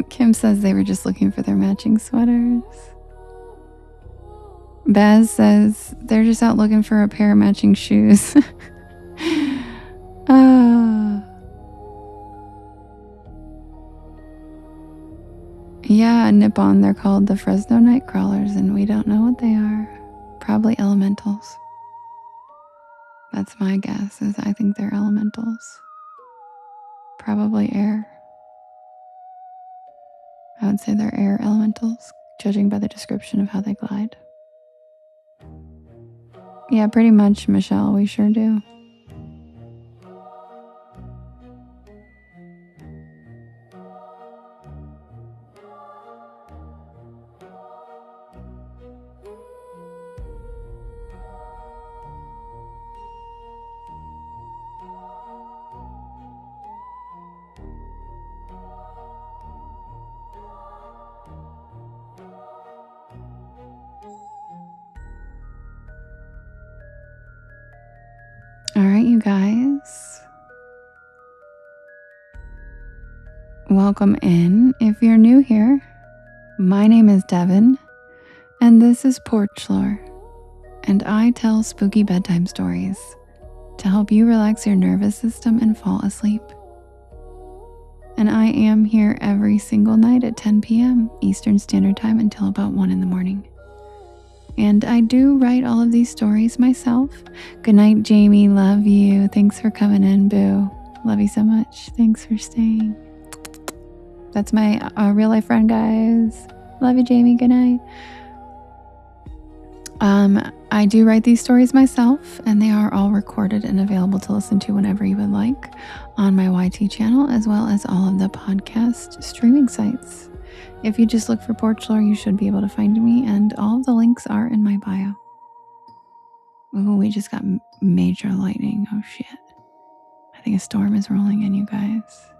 Kim says they were just looking for their matching sweaters. Baz says they're just out looking for a pair of matching shoes. Yeah, Nippon, they're called the Fresno Nightcrawlers, and we don't know what they are. Probably elementals. That's my guess, is I think they're elementals. Probably air. I would say they're air elementals, judging by the description of how they glide. Yeah, pretty much, Michelle, we sure do. All right, you guys. Welcome in. If you're new here, my name is Devin, and this is Porch Lore, and I tell spooky bedtime stories to help you relax your nervous system and fall asleep. And I am here every single night at 10 p.m. Eastern Standard Time until about 1 in the morning. And I do write all of these stories myself. Good night, Jamie. Love you. Thanks for coming in, boo. Love you so much. Thanks for staying. That's my real life friend, guys. Love you, Jamie. Good night. I do write these stories myself, and they are all recorded and available to listen to whenever you would like on my YT channel, as well as all of the podcast streaming sites. If you just look for Porch Lore, you should be able to find me, and all of the links are in my bio. Ooh, we just got major lightning. Oh shit. I think a storm is rolling in, you guys.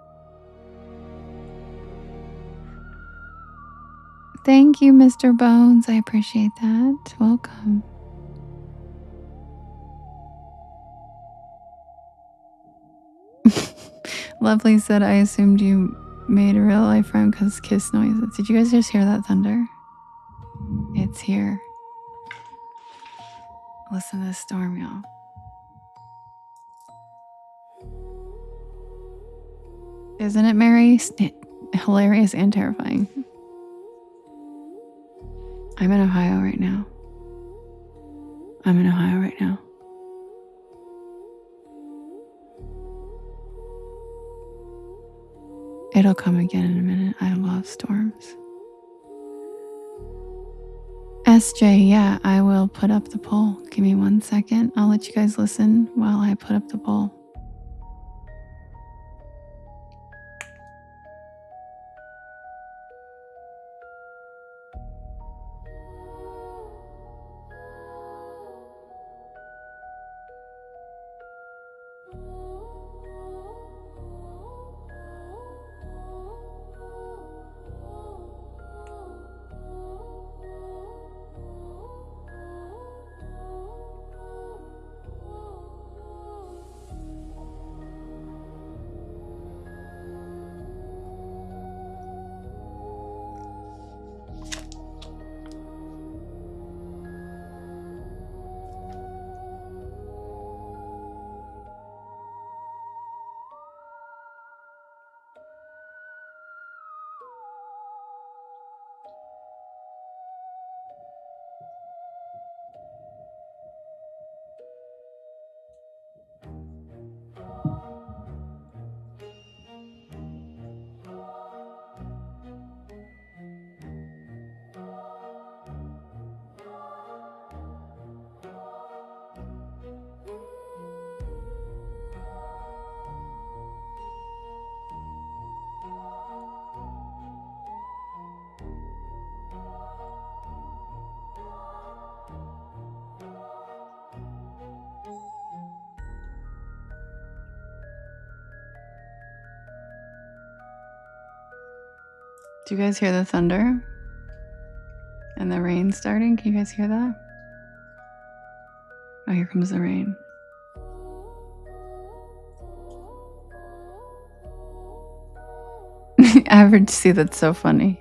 Thank you, Mr. Bones. I appreciate that. Welcome. Lovely said, I assumed you made a real life friend because kiss noises. Did you guys just hear that thunder? It's here. Listen to this storm, y'all. Isn't it, Mary? Hilarious and terrifying. I'm in Ohio right now. It'll come again in a minute. I love storms. SJ, yeah, I will put up the poll. Give me 1 second. I'll let you guys listen while I put up the poll. Do you guys hear the thunder? And the rain starting? Can you guys hear that? Oh, here comes the rain. Average see, that's so funny.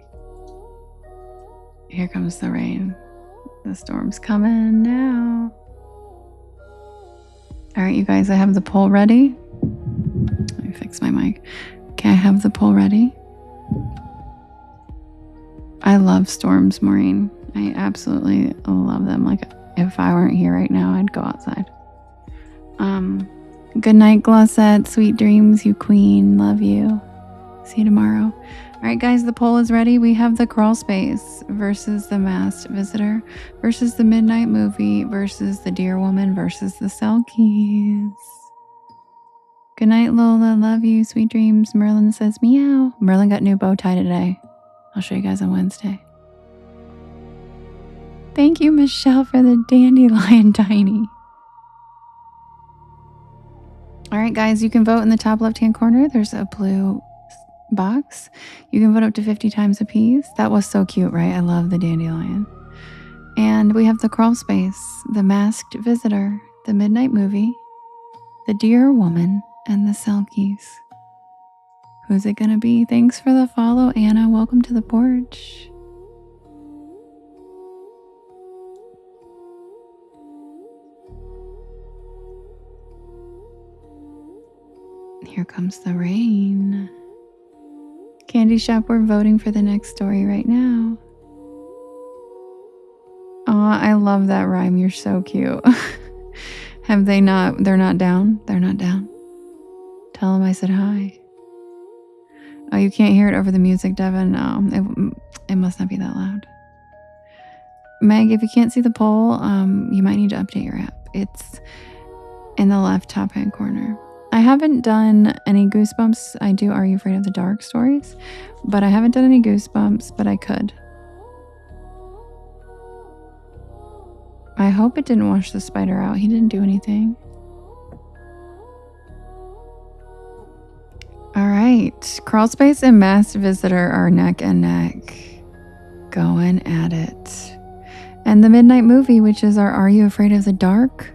Here comes the rain. The storm's coming now. All right, you guys, I have the poll ready. Let me fix my mic. Okay, I have the poll ready. I love storms, Maureen. I absolutely love them. Like, if I weren't here right now, I'd go outside. Good night, Glossette. Sweet dreams, you queen. Love you. See you tomorrow. All right, guys, the poll is ready. We have the crawl space versus the masked visitor versus the midnight movie versus the deer woman versus the Selkies. Good night, Lola. Love you. Sweet dreams. Merlin says meow. Merlin got new bow tie today. I'll show you guys on Wednesday. Thank you, Michelle, for the dandelion tiny. All right, guys, you can vote in the top left-hand corner. There's a blue box. You can vote up to 50 times a piece. That was so cute, right? I love the dandelion. And we have the crawl space, the masked visitor, the midnight movie, the deer woman, and the Selkies. Who's it gonna be? Thanks for the follow, Anna. Welcome to the porch. Here comes the rain. Candy Shop, we're voting for the next story right now. Aw, I love that rhyme. You're so cute. Have they not? They're not down? They're not down. Tell them I said hi. Oh, you can't hear it over the music, Devin? No, it must not be that loud. Meg, if you can't see the poll, you might need to update your app. It's in the left top hand corner. I haven't done any Goosebumps. I do Are You Afraid of the Dark stories, but I haven't done any Goosebumps, but I could. I hope it didn't wash the spider out. He didn't do anything. All right. Crawl space and masked visitor are neck and neck. going at it. And the Midnight Movie, which is our Are You Afraid of the Dark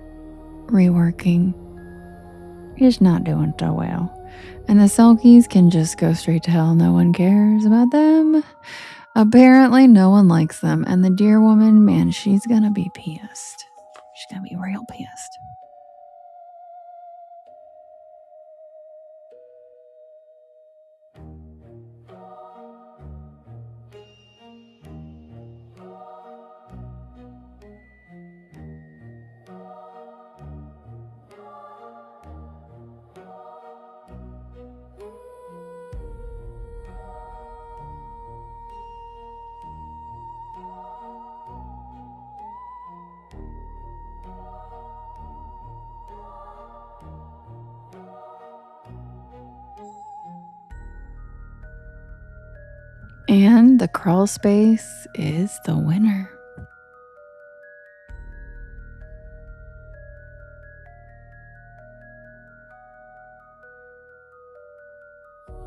reworking, is not doing so well. And the Selkies can just go straight to hell. No one cares about them. Apparently, no one likes them. And the Deer Woman, man, she's gonna be pissed. She's gonna be real pissed. And the crawl space is the winner.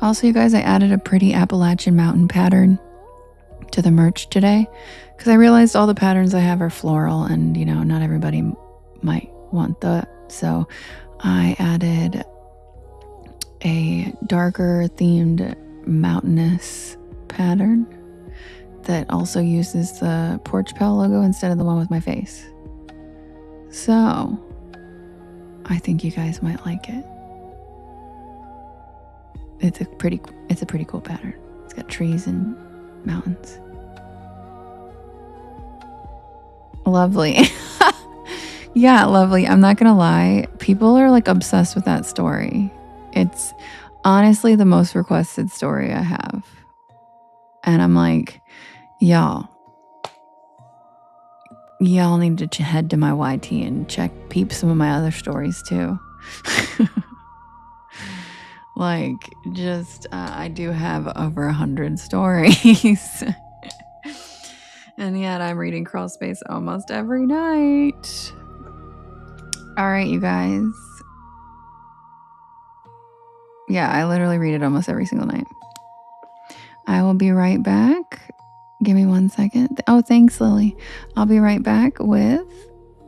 Also, you guys, I added a pretty Appalachian mountain pattern to the merch today because I realized all the patterns I have are floral and, not everybody might want that. So I added a darker themed mountainous pattern that also uses the Porch Pal logo instead of the one with my face. So I think you guys might like it. It's a pretty cool pattern. It's got trees and mountains. Lovely. Yeah, lovely. I'm not gonna lie. People are like obsessed with that story. It's honestly the most requested story I have. And I'm like, y'all need to head to my YT and peep some of my other stories too. I do have over 100 stories. And yet I'm reading Crawl Space almost every night. All right, you guys. Yeah, I literally read it almost every single night. I will be right back. Give me 1 second. Oh, thanks, Lily. I'll be right back with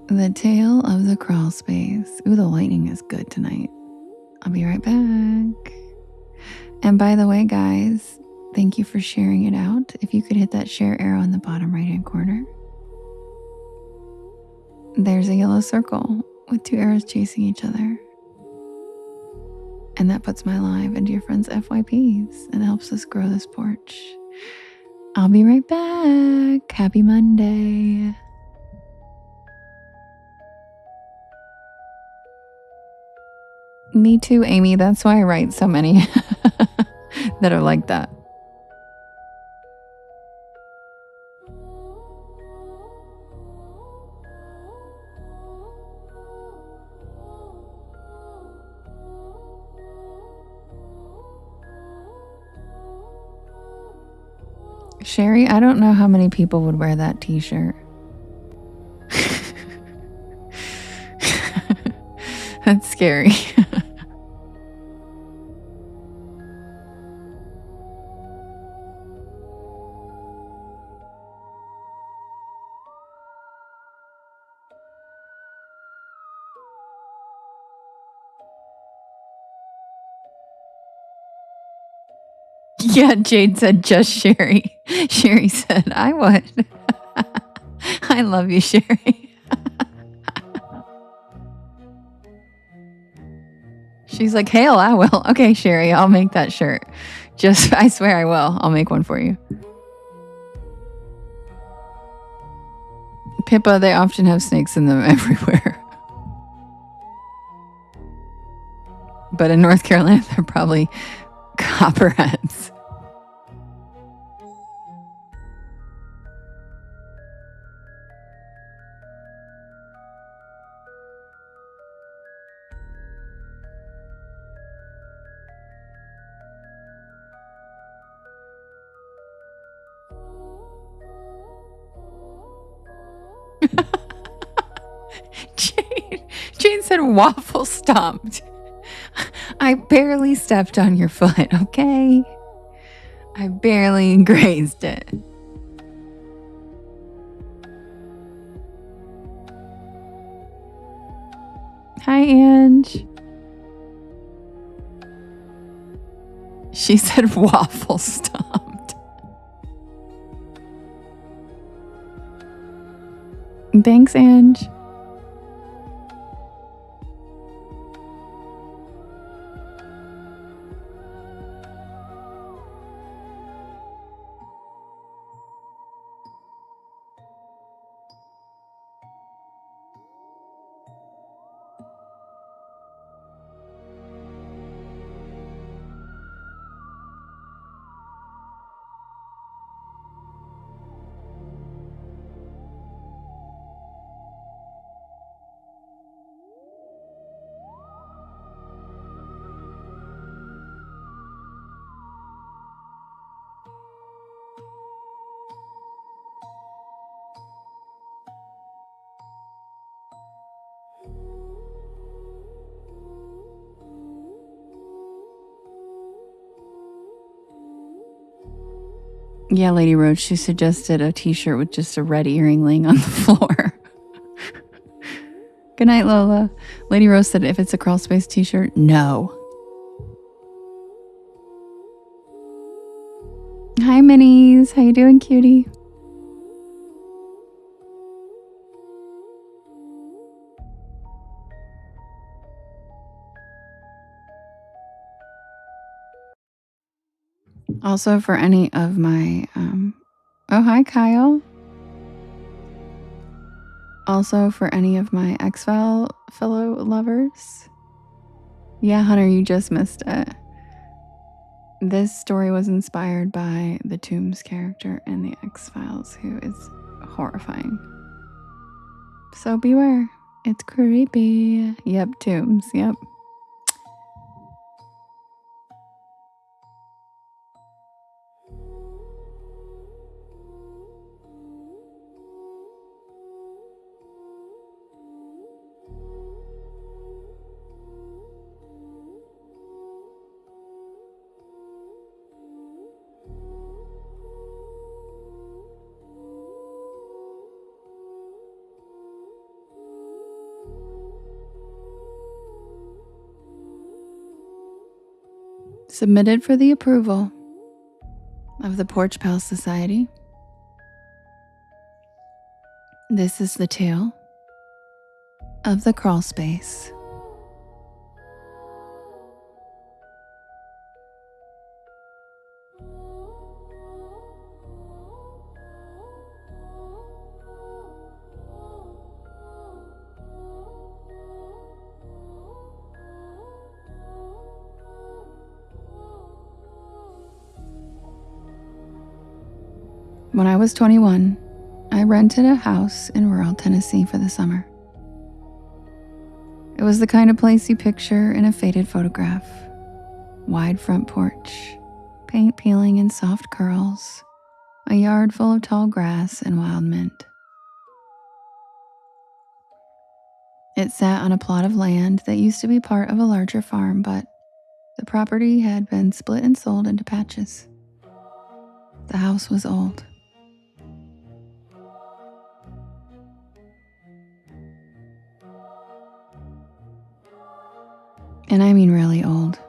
the Tale of the Crawl Space. Ooh, the lightning is good tonight. I'll be right back. And by the way, guys, thank you for sharing it out. If you could hit that share arrow in the bottom right-hand corner. There's a yellow circle with 2 arrows chasing each other. And that puts my live into your friends' FYPs and helps us grow this porch. I'll be right back. Happy Monday. Me too, Amy. That's why I write so many that are like that. Sherry, I don't know how many people would wear that t-shirt. That's scary. Yeah, Jade said just Sherry. Sherry said, I would. I love you, Sherry. She's like, hail, I will. Okay, Sherry, I'll make that shirt. I swear I will. I'll make one for you. Pippa, they often have snakes in them everywhere. But in North Carolina, they're probably copperheads. Jane said waffle stomped. I barely stepped on your foot, okay? I barely grazed it. Hi, Ange. She said waffle stomped. Thanks, Ange. Yeah, Lady Rose, she suggested a t-shirt with just a red earring laying on the floor. Good night, Lola. Lady Rose said if it's a crawl space t-shirt, no. Hi, Minis. How you doing, cutie? Also, for any of my, oh, hi, Kyle. Also, for any of my X-File fellow lovers. Yeah, Hunter, you just missed it. This story was inspired by the Tombs character in the X-Files, who is horrifying. So beware. It's creepy. Yep, Tombs. Yep. Submitted for the approval of the Porch Pal Society. This is the tale of the crawl space. When I was 21, I rented a house in rural Tennessee for the summer. It was the kind of place you picture in a faded photograph. Wide front porch, paint peeling in soft curls, a yard full of tall grass and wild mint. It sat on a plot of land that used to be part of a larger farm, but the property had been split and sold into patches. The house was old. And I mean really old.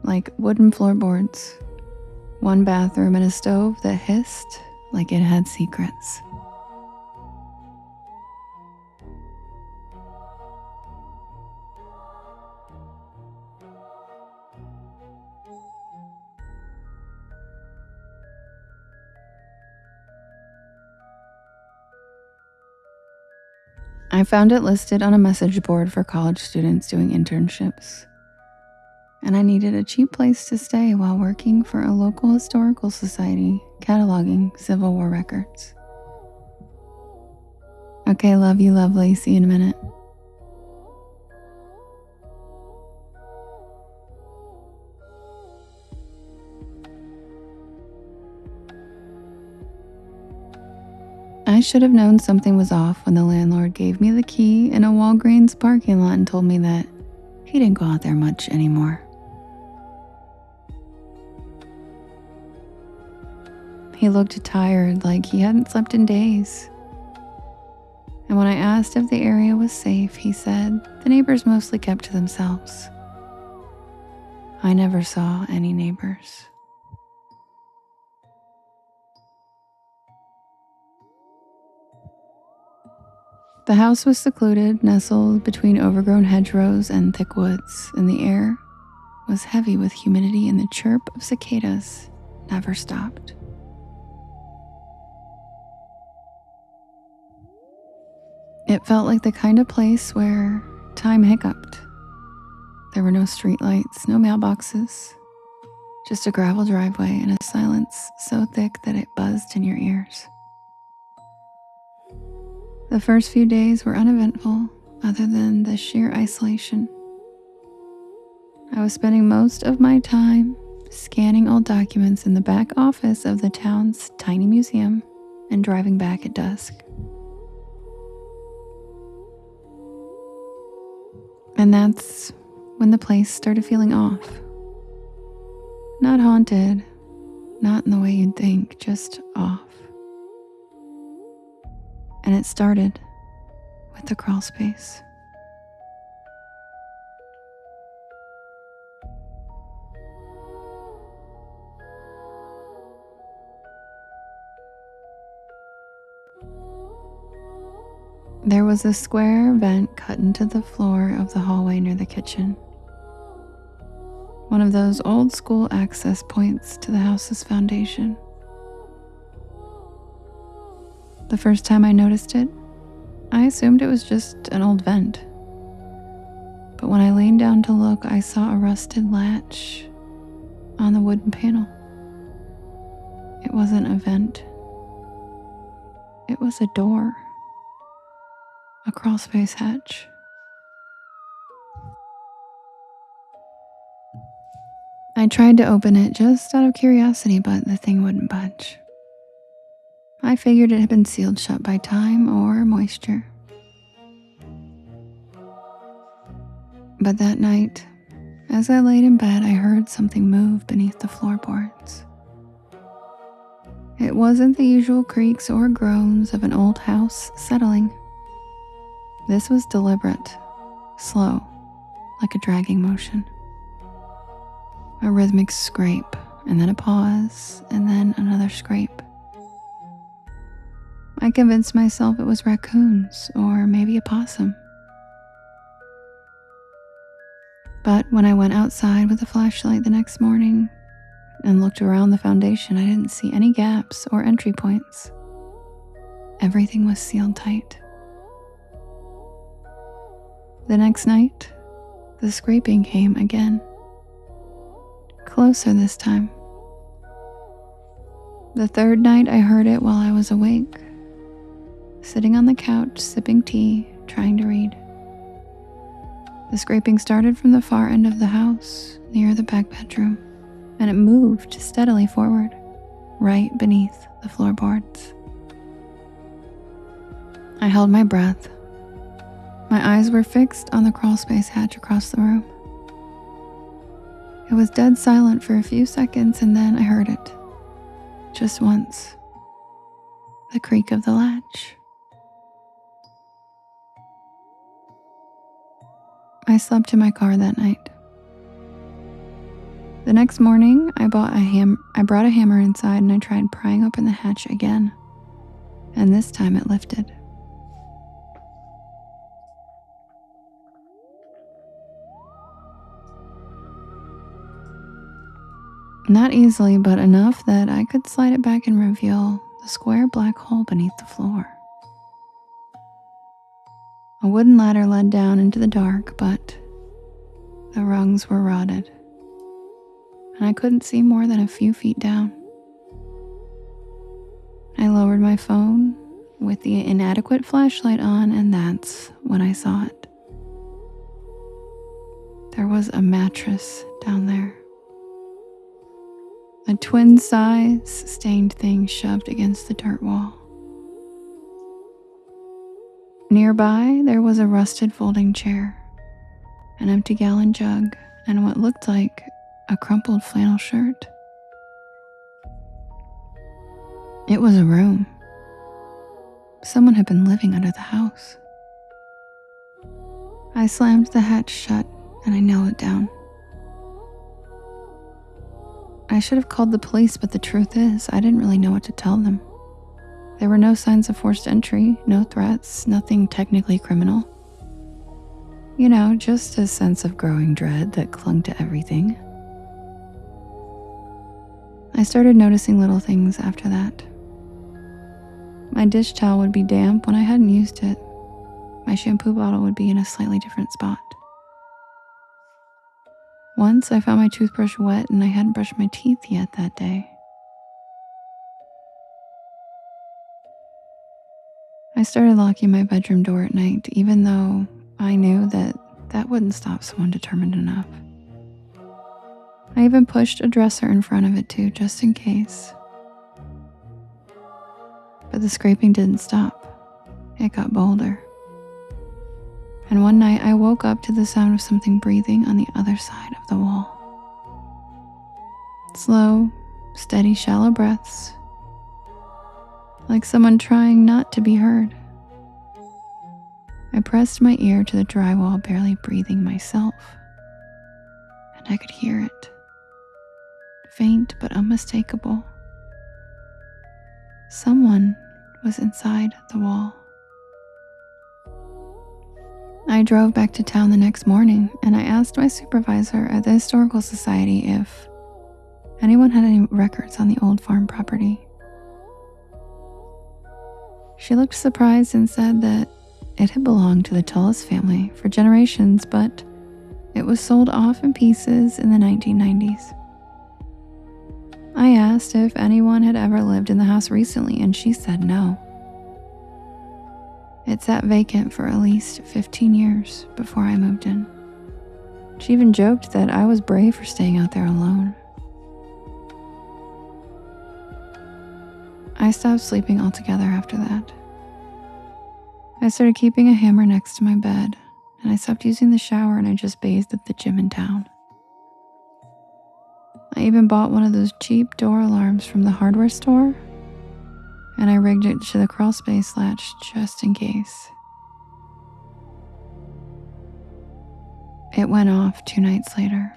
Like wooden floorboards, one bathroom and a stove that hissed like it had secrets. I found it listed on a message board for college students doing internships. And I needed a cheap place to stay while working for a local historical society cataloging Civil War records. Okay, love you, lovely. See you in a minute. I should have known something was off when the landlord gave me the key in a Walgreens parking lot and told me that he didn't go out there much anymore. He looked tired, like he hadn't slept in days. And when I asked if the area was safe, he said the neighbors mostly kept to themselves. I never saw any neighbors. The house was secluded, nestled between overgrown hedgerows and thick woods, and the air was heavy with humidity, and the chirp of cicadas never stopped. It felt like the kind of place where time hiccuped. There were no streetlights, no mailboxes, just a gravel driveway and a silence so thick that it buzzed in your ears. The first few days were uneventful, other than the sheer isolation. I was spending most of my time scanning old documents in the back office of the town's tiny museum and driving back at dusk. And that's when the place started feeling off. Not haunted, not in the way you'd think, just off. And it started with the crawl space. There was a square vent cut into the floor of the hallway near the kitchen. One of those old school access points to the house's foundation. The first time I noticed it, I assumed it was just an old vent. But when I leaned down to look, I saw a rusted latch on the wooden panel. It wasn't a vent. It was a door. A crawlspace hatch. I tried to open it just out of curiosity, but the thing wouldn't budge. I figured it had been sealed shut by time or moisture. But that night, as I laid in bed, I heard something move beneath the floorboards. It wasn't the usual creaks or groans of an old house settling. This was deliberate, slow, like a dragging motion. A rhythmic scrape, and then a pause, and then another scrape. I convinced myself it was raccoons, or maybe a possum. But when I went outside with a flashlight the next morning and looked around the foundation, I didn't see any gaps or entry points. Everything was sealed tight. The next night, the scraping came again. Closer this time. The third night I heard it while I was awake, sitting on the couch, sipping tea, trying to read. The scraping started from the far end of the house, near the back bedroom, and it moved steadily forward, right beneath the floorboards. I held my breath. My eyes were fixed on the crawlspace hatch across the room. It was dead silent for a few seconds, and then I heard it. Just once. The creak of the latch. I slept in my car that night. The next morning, I brought a hammer inside and I tried prying open the hatch again. And this time it lifted. Not easily, but enough that I could slide it back and reveal the square black hole beneath the floor. A wooden ladder led down into the dark, but the rungs were rotted, and I couldn't see more than a few feet down. I lowered my phone with the inadequate flashlight on, and that's when I saw it. There was a mattress down there. A twin-size stained thing shoved against the dirt wall. Nearby, there was a rusted folding chair, an empty gallon jug, and what looked like a crumpled flannel shirt. It was a room. Someone had been living under the house. I slammed the hatch shut and I nailed it down. I should have called the police, but the truth is, I didn't really know what to tell them. There were no signs of forced entry, no threats, nothing technically criminal. You know, just a sense of growing dread that clung to everything. I started noticing little things after that. My dish towel would be damp when I hadn't used it. My shampoo bottle would be in a slightly different spot. Once I found my toothbrush wet and I hadn't brushed my teeth yet that day. I started locking my bedroom door at night, even though I knew that wouldn't stop someone determined enough. I even pushed a dresser in front of it too, just in case. But the scraping didn't stop. It got bolder. And one night I woke up to the sound of something breathing on the other side of the wall. Slow, steady, shallow breaths, like someone trying not to be heard. I pressed my ear to the drywall, barely breathing myself, and I could hear it. Faint but unmistakable. Someone was inside the wall. I drove back to town the next morning and I asked my supervisor at the Historical Society if anyone had any records on the old farm property. She looked surprised and said that it had belonged to the Tullis family for generations, but it was sold off in pieces in the 1990s. I asked if anyone had ever lived in the house recently, and she said no. It sat vacant for at least 15 years before I moved in. She even joked that I was brave for staying out there alone. I stopped sleeping altogether after that. I started keeping a hammer next to my bed, and I stopped using the shower and I just bathed at the gym in town. I even bought one of those cheap door alarms from the hardware store, and I rigged it to the crawl space latch just in case. It went off 2 nights later.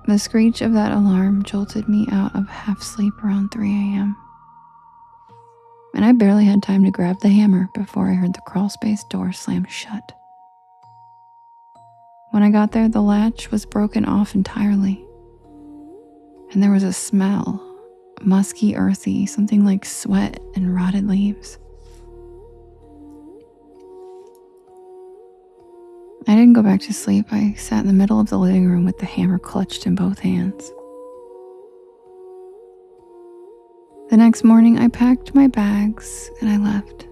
The screech of that alarm jolted me out of half sleep around 3 a.m. And I barely had time to grab the hammer before I heard the crawl space door slam shut. When I got there, the latch was broken off entirely. And there was a smell, musky, earthy, something like sweat and rotted leaves. I didn't go back to sleep. I sat in the middle of the living room with the hammer clutched in both hands. The next morning, I packed my bags and I left.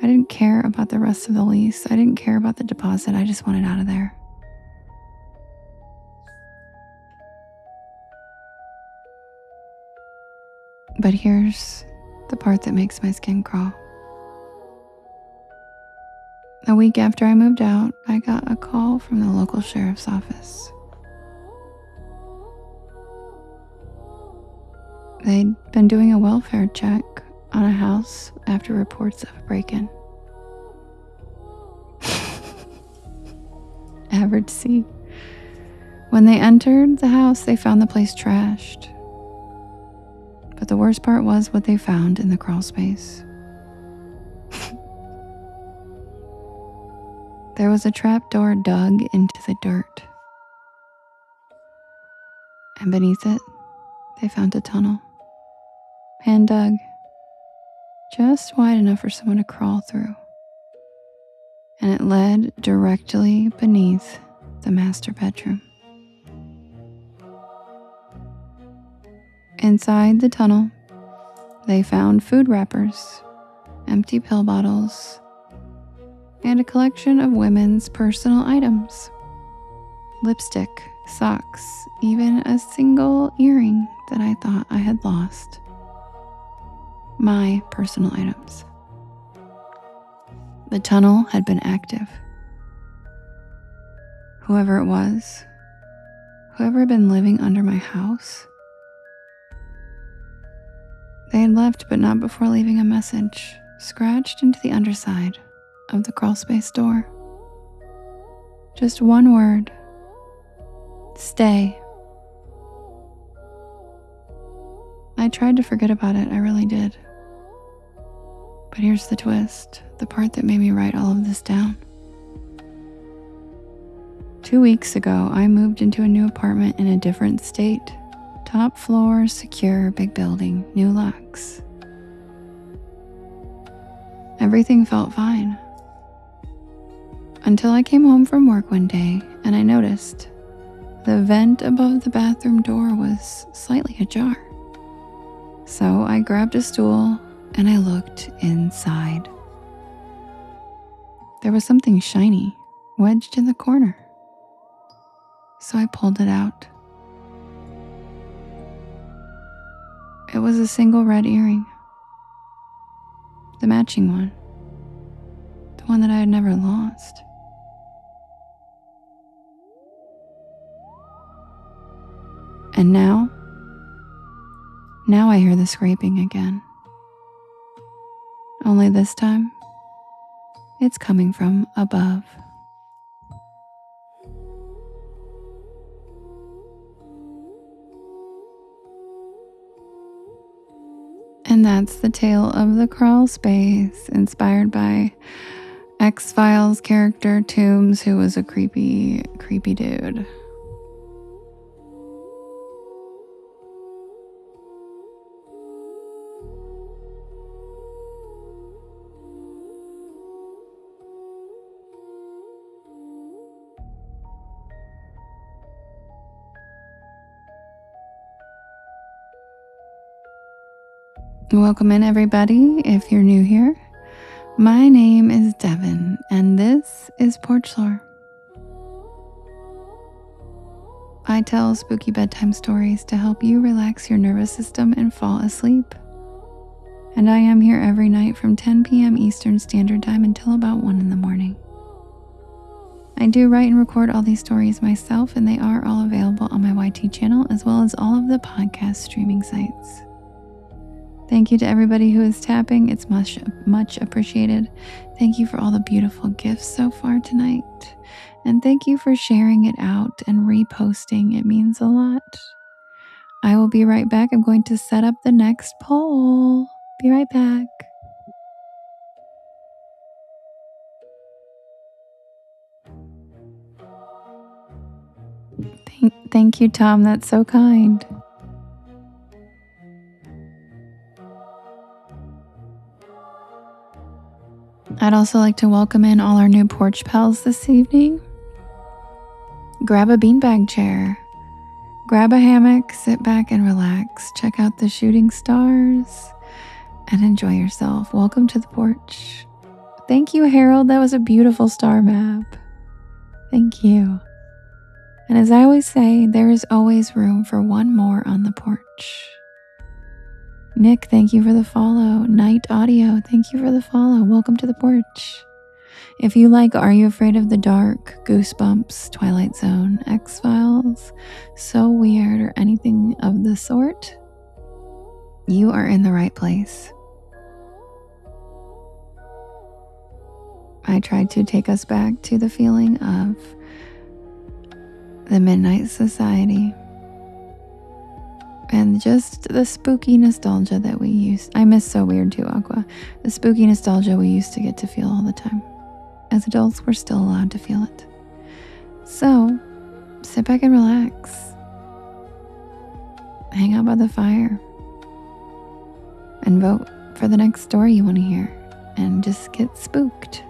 I didn't care about the rest of the lease. I didn't care about the deposit. I just wanted out of there. But here's the part that makes my skin crawl. A week after I moved out, I got a call from the local sheriff's office. They'd been doing a welfare check on a house after reports of a break-in. Average C. When they entered the house, they found the place trashed. But the worst part was what they found in the crawl space. There was a trap door dug into the dirt. And beneath it, they found a tunnel. Hand dug, just wide enough for someone to crawl through. And it led directly beneath the master bedroom. Inside the tunnel, they found food wrappers, empty pill bottles, and a collection of women's personal items. Lipstick, socks, even a single earring that I thought I had lost. My personal items. The tunnel had been active. Whoever it was, whoever had been living under my house, They had left, but not before leaving a message scratched into the underside of the crawlspace door. Just one word: stay. I tried to forget about it, I really did. But here's the twist, the part that made me write all of this down. 2 weeks ago, I moved into a new apartment in a different state. Top floor, secure, big building, new locks. Everything felt fine. Until I came home from work one day and I noticed the vent above the bathroom door was slightly ajar. So I grabbed a stool and I looked inside. There was something shiny wedged in the corner. So I pulled it out. It was a single red earring. The matching one. The one that I had never lost. And now I hear the scraping again. Only this time, it's coming from above. And that's the tale of the crawl space, inspired by X-Files character Toombs, who was a creepy dude. Welcome in, everybody, if you're new here. My name is Devin, and this is Porch Lore. I tell spooky bedtime stories to help you relax your nervous system and fall asleep. And I am here every night from 10 p.m. Eastern Standard Time until about 1 in the morning. I do write and record all these stories myself, and they are all available on my YT channel as well as all of the podcast streaming sites. Thank you to everybody who is tapping. It's much appreciated. Thank you for all the beautiful gifts so far tonight. And thank you for sharing it out and reposting. It means a lot. I will be right back. I'm going to set up the next poll. Be right back. Thank you, Tom. That's so kind. I'd also like to welcome in all our new porch pals this evening. Grab a beanbag chair. Grab a hammock, sit back and relax. Check out the shooting stars and enjoy yourself. Welcome to the porch. Thank you, Harold. That was a beautiful star map. Thank you. And as I always say, there is always room for one more on the porch. Nick, thank you for the follow. Night Audio, thank you for the follow. Welcome to the porch. If you like Are You Afraid of the Dark, Goosebumps, Twilight Zone, X-Files, So Weird, or anything of the sort, you are in the right place. I tried to take us back to the feeling of the Midnight Society and just the spooky nostalgia that we used. I miss So Weird too, Aqua. The spooky nostalgia we used to get to feel all the time. As adults, we're still allowed to feel it. So, sit back and relax. Hang out by the fire. And vote for the next story you want to hear. And just get spooked.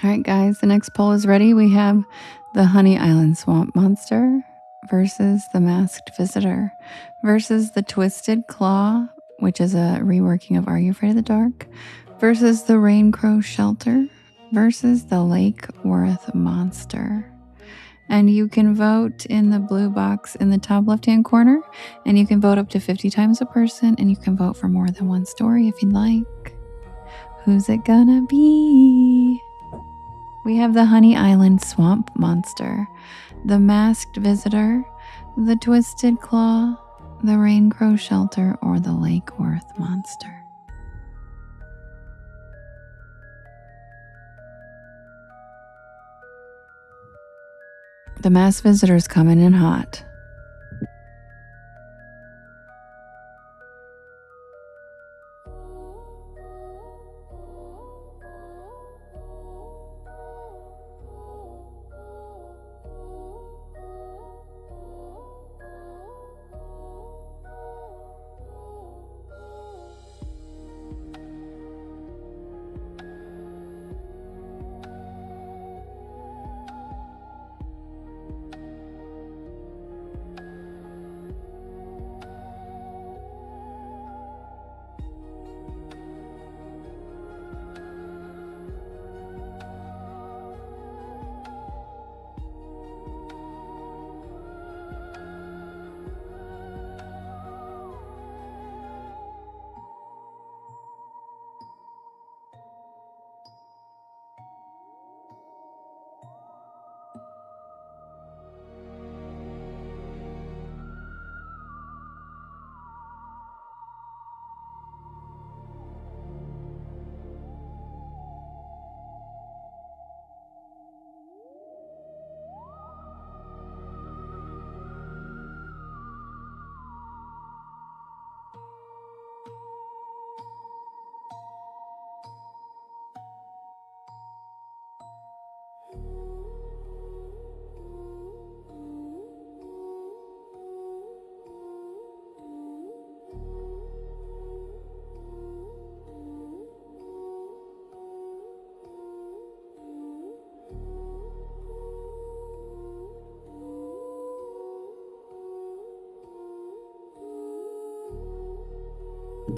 All right, guys, the next poll is ready. We have the Honey Island Swamp Monster versus the Masked Visitor versus the Twisted Claw, which is a reworking of Are You Afraid of the Dark, versus the Rain Crow Shelter versus the Lake Worth Monster. And you can vote in the blue box in the top left-hand corner, and you can vote up to 50 times a person, and you can vote for more than one story if you'd like. Who's it gonna be? We have the Honey Island Swamp Monster, the Masked Visitor, the Twisted Claw, the Rain Crow Shelter, or the Lake Worth Monster. The Masked Visitor's coming in hot.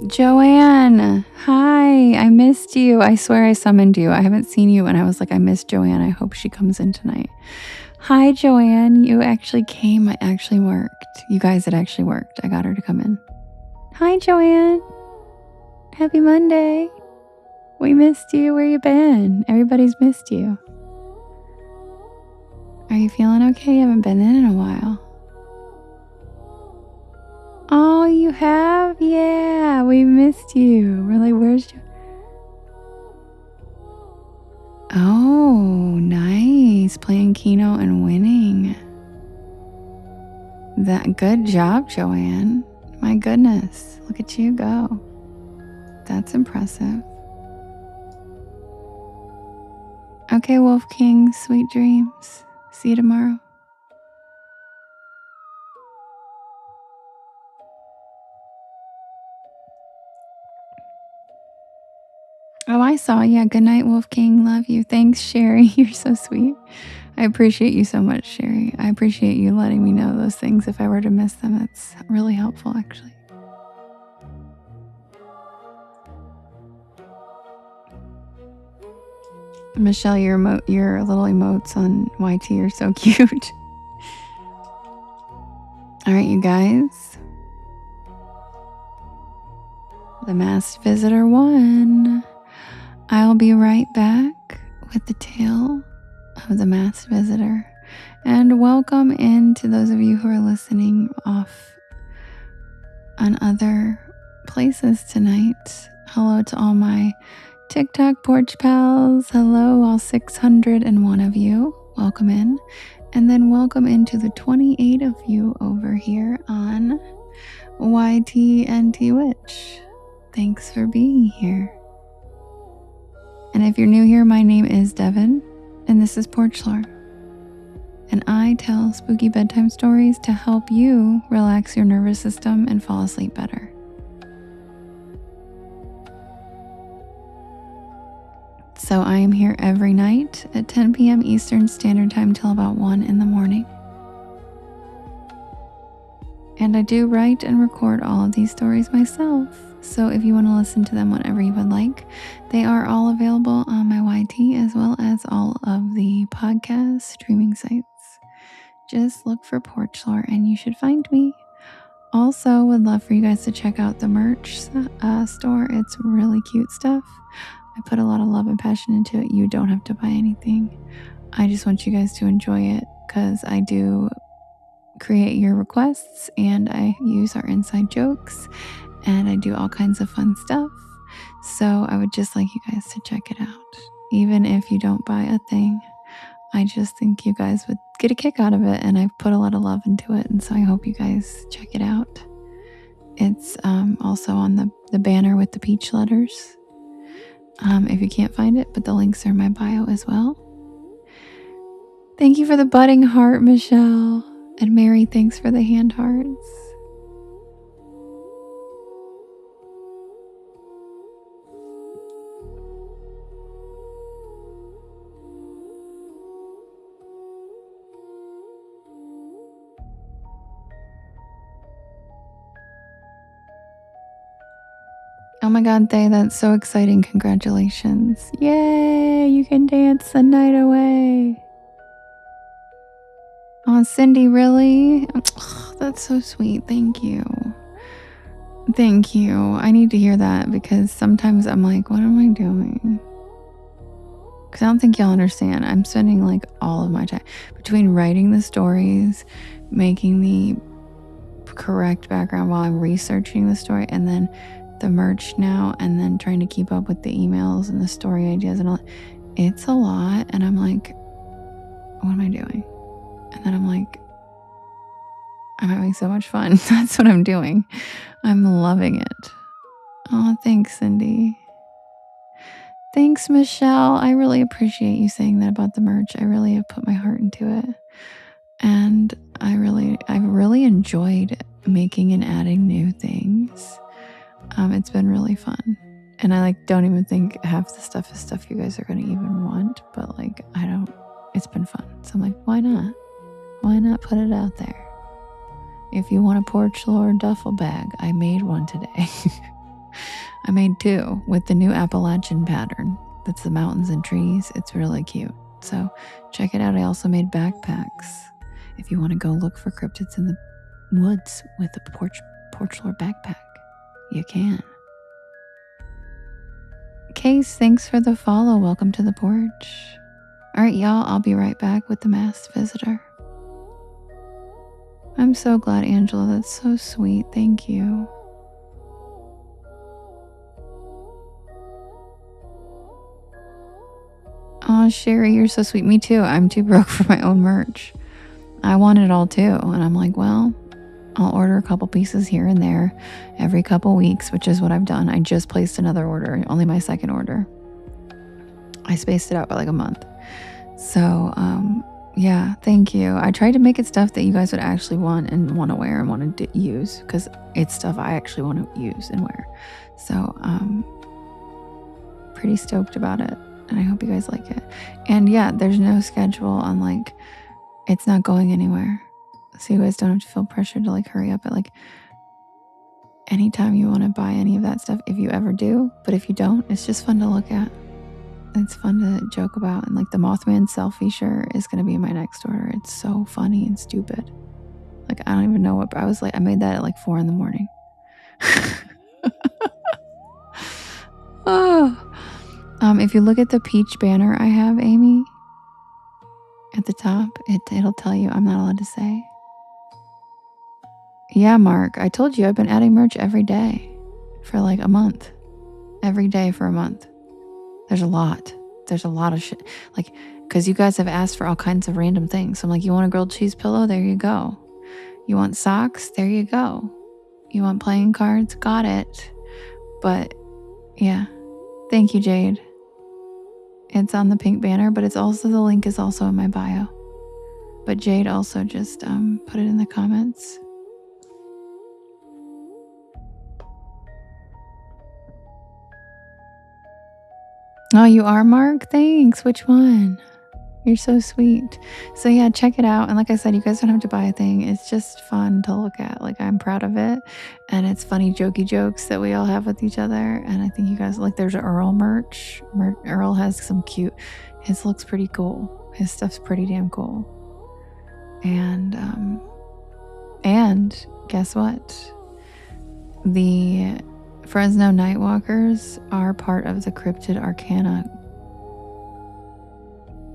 Joanne, hi, I missed you. I swear I summoned you. I haven't seen you, and I was like, I missed Joanne. I hope she comes in tonight. Hi, Joanne. You actually came. It actually worked. You guys, it actually worked. I got her to come in. Hi, Joanne. Happy Monday. We missed you. Where you been? Everybody's missed you. Are you feeling okay? You haven't been in a while. Oh, you have? Yeah, we missed you. We're like, where's you? Oh, nice. Playing Keno and winning. That good job, Joanne. My goodness. Look at you go. That's impressive. Okay, Wolf King, sweet dreams. See you tomorrow. Oh, I saw. Yeah, good night, Wolf King. Love you. Thanks, Sherry. You're so sweet. I appreciate you so much, Sherry. I appreciate you letting me know those things if I were to miss them. That's really helpful, actually. Michelle, your little emotes on YT are so cute. All right, you guys. The Masked Visitor won. I'll be right back with the tale of the Masked Visitor. And welcome in to those of you who are listening off on other places tonight. Hello to all my TikTok porch pals. Hello, all 601 of you. Welcome in. And then welcome into the 28 of you over here on YT and Twitch. Thanks for being here. And if you're new here, my name is Devin, and this is Porch Lore. And I tell spooky bedtime stories to help you relax your nervous system and fall asleep better. So I am here every night at 10 p.m. Eastern Standard Time till about 1 in the morning. And I do write and record all of these stories myself. So if you want to listen to them whenever you would like, they are all available on my YT as well as all of the podcast streaming sites. Just look for Porch Lore and you should find me. Also, would love for you guys to check out the merch store. It's really cute stuff. I put a lot of love and passion into it. You don't have to buy anything. I just want you guys to enjoy it because I do create your requests and I use our inside jokes and I do all kinds of fun stuff. So I would just like you guys to check it out. Even if you don't buy a thing, I just think you guys would get a kick out of it and I've put a lot of love into it. And so I hope you guys check it out. It's also on the banner with the peach letters. If you can't find it, but the links are in my bio as well. Thank you for the budding heart, Michelle. And Mary, thanks for the hand hearts. Oh my God, Thay, that's so exciting. Congratulations. Yay, you can dance the night away. Oh, Cindy, really? Oh, that's so sweet. Thank you. Thank you. I need to hear that because sometimes I'm like, what am I doing? Because I don't think y'all understand. I'm spending like all of my time between writing the stories, making the correct background while I'm researching the story, and then the merch now, and then trying to keep up with the emails and the story ideas and all. It's a lot. And I'm like, what am I doing? And then I'm like, I'm having so much fun. That's what I'm doing. I'm loving it. Oh, thanks, Cindy. Thanks, Michelle. I really appreciate you saying that about the merch. I really have put my heart into it. And I've really enjoyed making and adding new things. It's been really fun. And I don't even think half the stuff is stuff you guys are going to even want. But it's been fun. So I'm like, why not? Why not put it out there? If you want a Porch Lore duffel bag, I made one today. I made 2 with the new Appalachian pattern. That's the mountains and trees. It's really cute. So check it out. I also made backpacks. If you want to go look for cryptids in the woods with a Porch Lore backpack, you can. Case, thanks for the follow. Welcome to the porch. All right, y'all. I'll be right back with the masked visitor. I'm so glad, Angela. That's so sweet. Thank you. Oh, Sherry, you're so sweet. Me too. I'm too broke for my own merch. I want it all too. And I'm like, well, I'll order a couple pieces here and there every couple weeks, which is what I've done. I just placed another order, only my second order. I spaced it out by a month. So, yeah, thank you. I tried to make it stuff that you guys would actually want and want to wear and want to use because it's stuff I actually want to use and wear. So, pretty stoked about it. And I hope you guys like it. And yeah, there's no schedule on it's not going anywhere. So you guys don't have to feel pressured to hurry up at anytime you want to buy any of that stuff, if you ever do. But if you don't, it's just fun to look at. It's fun to joke about. And the Mothman selfie shirt is going to be in my next order. It's so funny and stupid. I don't even know what, I was I made that at 4 a.m. Oh. If you look at the peach banner I have, Amy, at the top, it'll tell you I'm not allowed to say. Yeah, Mark, I told you I've been adding merch every day for a month. Every day for a month. There's a lot. There's a lot of shit. Because you guys have asked for all kinds of random things. So I'm you want a grilled cheese pillow? There you go. You want socks? There you go. You want playing cards? Got it. But yeah. Thank you, Jade. It's on the pink banner, but the link is also in my bio. But Jade also just put it in the comments. Oh, you are, Mark? Thanks. Which one? You're so sweet. So yeah, check it out. And like I said, you guys don't have to buy a thing. It's just fun to look at. Like, I'm proud of it. And it's funny jokey jokes that we all have with each other. And I think you guys like, there's Earl merch. Earl has some cute, his looks pretty cool. His stuff's pretty damn cool. And guess what? The Fresno Nightwalkers are part of the Cryptid Arcana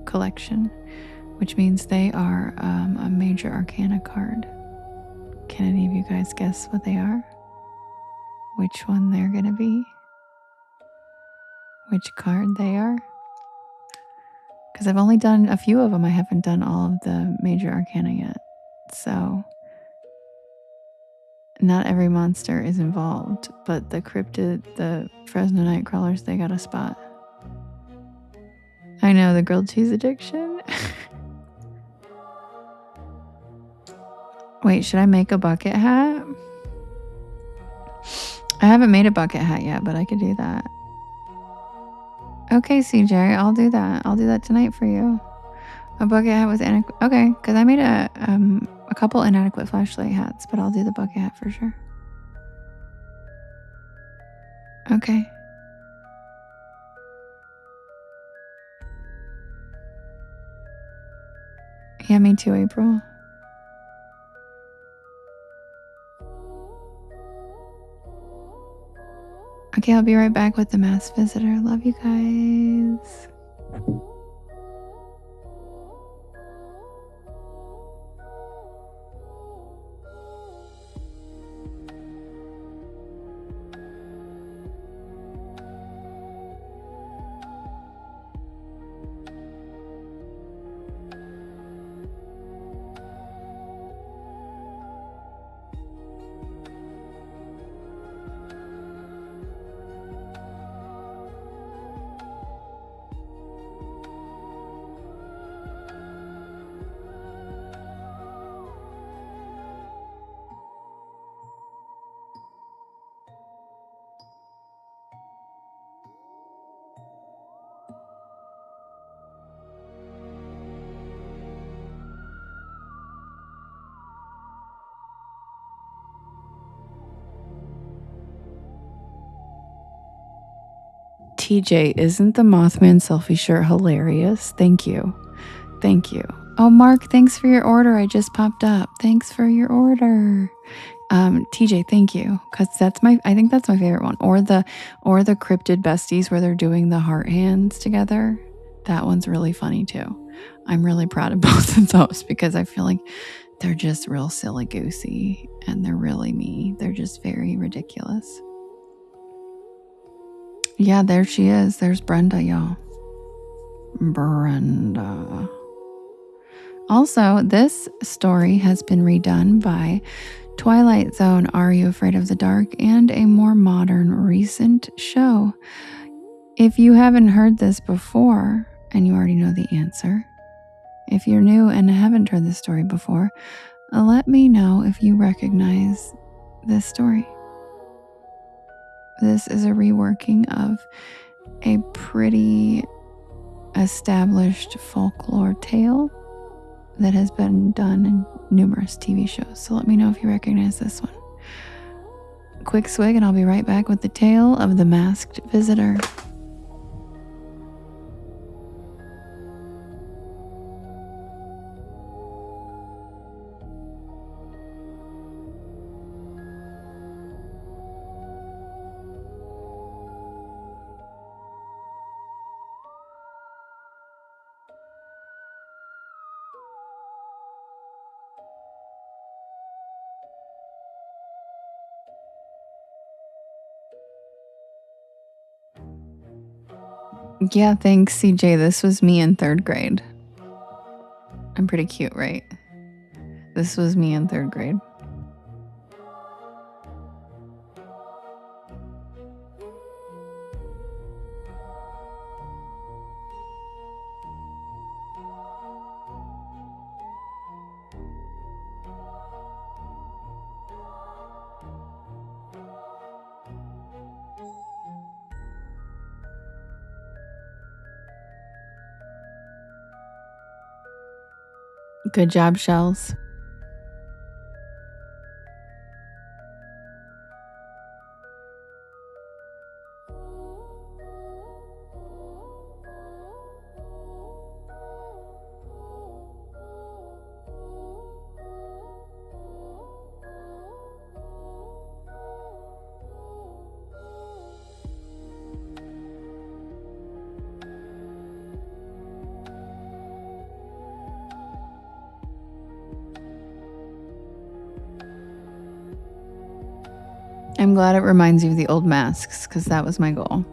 collection, which means they are a major arcana card. Can any of you guys guess what they are? Which one they're going to be? Which card they are? Because I've only done a few of them. I haven't done all of the major arcana yet. So not every monster is involved, but the Fresno Nightcrawlers, they got a spot. I know, the grilled cheese addiction. Wait, should I make a bucket hat? I haven't made a bucket hat yet, but I could do that. Okay, CJ, I'll do that. I'll do that tonight for you. A bucket hat with okay, because I made a couple inadequate flashlight hats, but I'll do the bucket hat for sure. Okay. Yeah, me too, April. Okay, I'll be right back with the mass visitor. Love you guys. TJ, isn't the Mothman selfie shirt hilarious? Thank you. Thank you. Oh, Mark, thanks for your order. I just popped up. Thanks for your order. TJ, thank you. Cause I think that's my favorite one. Or the cryptid besties where they're doing the heart hands together. That one's really funny too. I'm really proud of both of those because I feel like they're just real silly goosey and they're really me. They're just very ridiculous. Yeah, there she is. There's Brenda, y'all. Brenda. Also, this story has been redone by Twilight Zone, Are You Afraid of the Dark, and a more modern recent show. If you haven't heard this before and you already know the answer, if you're new and haven't heard this story before, let me know if you recognize this story. This is a reworking of a pretty established folklore tale that has been done in numerous TV shows. So let me know if you recognize this one. Quick swig and I'll be right back with the tale of the masked visitor. Yeah, thanks, CJ. This was me in 3rd grade. I'm pretty cute, right? This was me in 3rd grade. Good job, Shells. I'm glad it reminds you of the old masks, because that was my goal.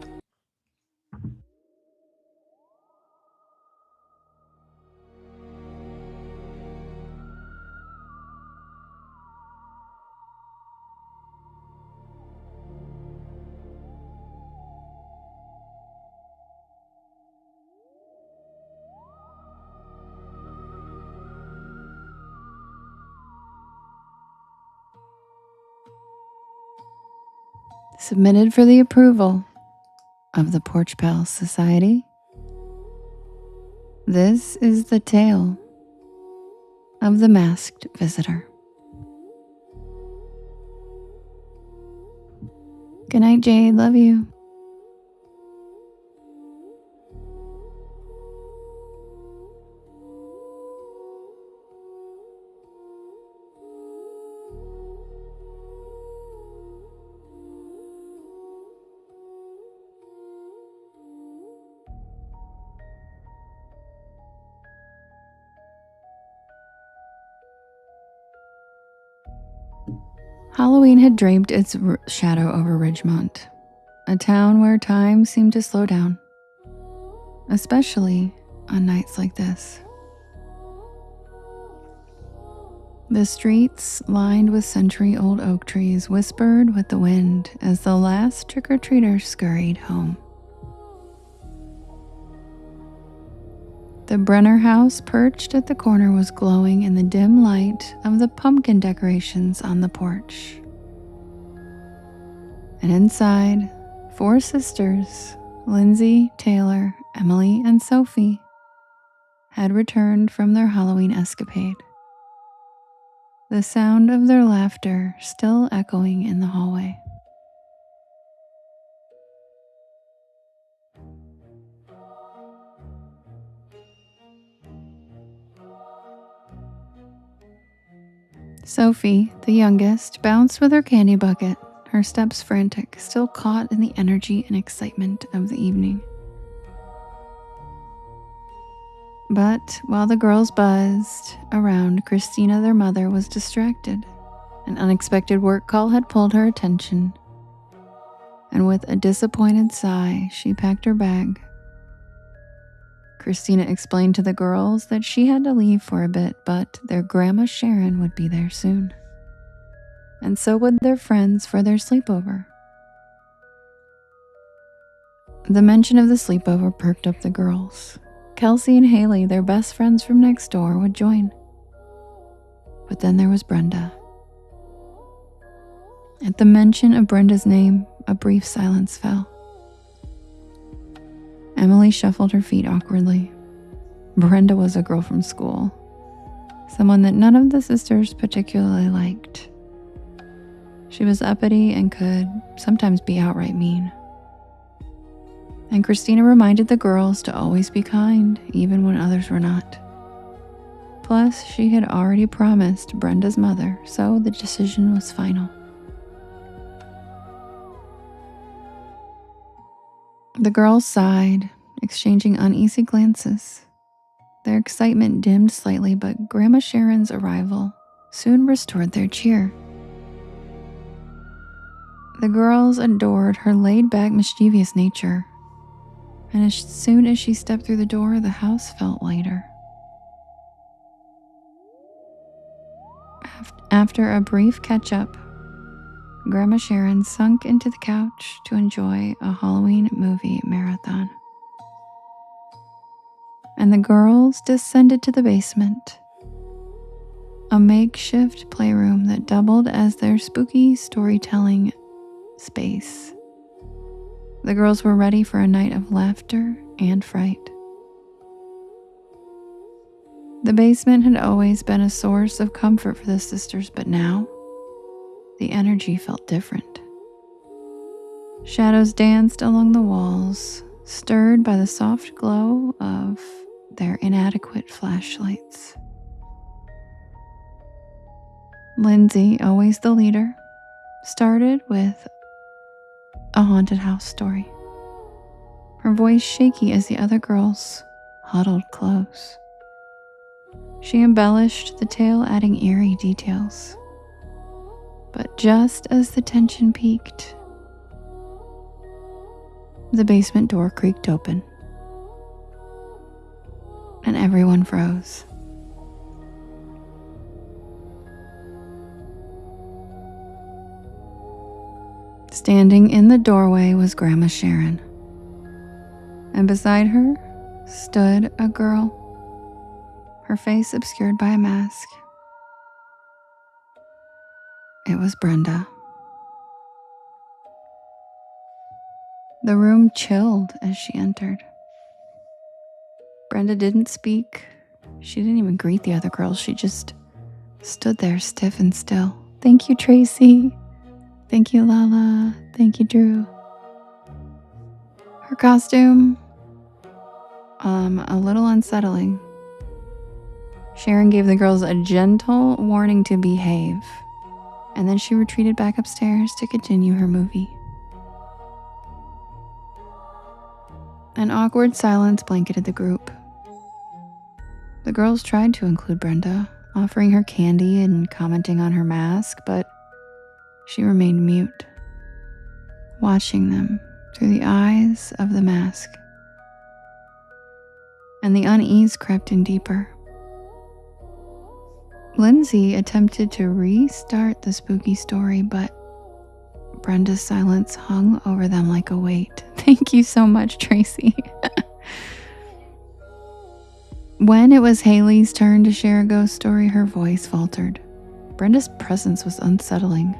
Submitted for the approval of the Porch Pals Society. This is the tale of the masked visitor. Good night, Jade. Love you. Halloween had draped its shadow over Ridgemont, a town where time seemed to slow down, especially on nights like this. The streets, lined with century-old oak trees, whispered with the wind as the last trick-or-treaters scurried home. The Brenner house perched at the corner was glowing in the dim light of the pumpkin decorations on the porch. And inside, 4 sisters, Lindsay, Taylor, Emily, and Sophie, had returned from their Halloween escapade, the sound of their laughter still echoing in the hallway. Sophie, the youngest, bounced with her candy bucket, her steps frantic, still caught in the energy and excitement of the evening. But while the girls buzzed around, Christina, their mother, was distracted. An unexpected work call had pulled her attention, and with a disappointed sigh, she packed her bag. Christina explained to the girls that she had to leave for a bit, but their grandma Sharon would be there soon. And so would their friends for their sleepover. The mention of the sleepover perked up the girls. Kelsey and Haley, their best friends from next door, would join. But then there was Brenda. At the mention of Brenda's name, a brief silence fell. Emily shuffled her feet awkwardly. Brenda was a girl from school, someone that none of the sisters particularly liked. She was uppity and could sometimes be outright mean. And Christina reminded the girls to always be kind, even when others were not. Plus, she had already promised Brenda's mother, so the decision was final. The girls sighed, exchanging uneasy glances. Their excitement dimmed slightly, but Grandma Sharon's arrival soon restored their cheer. The girls adored her laid-back, mischievous nature, and as soon as she stepped through the door, the house felt lighter. After a brief catch-up, Grandma Sharon sunk into the couch to enjoy a Halloween movie marathon. And the girls descended to the basement, a makeshift playroom that doubled as their spooky storytelling space. The girls were ready for a night of laughter and fright. The basement had always been a source of comfort for the sisters, but now the energy felt different. Shadows danced along the walls, stirred by the soft glow of their inadequate flashlights. Lindsay, always the leader, started with a haunted house story, her voice shaky as the other girls huddled close. She embellished the tale, adding eerie details. But just as the tension peaked, the basement door creaked open, and everyone froze. Standing in the doorway was Grandma Sharon, and beside her stood a girl, her face obscured by a mask. It was Brenda. The room chilled as she entered. Brenda didn't speak. She didn't even greet the other girls. She just stood there stiff and still. Thank you, Tracy. Thank you, Lala. Thank you, Drew. Her costume, a little unsettling. Sharon gave the girls a gentle warning to behave, and then she retreated back upstairs to continue her movie. An awkward silence blanketed the group. The girls tried to include Brenda, offering her candy and commenting on her mask, but she remained mute, watching them through the eyes of the mask. And the unease crept in deeper. Lindsay attempted to restart the spooky story, but Brenda's silence hung over them like a weight. Thank you so much, Tracy. When it was Haley's turn to share a ghost story, her voice faltered. Brenda's presence was unsettling.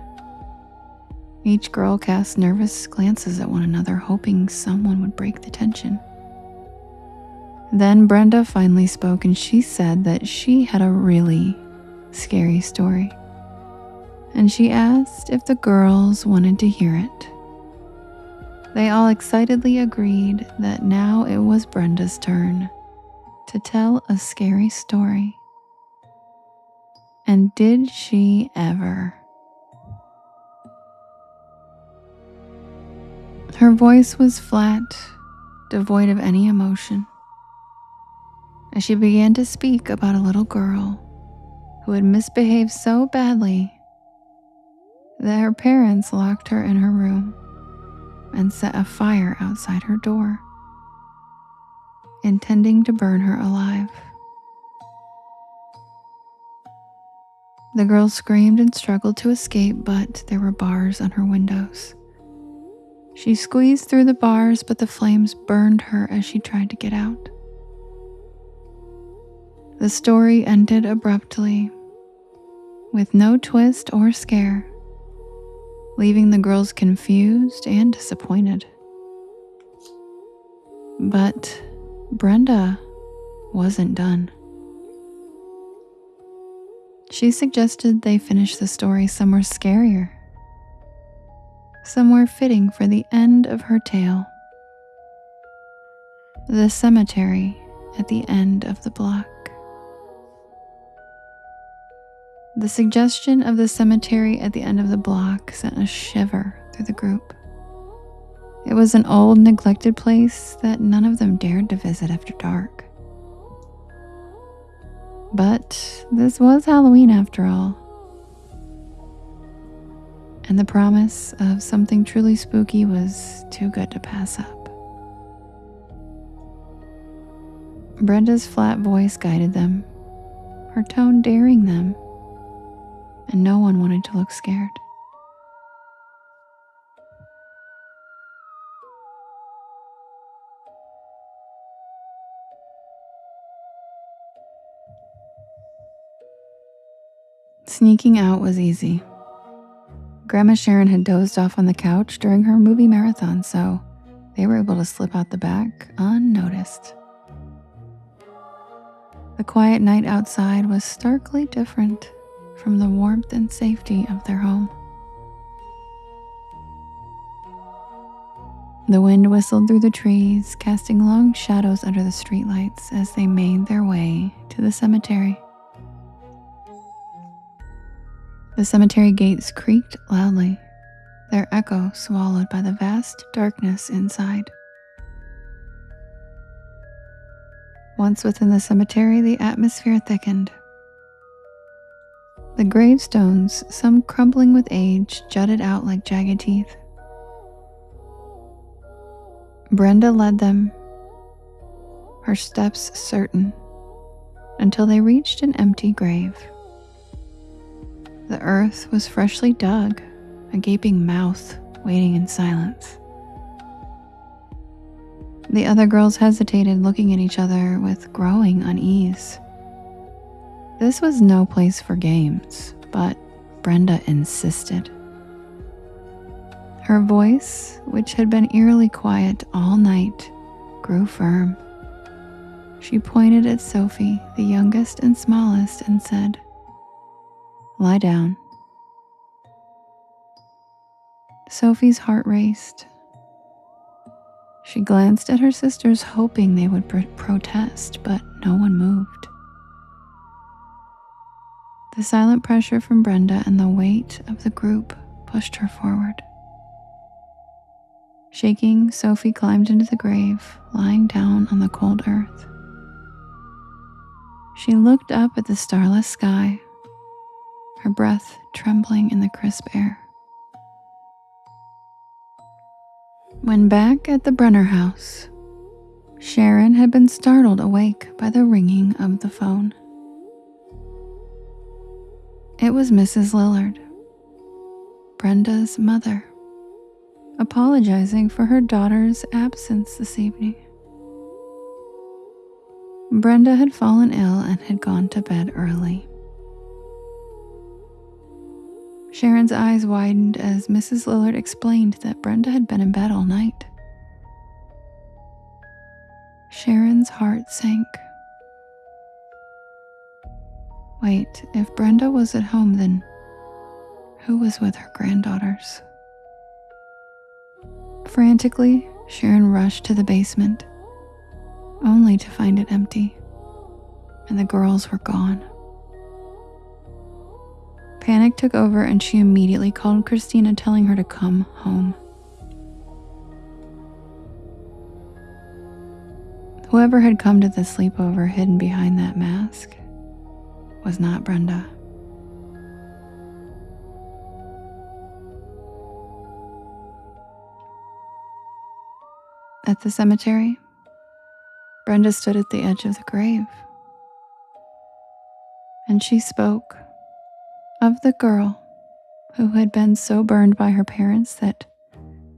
Each girl cast nervous glances at one another, hoping someone would break the tension. Then Brenda finally spoke, and she said that she had a really scary story, and she asked if the girls wanted to hear it. They all excitedly agreed that now it was Brenda's turn to tell a scary story. And did she ever? Her voice was flat, devoid of any emotion, as she began to speak about a little girl who had misbehaved so badly that her parents locked her in her room and set a fire outside her door, intending to burn her alive. The girl screamed and struggled to escape, but there were bars on her windows. She squeezed through the bars, but the flames burned her as she tried to get out. The story ended abruptly, with no twist or scare, leaving the girls confused and disappointed. But Brenda wasn't done. She suggested they finish the story somewhere scarier, somewhere fitting for the end of her tale. The cemetery at the end of the block. The suggestion of the cemetery at the end of the block sent a shiver through the group. It was an old, neglected place that none of them dared to visit after dark. But this was Halloween after all, and the promise of something truly spooky was too good to pass up. Brenda's flat voice guided them, her tone daring them, and no one wanted to look scared. Sneaking out was easy. Grandma Sharon had dozed off on the couch during her movie marathon, so they were able to slip out the back unnoticed. The quiet night outside was starkly different from the warmth and safety of their home. The wind whistled through the trees, casting long shadows under the streetlights as they made their way to the cemetery. The cemetery gates creaked loudly, their echo swallowed by the vast darkness inside. Once within the cemetery, the atmosphere thickened. The gravestones, some crumbling with age, jutted out like jagged teeth. Brenda led them, her steps certain, until they reached an empty grave. The earth was freshly dug, a gaping mouth waiting in silence. The other girls hesitated, looking at each other with growing unease. This was no place for games, but Brenda insisted. Her voice, which had been eerily quiet all night, grew firm. She pointed at Sophie, the youngest and smallest, and said, "Lie down." Sophie's heart raced. She glanced at her sisters, hoping they would protest, but no one moved. The silent pressure from Brenda and the weight of the group pushed her forward. Shaking, Sophie climbed into the grave, lying down on the cold earth. She looked up at the starless sky, her breath trembling in the crisp air. When back at the Brenner house, Sharon had been startled awake by the ringing of the phone. It was Mrs. Lillard, Brenda's mother, apologizing for her daughter's absence this evening. Brenda had fallen ill and had gone to bed early. Sharon's eyes widened as Mrs. Lillard explained that Brenda had been in bed all night. Sharon's heart sank. Wait, if Brenda was at home, then who was with her granddaughters? Frantically, Sharon rushed to the basement, only to find it empty, and the girls were gone. Panic took over and she immediately called Christina, telling her to come home. Whoever had come to the sleepover hidden behind that mask was not Brenda. At the cemetery, Brenda stood at the edge of the grave, and she spoke of the girl who had been so burned by her parents that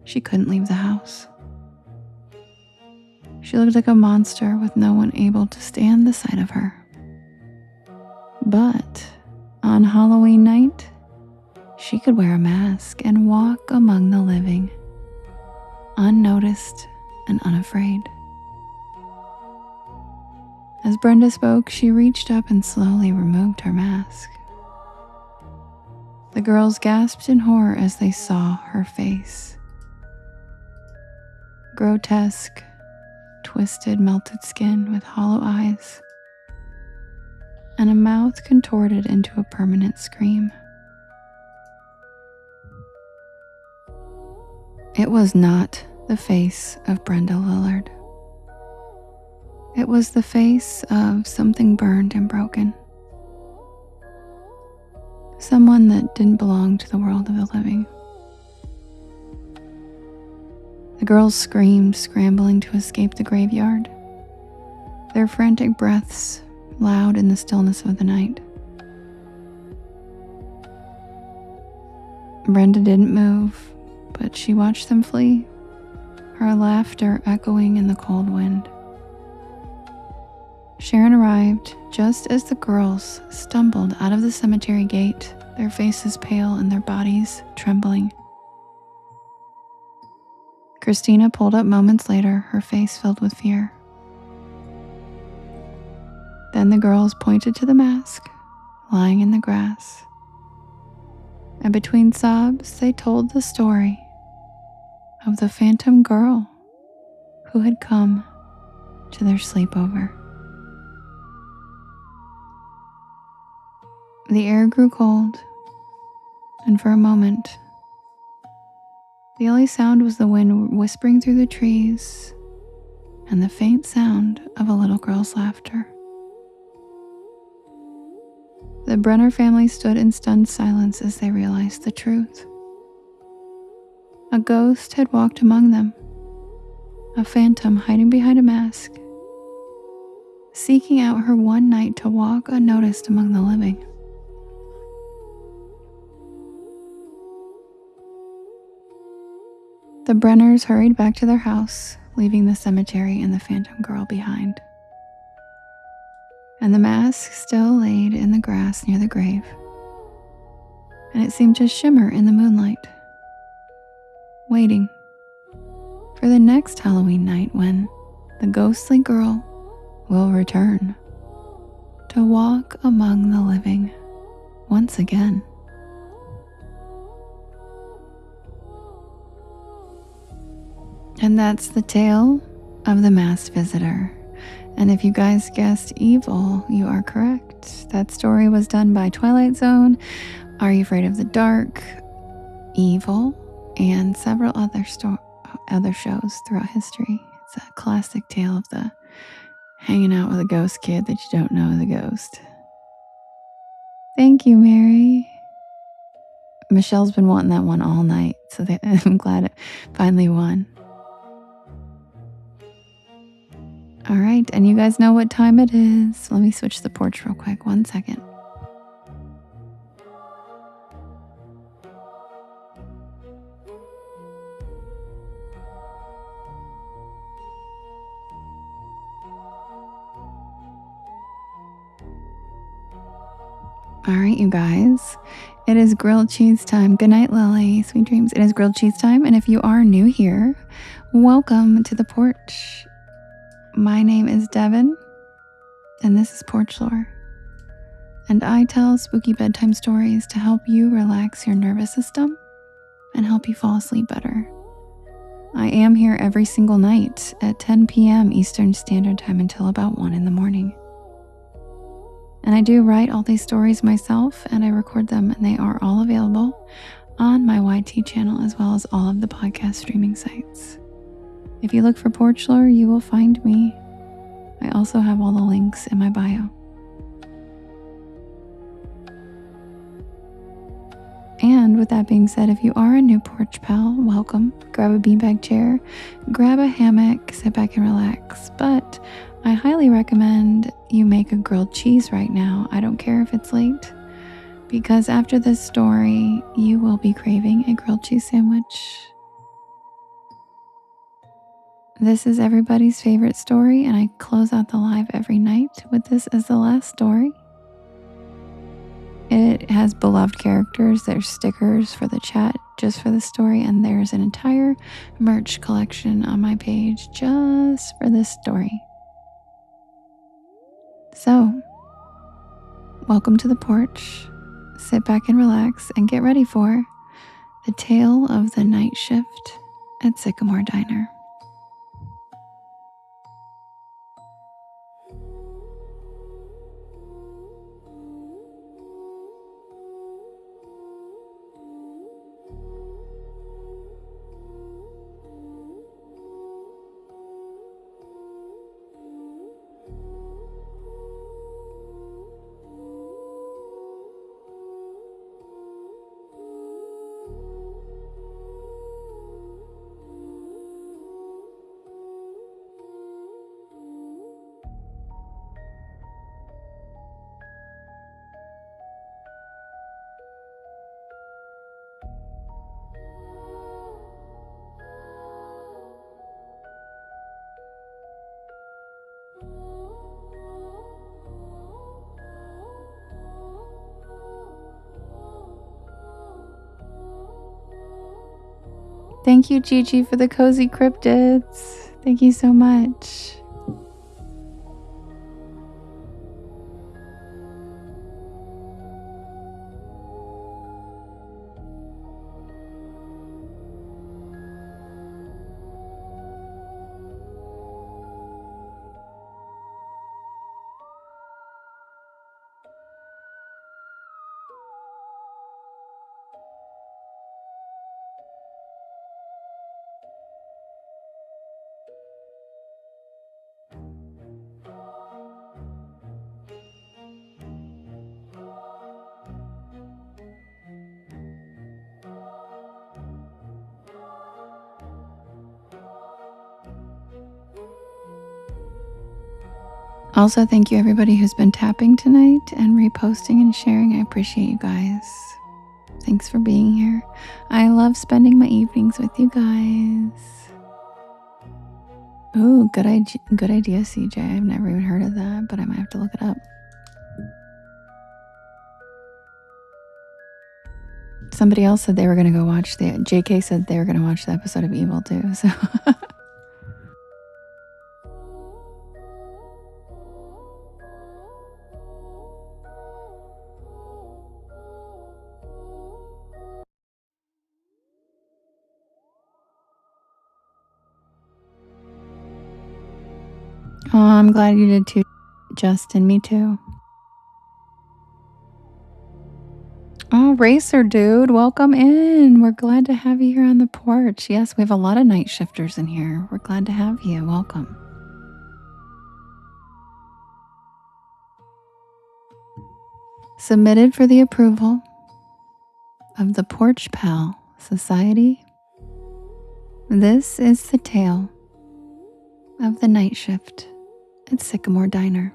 she couldn't leave the house. She looked like a monster with no one able to stand the sight of her. But on Halloween night, she could wear a mask and walk among the living, unnoticed and unafraid. As Brenda spoke, she reached up and slowly removed her mask. The girls gasped in horror as they saw her face. Grotesque, twisted, melted skin with hollow eyes, and a mouth contorted into a permanent scream. It was not the face of Brenda Lillard. It was the face of something burned and broken. Someone that didn't belong to the world of the living. The girls screamed, scrambling to escape the graveyard, their frantic breaths loud in the stillness of the night. Brenda didn't move, but she watched them flee, her laughter echoing in the cold wind. Sharon arrived just as the girls stumbled out of the cemetery gate, their faces pale and their bodies trembling. Christina pulled up moments later, her face filled with fear. Then the girls pointed to the mask lying in the grass, and between sobs they told the story of the phantom girl who had come to their sleepover. The air grew cold, and for a moment, the only sound was the wind whispering through the trees and the faint sound of a little girl's laughter. The Brenner family stood in stunned silence as they realized the truth. A ghost had walked among them, a phantom hiding behind a mask, seeking out her one night to walk unnoticed among the living. The Brenners hurried back to their house, leaving the cemetery and the phantom girl behind. And the mask still laid in the grass near the grave, and it seemed to shimmer in the moonlight, waiting for the next Halloween night when the ghostly girl will return to walk among the living once again. And that's the tale of the masked visitor. And if you guys guessed evil, you are correct. That story was done by Twilight Zone, Are You Afraid of the Dark, Evil, and several other shows throughout history. It's a classic tale of the hanging out with a ghost kid that you don't know is a ghost. Thank you, Mary. Michelle's been wanting that one all night, so I'm glad it finally won. All right, and you guys know what time it is. Let me switch the porch real quick. 1 second. All right, you guys. It is grilled cheese time. Good night, Lily. Sweet dreams. It is grilled cheese time, and if you are new here, welcome to the porch. My name is Devin, and this is Porch Lore. And I tell spooky bedtime stories to help you relax your nervous system and help you fall asleep better. I am here every single night at 10 p.m. Eastern Standard Time until about 1 in the morning. And I do write all these stories myself, and I record them, and they are all available on my YT channel as well as all of the podcast streaming sites. If you look for Porch Lore, you will find me. I also have all the links in my bio. And with that being said, if you are a new porch pal, welcome. Grab a beanbag chair, grab a hammock, sit back and relax. But I highly recommend you make a grilled cheese right now. I don't care if it's late, because after this story, you will be craving a grilled cheese sandwich. This is everybody's favorite story, and I close out the live every night with this as the last story. It has beloved characters. There's stickers for the chat just for the story, and there's an entire merch collection on my page just for this story. So, welcome to the porch. Sit back and relax and get ready for the tale of the night shift at Sycamore Diner. Thank you, Gigi, for the cozy cryptids. Thank you so much. Also, thank you everybody who's been tapping tonight and reposting and sharing. I appreciate you guys. Thanks for being here. I love spending my evenings with you guys. Ooh, good idea, CJ. I've never even heard of that, but I might have to look it up. Somebody else said they were going to go watch JK said they were going to watch the episode of Evil too, so. Oh, I'm glad you did too, Justin. Me too. Oh, Racer Dude, welcome in. We're glad to have you here on the porch. Yes, we have a lot of night shifters in here. We're glad to have you. Welcome. Submitted for the approval of the Porch Pal Society. This is the tale of the night shift at Sycamore Diner.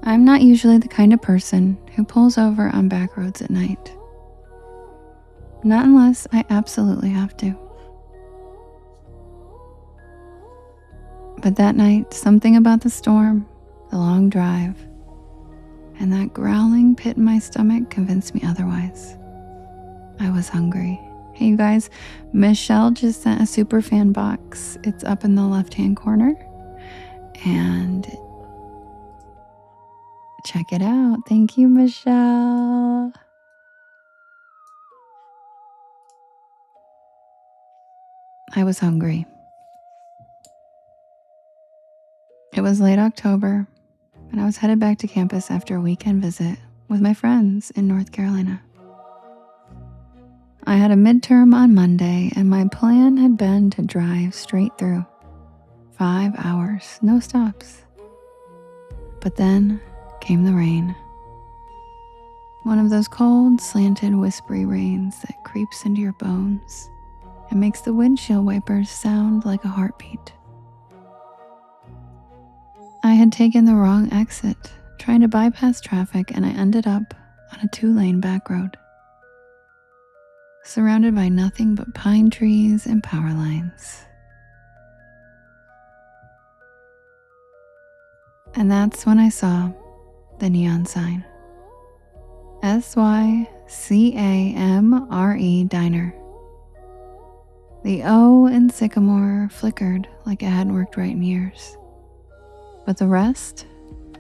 I'm not usually the kind of person who pulls over on back roads at night. Not unless I absolutely have to. But that night, something about the storm, the long drive, and that growling pit in my stomach convinced me otherwise. I was hungry. Hey you guys, Michelle just sent a super fan box. It's up in the left-hand corner. And check it out. Thank you, Michelle. I was hungry. It was late October, and I was headed back to campus after a weekend visit with my friends in North Carolina. I had a midterm on Monday, and my plan had been to drive straight through. 5 hours, no stops. But then came the rain. One of those cold, slanted, whispery rains that creeps into your bones and makes the windshield wipers sound like a heartbeat. I had taken the wrong exit, trying to bypass traffic, and I ended up on a 2-lane back road, surrounded by nothing but pine trees and power lines. And that's when I saw the neon sign. SYCAMRE Diner. The O in Sycamore flickered like it hadn't worked right in years. But the rest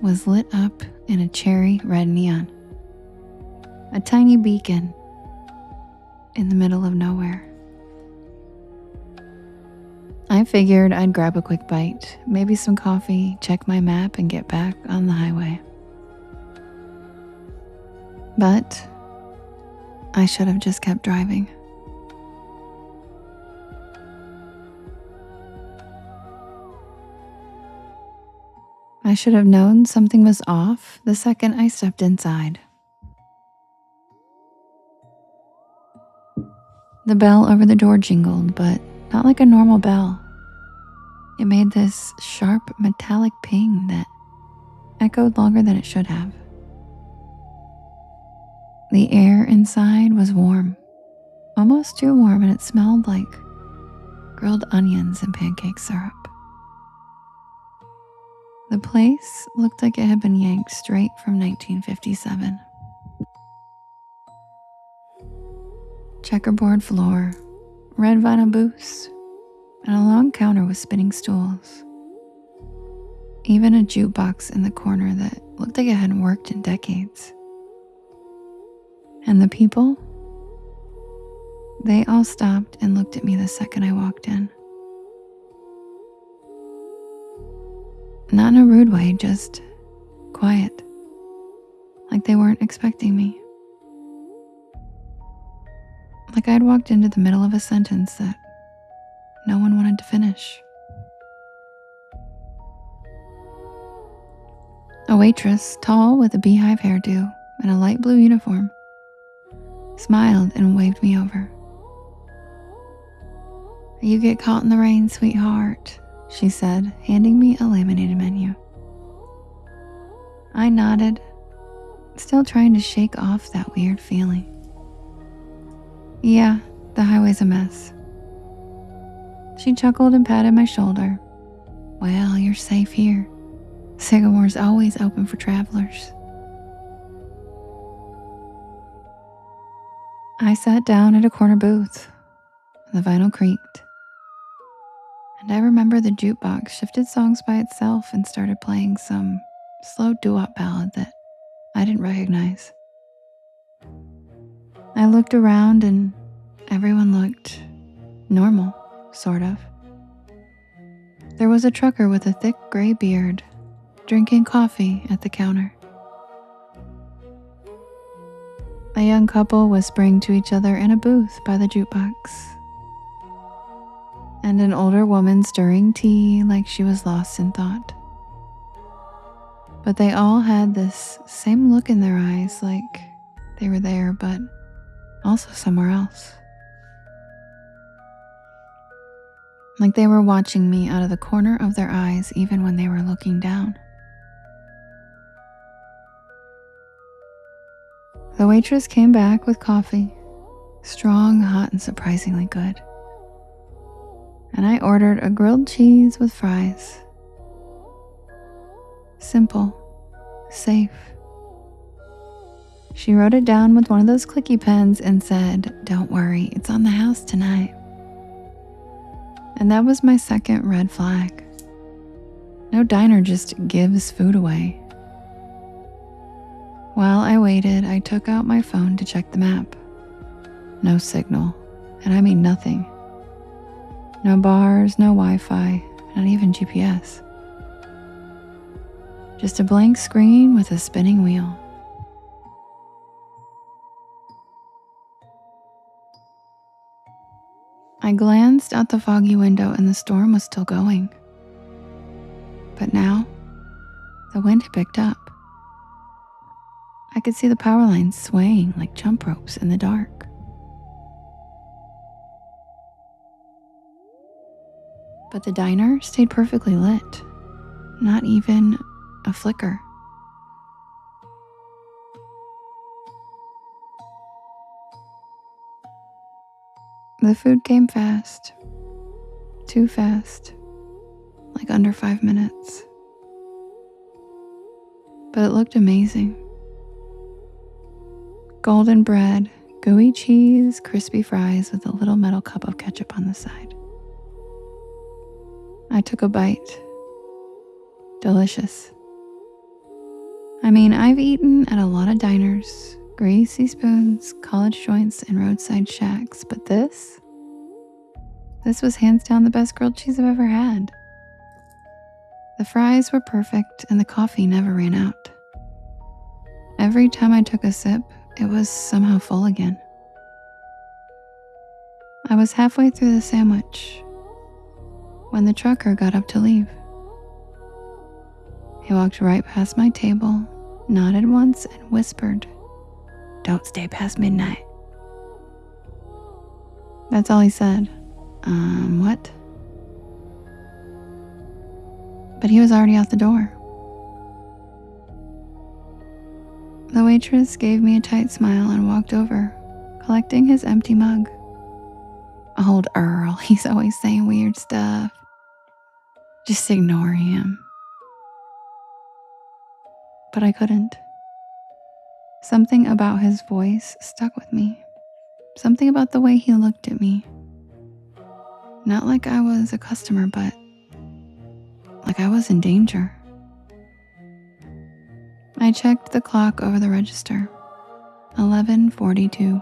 was lit up in a cherry red neon. A tiny beacon in the middle of nowhere. I figured I'd grab a quick bite, maybe some coffee, check my map, and get back on the highway. But I should have just kept driving. I should have known something was off the second I stepped inside. The bell over the door jingled, but not like a normal bell. It made this sharp metallic ping that echoed longer than it should have. The air inside was warm, almost too warm, and it smelled like grilled onions and pancake syrup. The place looked like it had been yanked straight from 1957. Checkerboard floor, red vinyl booths, and a long counter with spinning stools. Even a jukebox in the corner that looked like it hadn't worked in decades. And the people? They all stopped and looked at me the second I walked in. Not in a rude way, just quiet, like they weren't expecting me. Like I'd walked into the middle of a sentence that no one wanted to finish. A waitress, tall with a beehive hairdo and a light blue uniform, smiled and waved me over. "You get caught in the rain, sweetheart," she said, handing me a laminated menu. I nodded, still trying to shake off that weird feeling. "Yeah, the highway's a mess." She chuckled and patted my shoulder. "Well, you're safe here. Sycamore's always open for travelers." I sat down at a corner booth. The vinyl creaked. And I remember the jukebox shifted songs by itself and started playing some slow doo-wop ballad that I didn't recognize. I looked around and everyone looked normal, sort of. There was a trucker with a thick gray beard drinking coffee at the counter. A young couple whispering to each other in a booth by the jukebox. And an older woman stirring tea like she was lost in thought. But they all had this same look in their eyes, like they were there but also somewhere else. Like they were watching me out of the corner of their eyes even when they were looking down. The waitress came back with coffee, strong, hot, and surprisingly good. And I ordered a grilled cheese with fries. Simple, safe. She wrote it down with one of those clicky pens and said, "Don't worry, it's on the house tonight." And that was my second red flag. No diner just gives food away. While I waited, I took out my phone to check the map. No signal, and I mean nothing. No bars, no Wi-Fi, not even GPS. Just a blank screen with a spinning wheel. I glanced out the foggy window and the storm was still going. But now, the wind had picked up. I could see the power lines swaying like jump ropes in the dark. But the diner stayed perfectly lit. Not even a flicker. The food came fast. Too fast. Like under 5 minutes. But it looked amazing. Golden bread, gooey cheese, crispy fries with a little metal cup of ketchup on the side. I took a bite. Delicious. I mean, I've eaten at a lot of diners, greasy spoons, college joints, and roadside shacks, but this was hands down the best grilled cheese I've ever had. The fries were perfect and the coffee never ran out. Every time I took a sip, it was somehow full again. I was halfway through the sandwich when the trucker got up to leave. He walked right past my table, nodded once, and whispered, "Don't stay past midnight." That's all he said. What? But he was already out the door. The waitress gave me a tight smile and walked over, collecting his empty mug. Old Earl, he's always saying weird stuff. Just ignore him. But I couldn't. Something about his voice stuck with me. Something about the way he looked at me. Not like I was a customer, but like I was in danger. I checked the clock over the register. 11:42.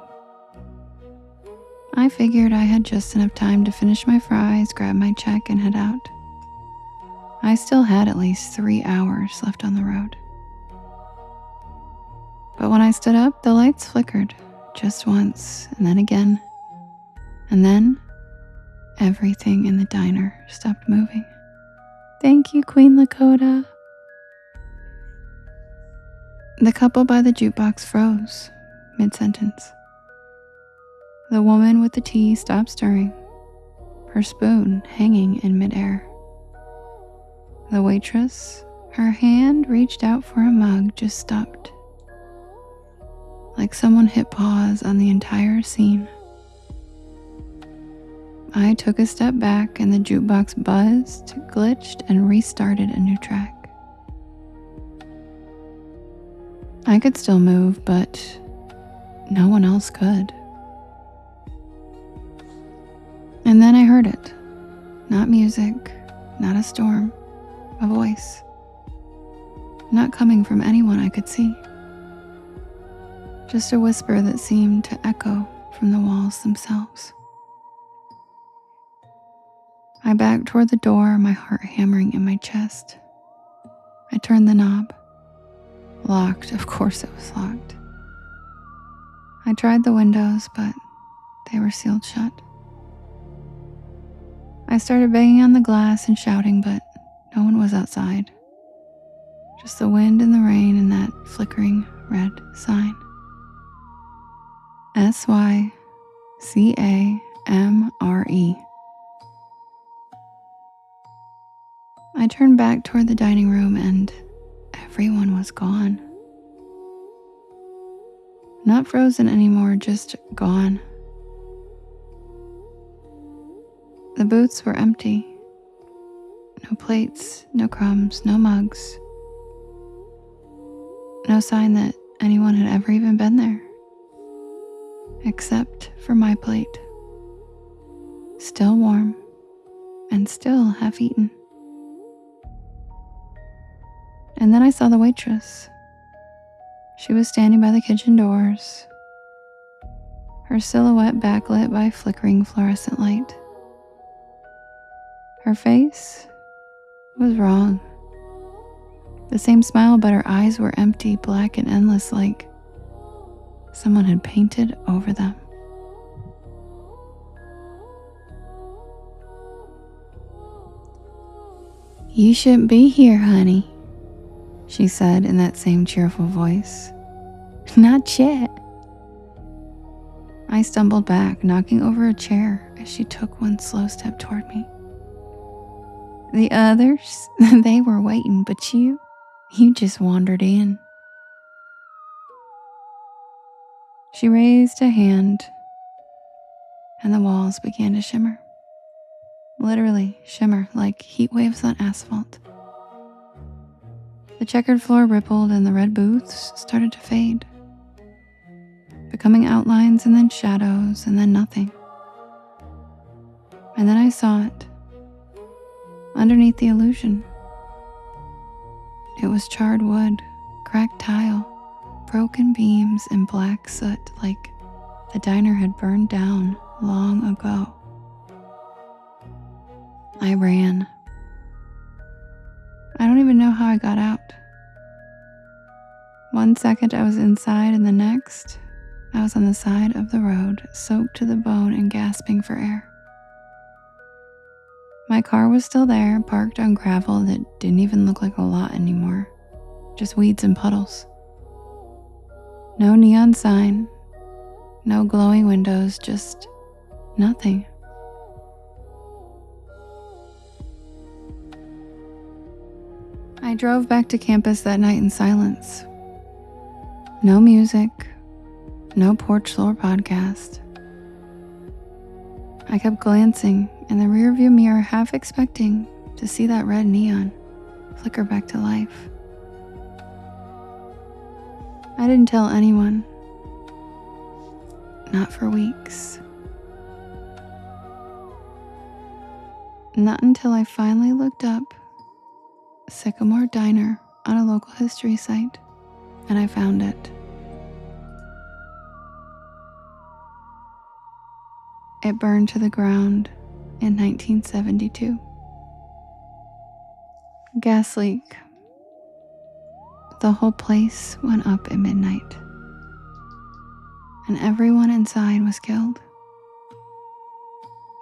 I I figured I had just enough time to finish my fries, grab my check, and head out. I still had at least 3 hours left on the road. But when I stood up, the lights flickered just once, and then again. And then everything in the diner stopped moving. Thank you, Queen Lakota. The couple by the jukebox froze mid-sentence. The woman with the tea stopped stirring, her spoon hanging in midair. The waitress, her hand reached out for a mug, just stopped. Like someone hit pause on the entire scene. I took a step back and the jukebox buzzed, glitched, and restarted a new track. I could still move, but no one else could. And then I heard it. Not music, not a storm, a voice. Not coming from anyone I could see. Just a whisper that seemed to echo from the walls themselves. I backed toward the door, my heart hammering in my chest. I turned the knob. Locked, of course it was locked. I tried the windows, but they were sealed shut. I started banging on the glass and shouting, but no one was outside. Just the wind and the rain and that flickering red sign. SYCAMRE. I turned back toward the dining room and everyone was gone. Not frozen anymore, just gone. The booths were empty. No plates, no crumbs, no mugs. No sign that anyone had ever even been there. Except for my plate. Still warm and still half eaten. And then I saw the waitress. She was standing by the kitchen doors, her silhouette backlit by flickering fluorescent light. Her face was wrong. The same smile, but her eyes were empty, black, and endless, like someone had painted over them. "You shouldn't be here, honey," she said in that same cheerful voice. "Not yet." I stumbled back, knocking over a chair as she took one slow step toward me. "The others, they were waiting, but you just wandered in." She raised a hand, and the walls began to shimmer. Literally shimmer, like heat waves on asphalt. The checkered floor rippled and the red booths started to fade, becoming outlines and then shadows and then nothing. And then I saw it. Underneath the illusion. It was charred wood, cracked tile, broken beams, and black soot, like the diner had burned down long ago. I ran. I don't even know how I got out. One second I was inside, and the next I was on the side of the road, soaked to the bone and gasping for air. My car was still there, parked on gravel that didn't even look like a lot anymore, just weeds and puddles. No neon sign, no glowing windows, just nothing. I drove back to campus that night in silence. No music, no Porch Lore podcast. I kept glancing in the rearview mirror, half expecting to see that red neon flicker back to life. I didn't tell anyone. Not for weeks. Not until I finally looked up Sycamore Diner on a local history site, and I found it. It burned to the ground in 1972. Gas leak. The whole place went up at midnight, and everyone inside was killed.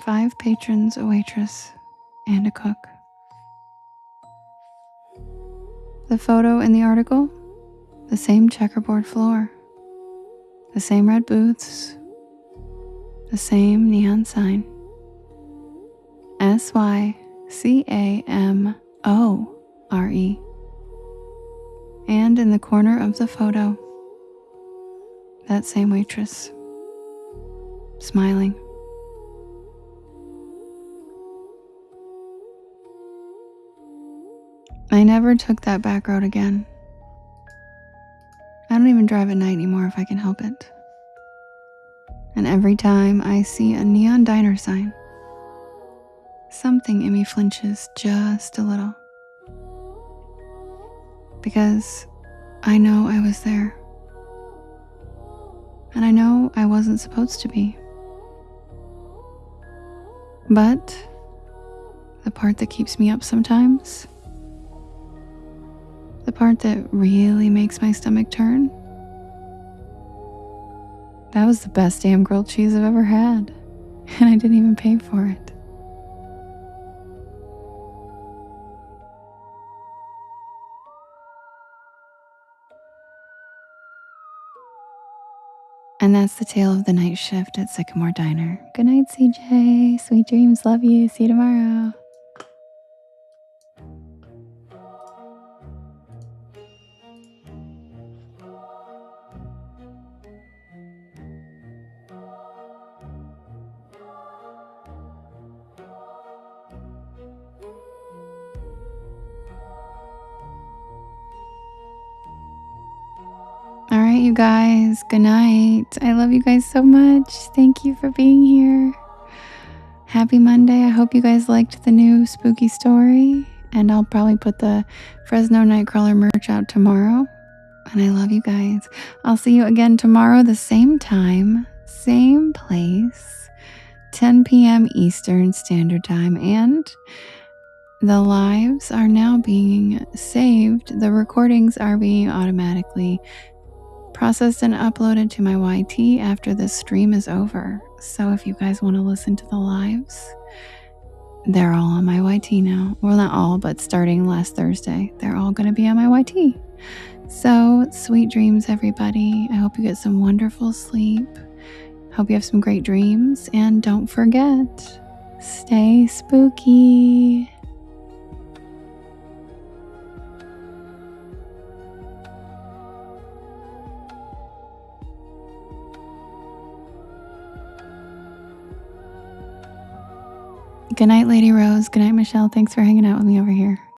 5 patrons, a waitress, and a cook. The photo in the article? The same checkerboard floor, the same red booths, the same neon sign. SYCAMORE. And in the corner of the photo, that same waitress, smiling. I never took that back road again. I don't even drive at night anymore if I can help it. And every time I see a neon diner sign, something in me flinches just a little. Because I know I was there. And I know I wasn't supposed to be. But the part that keeps me up sometimes, the part that really makes my stomach turn, that was the best damn grilled cheese I've ever had. And I didn't even pay for it. And that's the tale of the night shift at Sycamore Diner. Good night, CJ. Sweet dreams. Love you. See you tomorrow. All right, you guys. Good night. I love you guys so much. Thank you for being here. Happy Monday. I hope you guys liked the new spooky story. And I'll probably put the Fresno Nightcrawler merch out tomorrow. And I love you guys. I'll see you again tomorrow, the same time, same place, 10 p.m. Eastern Standard Time. And the lives are now being saved. The recordings are being automatically processed and uploaded to my YT after this stream is over. So if you guys want to listen to the lives, they're all on my YT now. Well, not all, but starting last Thursday, they're all going to be on my YT. So sweet dreams, everybody. I hope you get some wonderful sleep. Hope you have some great dreams. And don't forget, stay spooky. Good night, Lady Rose. Good night, Michelle. Thanks for hanging out with me over here.